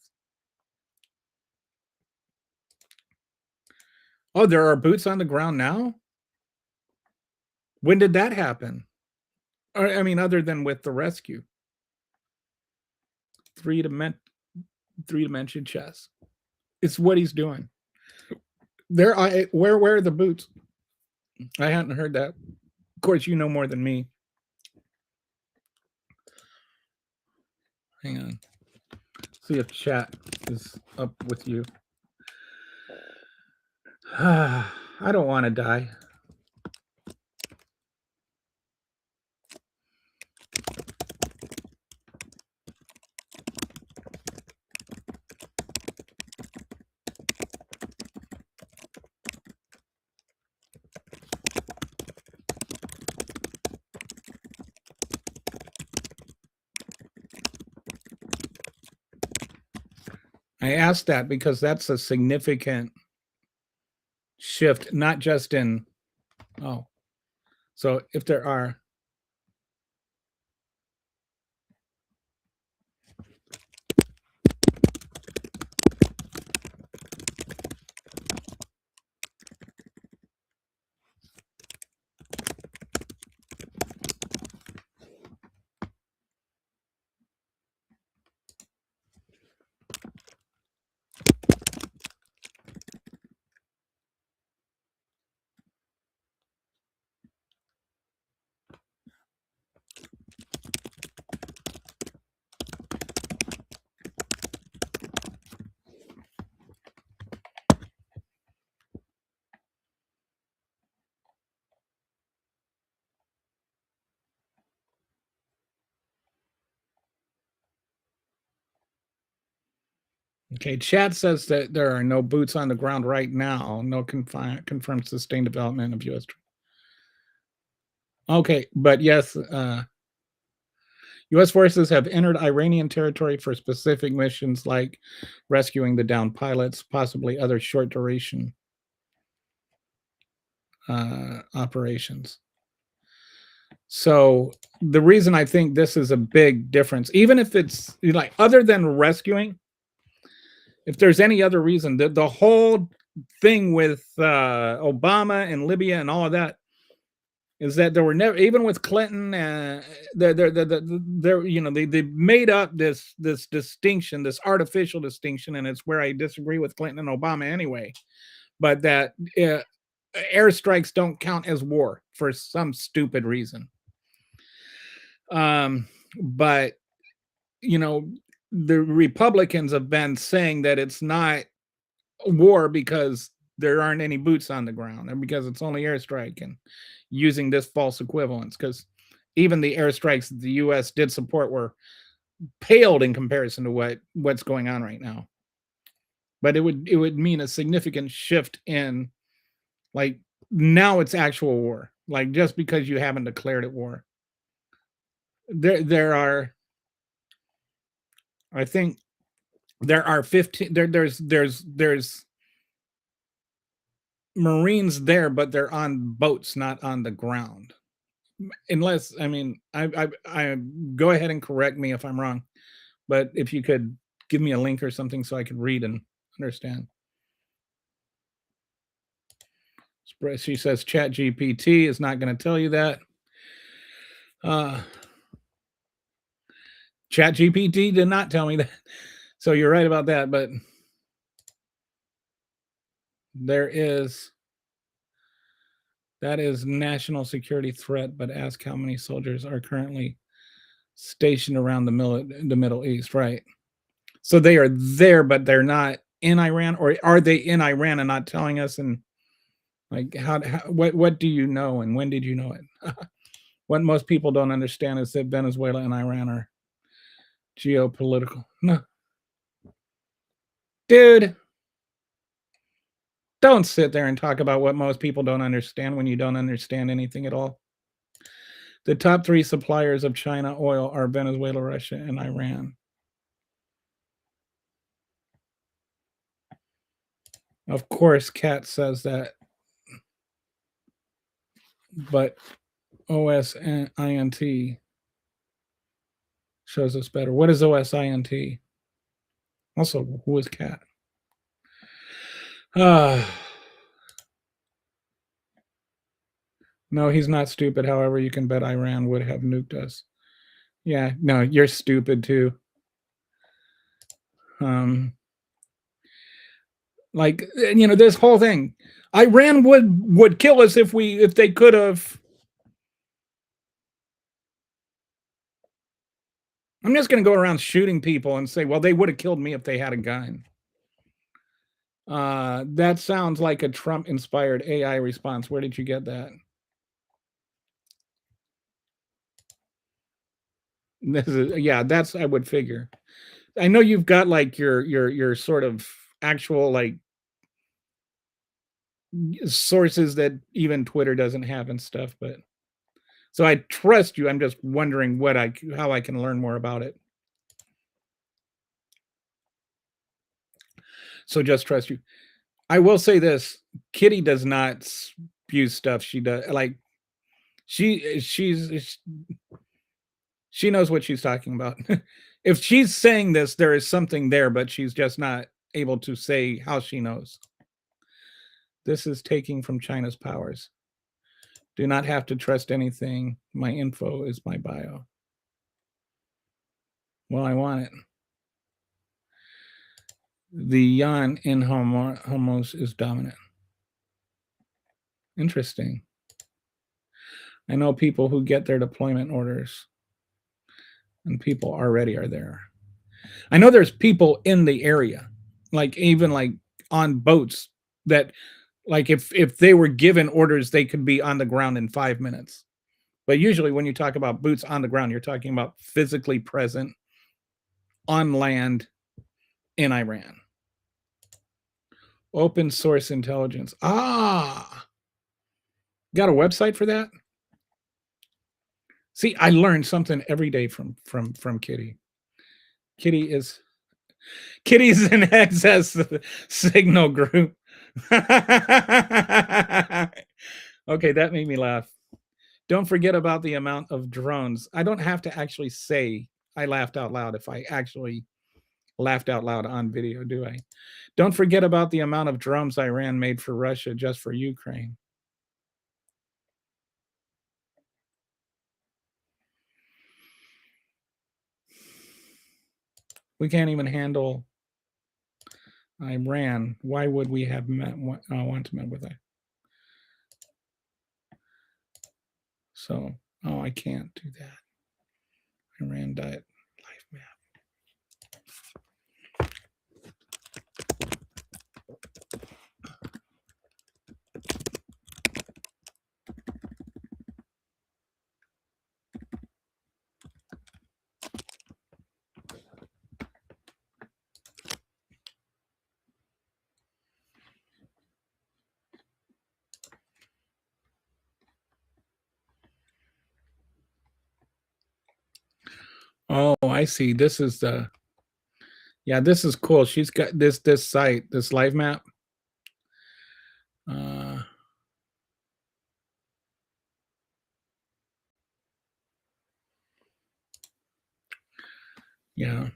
[SPEAKER 1] Oh, there are boots on the ground now? When did that happen? I mean, other than with the rescue. Three-dimension chess. It's what he's doing. Where are the boots? I hadn't heard that. Of course, you know more than me. Hang on. See if chat is up with you. I don't want to die. I asked that because that's a significant shift, not just in, so if there are, Okay, chat says that there are no boots on the ground right now. No confirmed sustained development of U.S. Okay, but yes, U.S. forces have entered Iranian territory for specific missions like rescuing the downed pilots, possibly other short duration operations. So the reason I think this is a big difference, even if it's like other than rescuing, if there's any other reason, the whole thing with Obama and Libya and all of that is that there were never, even with Clinton, they made up this distinction, this artificial distinction, and it's where I disagree with Clinton and Obama anyway. But that airstrikes don't count as war for some stupid reason. But the Republicans have been saying that it's not war because there aren't any boots on the ground and because it's only airstrike, and using this false equivalence, because even the airstrikes that the U.S. did support were paled in comparison to what's going on right now. But it would mean a significant shift in, like, now it's actual war, like, just because you haven't declared it war. There are, I think there are 15 there's Marines there, but they're on boats, not on the ground. Unless, I mean, I go ahead and correct me if I'm wrong, but if you could give me a link or something so I could read and understand. She says Chat GPT is not going to tell you that. Chat GPT did not tell me that. So you're right about that, but that is national security threat, but ask how many soldiers are currently stationed around the Middle East, right? So they are there, but they're not in Iran, or are they in Iran and not telling us? And like, what do you know, and when did you know it? What most people don't understand is that Venezuela and Iran are geopolitical. No, dude, don't sit there and talk about what most people don't understand when you don't understand anything at all. The top 3 suppliers of China oil are Venezuela, Russia, and Iran. Of course, Kat says that, but OSINT shows us better. What is OSINT? Also, who is Kat? No, he's not stupid. However, you can bet Iran would have nuked us. Yeah, no, you're stupid too. Like, this whole thing, Iran would kill us if they could have. I'm just going to go around shooting people and say, well, they would have killed me if they had a gun. That sounds like a Trump-inspired AI response. Where did you get that? That's, I would figure. I know you've got like your sort of actual like sources that even Twitter doesn't have and stuff, but so I trust you. I'm just wondering how I can learn more about it. So just trust you. I will say this: Kitty does not spew stuff. She does, like, she knows what she's talking about. If she's saying this, there is something there, but she's just not able to say how she knows. This is taking from China's powers. Do not have to trust anything. My info is my bio. Well, I want it. The yuan in Hormuz is dominant. Interesting. I know people who get their deployment orders, and people already are there. I know there's people in the area, like even like on boats that, like, if they were given orders, they could be on the ground in 5 minutes. But usually when you talk about boots on the ground, you're talking about physically present on land in Iran. Open source intelligence. Ah, got a website for that? See, I learned something every day from Kitty. Kitty's an access signal group. Okay, that made me laugh. Don't forget about the amount of drones. I don't have to actually say I laughed out loud if I actually laughed out loud on video, do I? Don't forget about the amount of drones Iran made for Russia just for Ukraine. We can't even handle Iran. Why would we have want to met with it? So, oh, I can't do that. Iran diet life map. Oh, I see. This is the, yeah, this is cool. She's got this site, this live map. Yeah.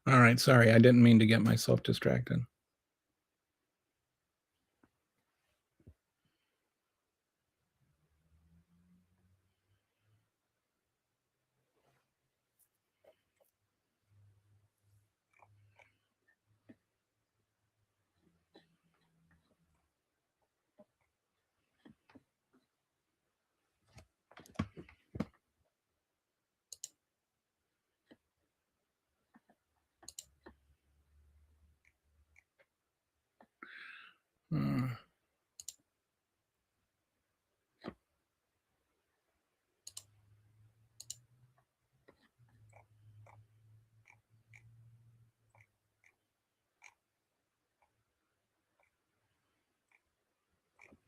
[SPEAKER 1] All right, sorry, I didn't mean to get myself distracted. Uh,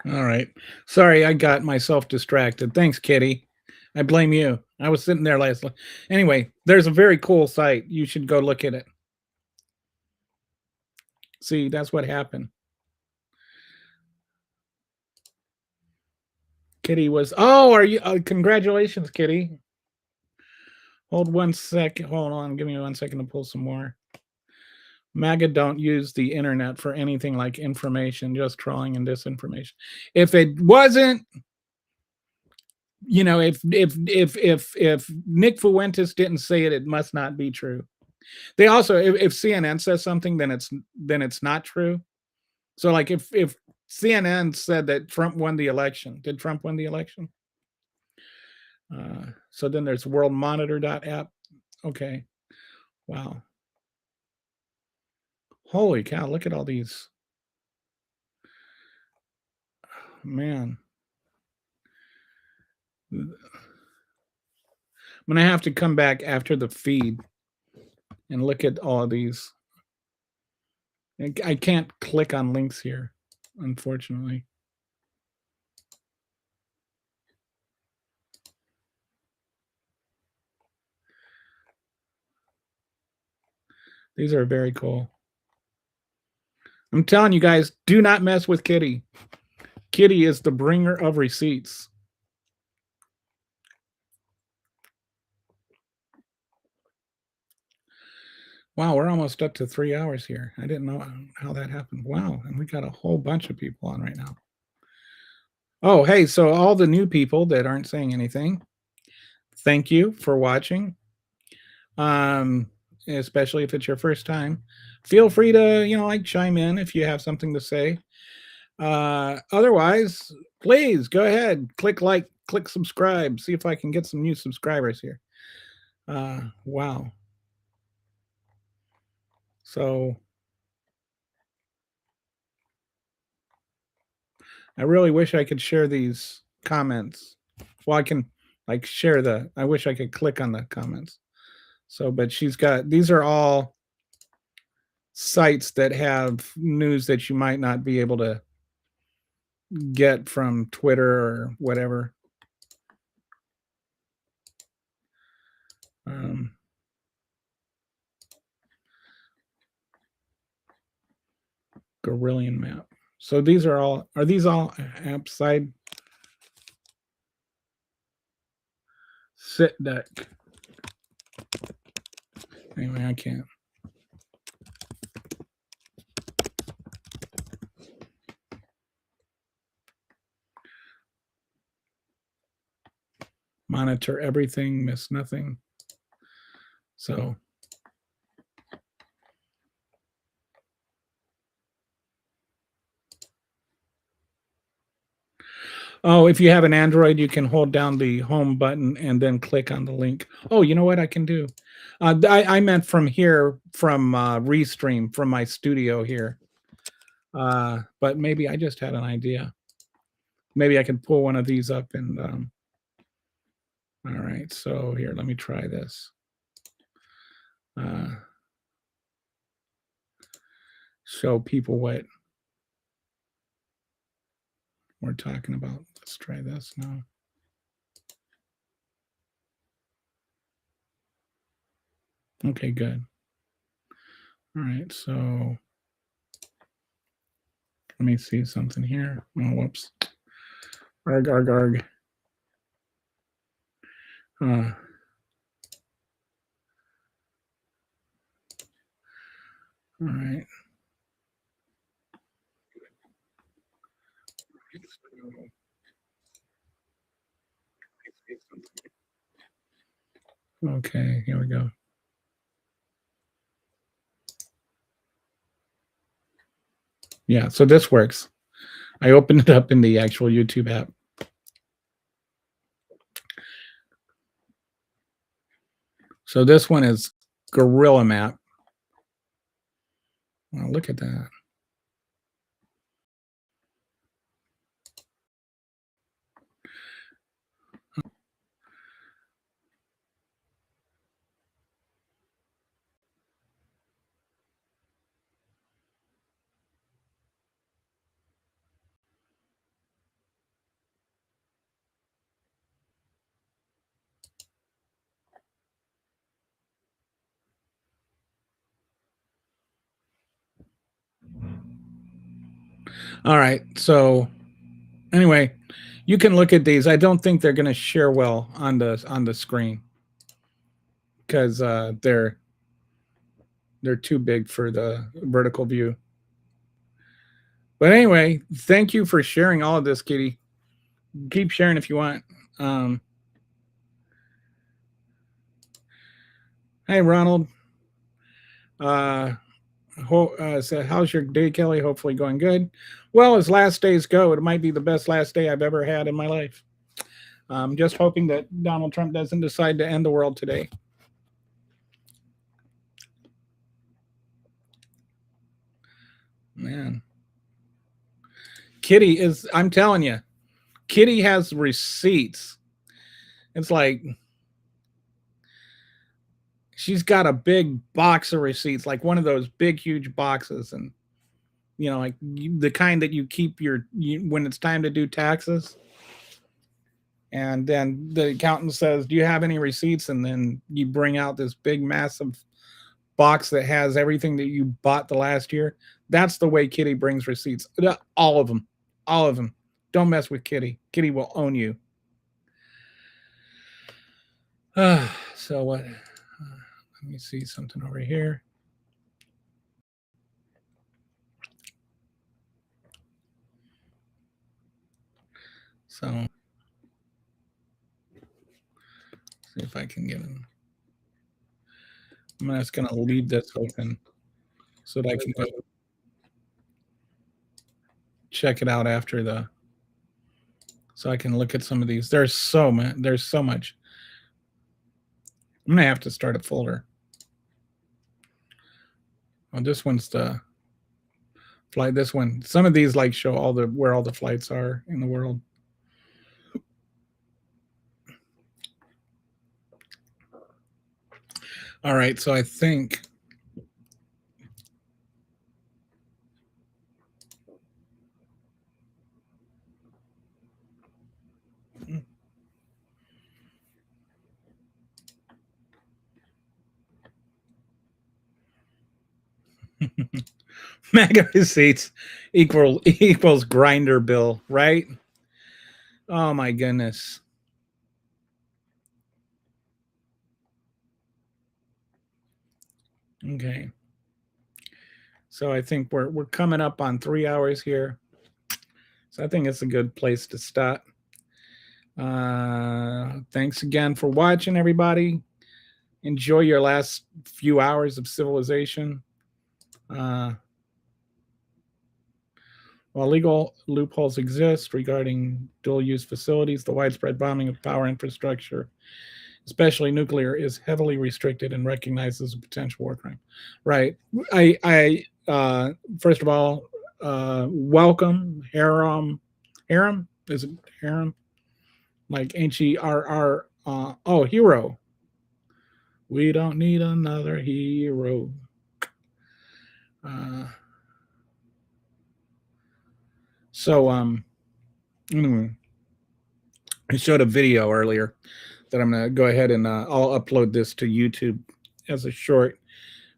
[SPEAKER 1] all right. Sorry, I got myself distracted. Thanks, Kitty. I blame you. I was sitting there last. Anyway, there's a very cool site. You should go look at it. See, that's what happened. Kitty was. Oh, are you? Congratulations, Kitty. Hold 1 second. Hold on. Give me 1 second to pull some more. MAGA don't use the internet for anything like information, just trolling and disinformation. If it wasn't, you know, if Nick Fuentes didn't say it, it must not be true. They also, if CNN says something, then it's not true. So, like, if CNN said that Trump won the election, did Trump win the election? So then there's worldmonitor.app. Okay. Wow. Holy cow, look at all these. Man. I'm going to have to come back after the feed and look at all of these. I can't click on links here, unfortunately. These are very cool. I'm telling you guys, do not mess with Kitty. Kitty is the bringer of receipts. Wow, we're almost up to 3 hours here. I didn't know how that happened. Wow, and we got a whole bunch of people on right now. Oh, hey, so all the new people that aren't saying anything, thank you for watching. especially if it's your first time. Feel free to, like chime in if you have something to say. Otherwise, please go ahead, click like, click subscribe, see if I can get some new subscribers here. Wow. So I really wish I could share these comments. Well, I can share I wish I could click on the comments. So, but these are all sites that have news that you might not be able to get from Twitter or whatever. Um, Gorillion map. So are these all outside sit deck? Anyway, I can't. Monitor everything, miss nothing. So oh, if you have an Android, you can hold down the home button and then click on the link. Oh, you know what I can do? I meant from here, from Restream, from my studio here. But maybe I just had an idea. Maybe I can pull one of these up and. All right, so here, let me try this. Show people what we're talking about. Let's try this now. Okay, good. All right, so let me see something here. Oh, whoops. Arg, arg, arg. All right. Okay, here we go. Yeah, so this works. I opened it up in the actual YouTube app. So this one is Gorilla Map. Oh, look at that. All right. So anyway, you can look at these. I don't think they're going to share well on the screen because they're too big for the vertical view. But anyway, thank you for sharing all of this, Kitty. Keep sharing if you want. Hey, Ronald. So how's your day, Kelly? Hopefully going good. Well, as last days go, it might be the best last day I've ever had in my life. I'm just hoping that Donald Trump doesn't decide to end the world today. Man. Kitty is, I'm telling you, Kitty has receipts. It's like she's got a big box of receipts, like one of those big, huge boxes. And, like the kind that you keep when it's time to do taxes. And then the accountant says, do you have any receipts? And then you bring out this big, massive box that has everything that you bought the last year. That's the way Kitty brings receipts. All of them. All of them. Don't mess with Kitty. Kitty will own you. So what? Let me see something over here. So see if I can get him. I'm just going to leave this open so that I can go check it out after so I can look at some of these. There's so much. I'm going to have to start a folder. Well, this one's the flight. This one, some of these like show where all the flights are in the world. All right, so I think MAGA receipts equals grinder bill, right? Oh my goodness. Okay. So I think we're coming up on 3 hours here. So I think it's a good place to stop. Thanks again for watching, everybody. Enjoy your last few hours of civilization. While legal loopholes exist regarding dual-use facilities, the widespread bombing of power infrastructure, especially nuclear, is heavily restricted and recognized as a potential war crime. Right. I first of all, welcome Harem. Is it Harem? Like HERR. Hero. We don't need another hero. Anyway, I showed a video earlier that I'm gonna go ahead and I'll upload this to YouTube as a short.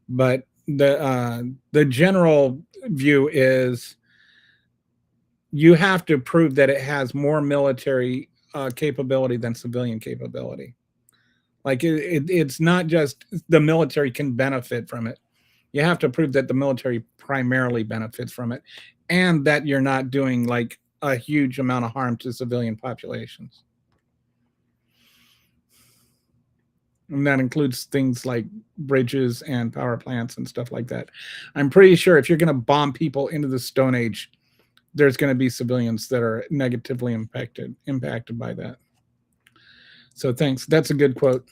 [SPEAKER 1] But the general view is you have to prove that it has more military capability than civilian capability. Like it's not just the military can benefit from it. You have to prove that the military primarily benefits from it, and that you're not doing like a huge amount of harm to civilian populations. And that includes things like bridges and power plants and stuff like that. I'm pretty sure if you're going to bomb people into the Stone Age, there's going to be civilians that are negatively impacted by that. So thanks. That's a good quote.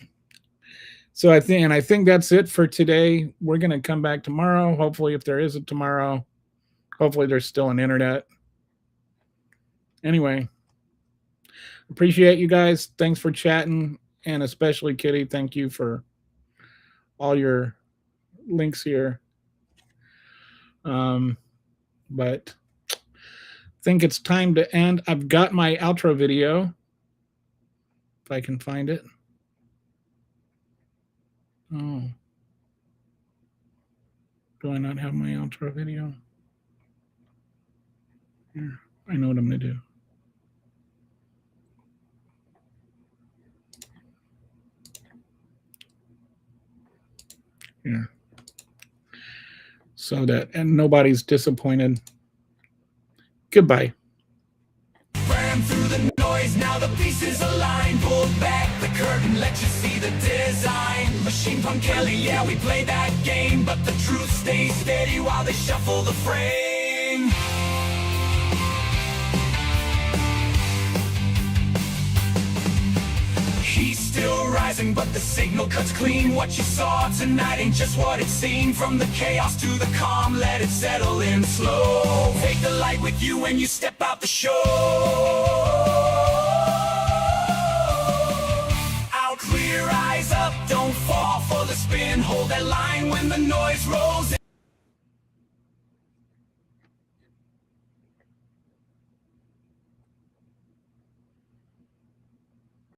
[SPEAKER 1] So I think that's it for today. We're going to come back tomorrow. Hopefully, if there is a tomorrow, hopefully there's still an internet. Anyway, appreciate you guys. Thanks for chatting. And especially Kitty, thank you for all your links here. But I think it's time to end. I've got my outro video, if I can find it. Oh, do I not have my outro video? Here, I know what I'm going to do. Here. So that, and nobody's disappointed. Goodbye.
[SPEAKER 3] Ram through the noise, now the pieces align. Pull back the curtain, let you see the design. Machine Punk Kelly, yeah, we play that game, but the truth stays steady while they shuffle the frame. He's still rising, but the signal cuts clean. What you saw tonight ain't just what it seemed. From the chaos to the calm, let it settle in slow. Take the light with you when you step out the show. Out clear, eyes up, don't fall for the spin. Hold that line when the noise rolls in.